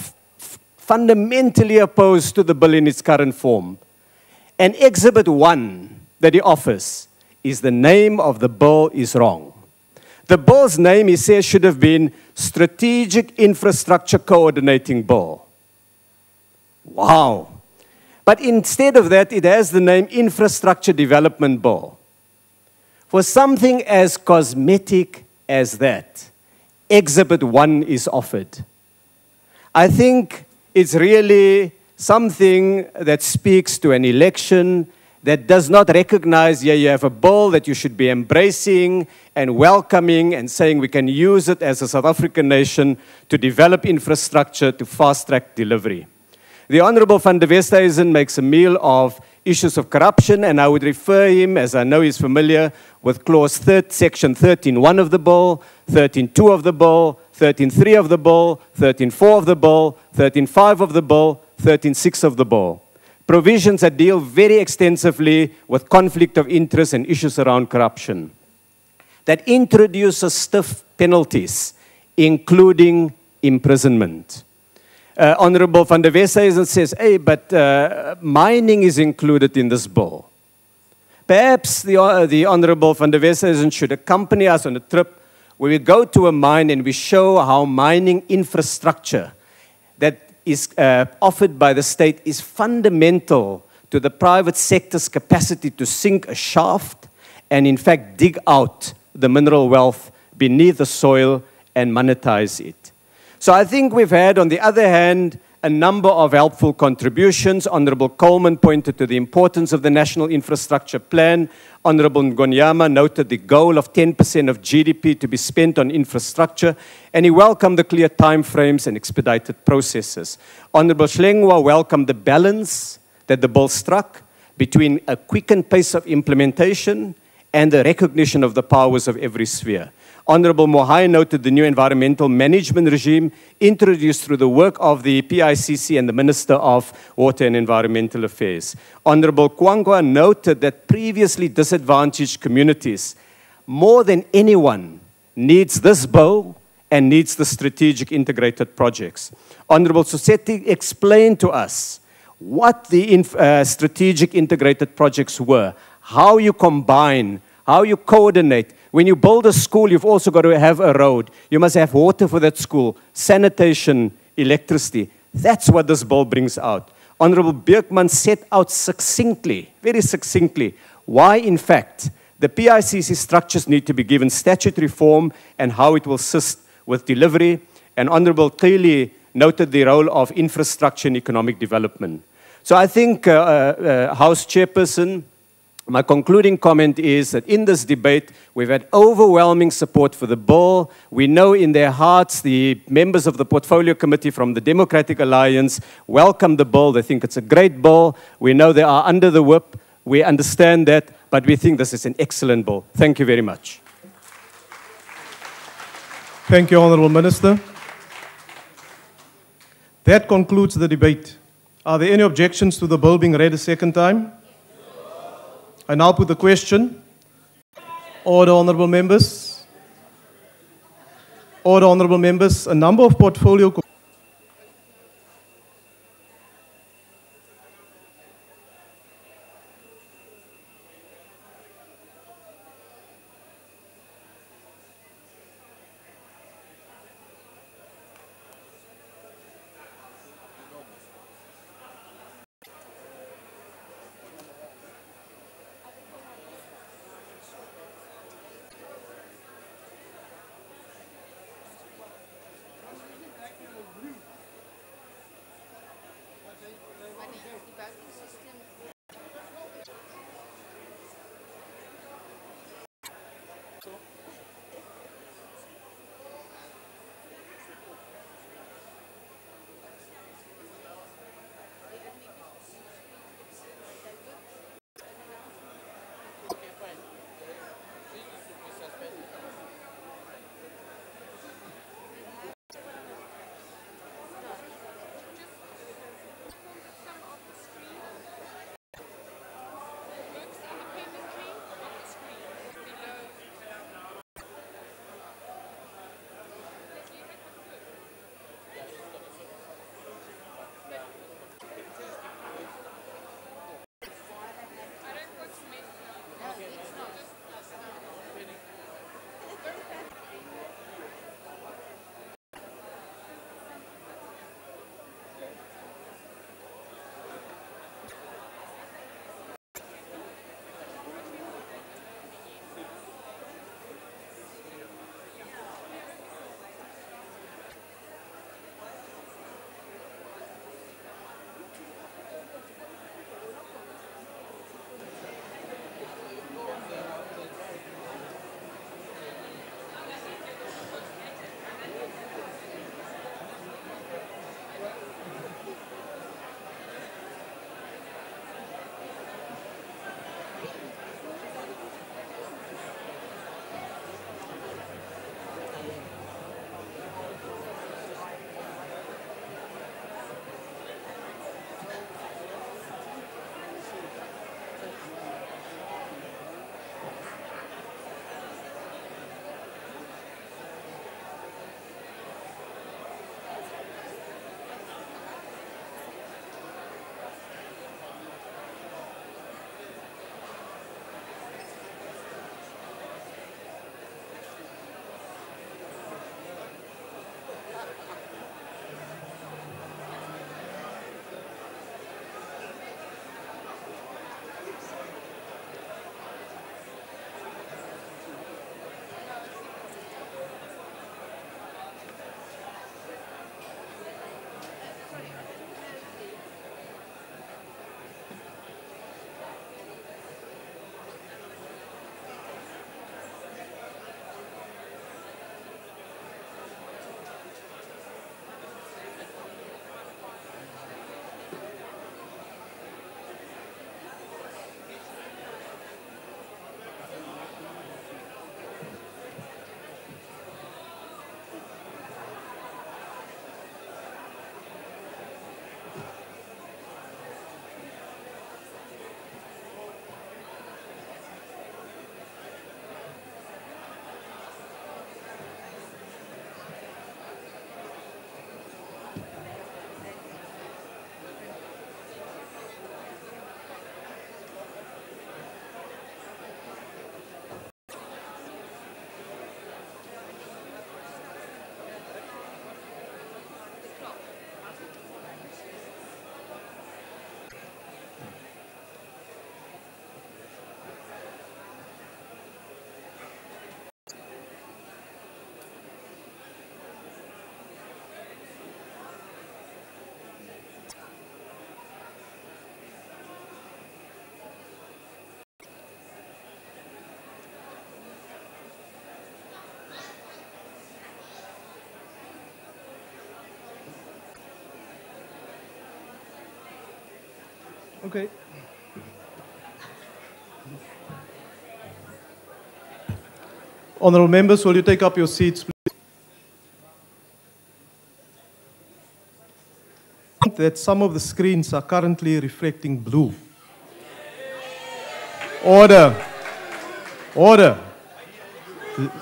fundamentally opposed to the bill in its current form. And Exhibit 1 that he offers is the name of the bill is wrong. The bill's name, he says, should have been Strategic Infrastructure Coordinating Bill. Wow. But instead of that, it has the name Infrastructure Development Bill. For something as cosmetic as that, Exhibit 1 is offered. I think it's really something that speaks to an election that does not recognize, yeah, you have a bill that you should be embracing and welcoming and saying we can use it as a South African nation to develop infrastructure to fast-track delivery. The Honourable van der Westhuizen makes a meal of issues of corruption, and I would refer him, as I know he's familiar, with clause section 13.1 of the bill, 13.2 of the bill, 13.3 of the bill, 13.4 of the bill, 13.5 of the bill, 13.6 of the bill. Provisions that deal very extensively with conflict of interest and issues around corruption. That introduces stiff penalties, including imprisonment. Honourable van der Westhuizen says, hey, but mining is included in this bill. Perhaps the Honourable van der Westhuizen should accompany us on a trip where we go to a mine and we show how mining infrastructure that is offered by the state is fundamental to the private sector's capacity to sink a shaft and in fact dig out the mineral wealth beneath the soil and monetize it. So I think we've had, on the other hand, a number of helpful contributions. Honourable Coleman pointed to the importance of the National Infrastructure Plan. Honourable Ngonyama noted the goal of 10% of GDP to be spent on infrastructure, and he welcomed the clear timeframes and expedited processes. Honourable Schlengwa welcomed the balance that the bill struck between a quickened pace of implementation and the recognition of the powers of every sphere. Honourable Mohai noted the new environmental management regime introduced through the work of the PICC and the Minister of Water and Environmental Affairs. Honourable Kwangwa noted that previously disadvantaged communities, more than anyone, needs this bill and needs the strategic integrated projects. Honourable Soseti explained to us what the strategic integrated projects were, how you combine, how you coordinate When you build a school, you've also got to have a road. You must have water for that school, sanitation, electricity. That's what this bill brings out. Honorable Beekman set out succinctly, very succinctly, why, in fact, the PICC structures need to be given statutory form and how it will assist with delivery. And Honorable clearly noted the role of infrastructure and economic development. So I think, House Chairperson, my concluding comment is that in this debate, we've had overwhelming support for the bill. We know in their hearts the members of the Portfolio Committee from the Democratic Alliance welcome the bill. They think it's a great bill. We know they are under the whip. We understand that, but we think this is an excellent bill. Thank you very much. Thank you, Honourable Minister. That concludes the debate. Are there any objections to the bill being read a second time? I now put the question. Order, Honourable Members. Order, Honourable Members. A number of portfolio Okay. Honourable members, will you take up your seats, please? That some of the screens are currently reflecting blue. Order. Order.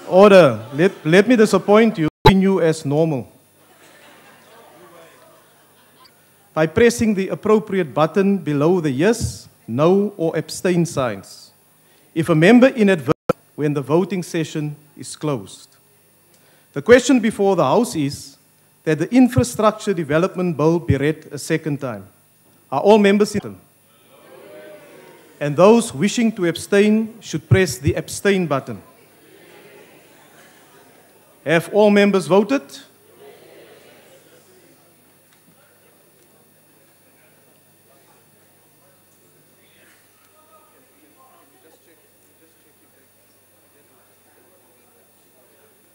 Order. Let me disappoint you. Continue as normal. By pressing the appropriate button below the yes, no, or abstain signs. If a member inadvertently, when the voting session is closed. The question before the House is that the Infrastructure Development Bill be read a second time. Are all members in? And those wishing to abstain should press the abstain button. Have all members voted?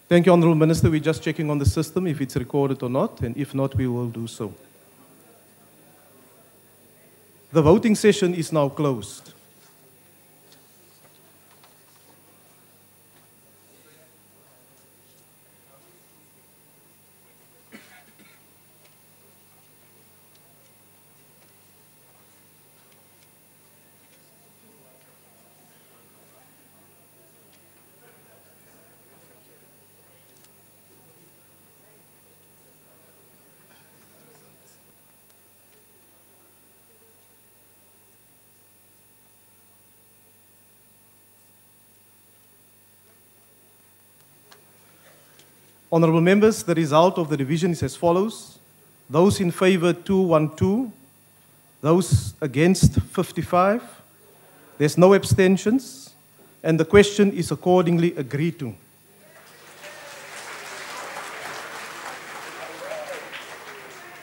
Thank you, Honourable Minister. We're just checking on the system if it's recorded or not, and if not, we will do so. The voting session is now closed. Honourable members, the result of the division is as follows. Those in favour 212, those against 55, there's no abstentions, and the question is accordingly agreed to.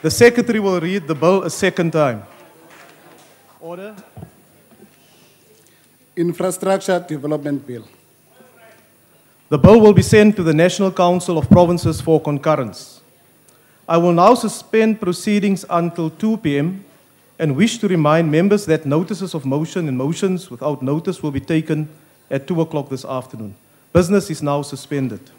The Secretary will read the bill a second time. Order. Infrastructure Development Bill. The bill will be sent to the National Council of Provinces for concurrence. I will now suspend proceedings until 2 p.m. and wish to remind members that notices of motion and motions without notice will be taken at 2 o'clock this afternoon. Business is now suspended.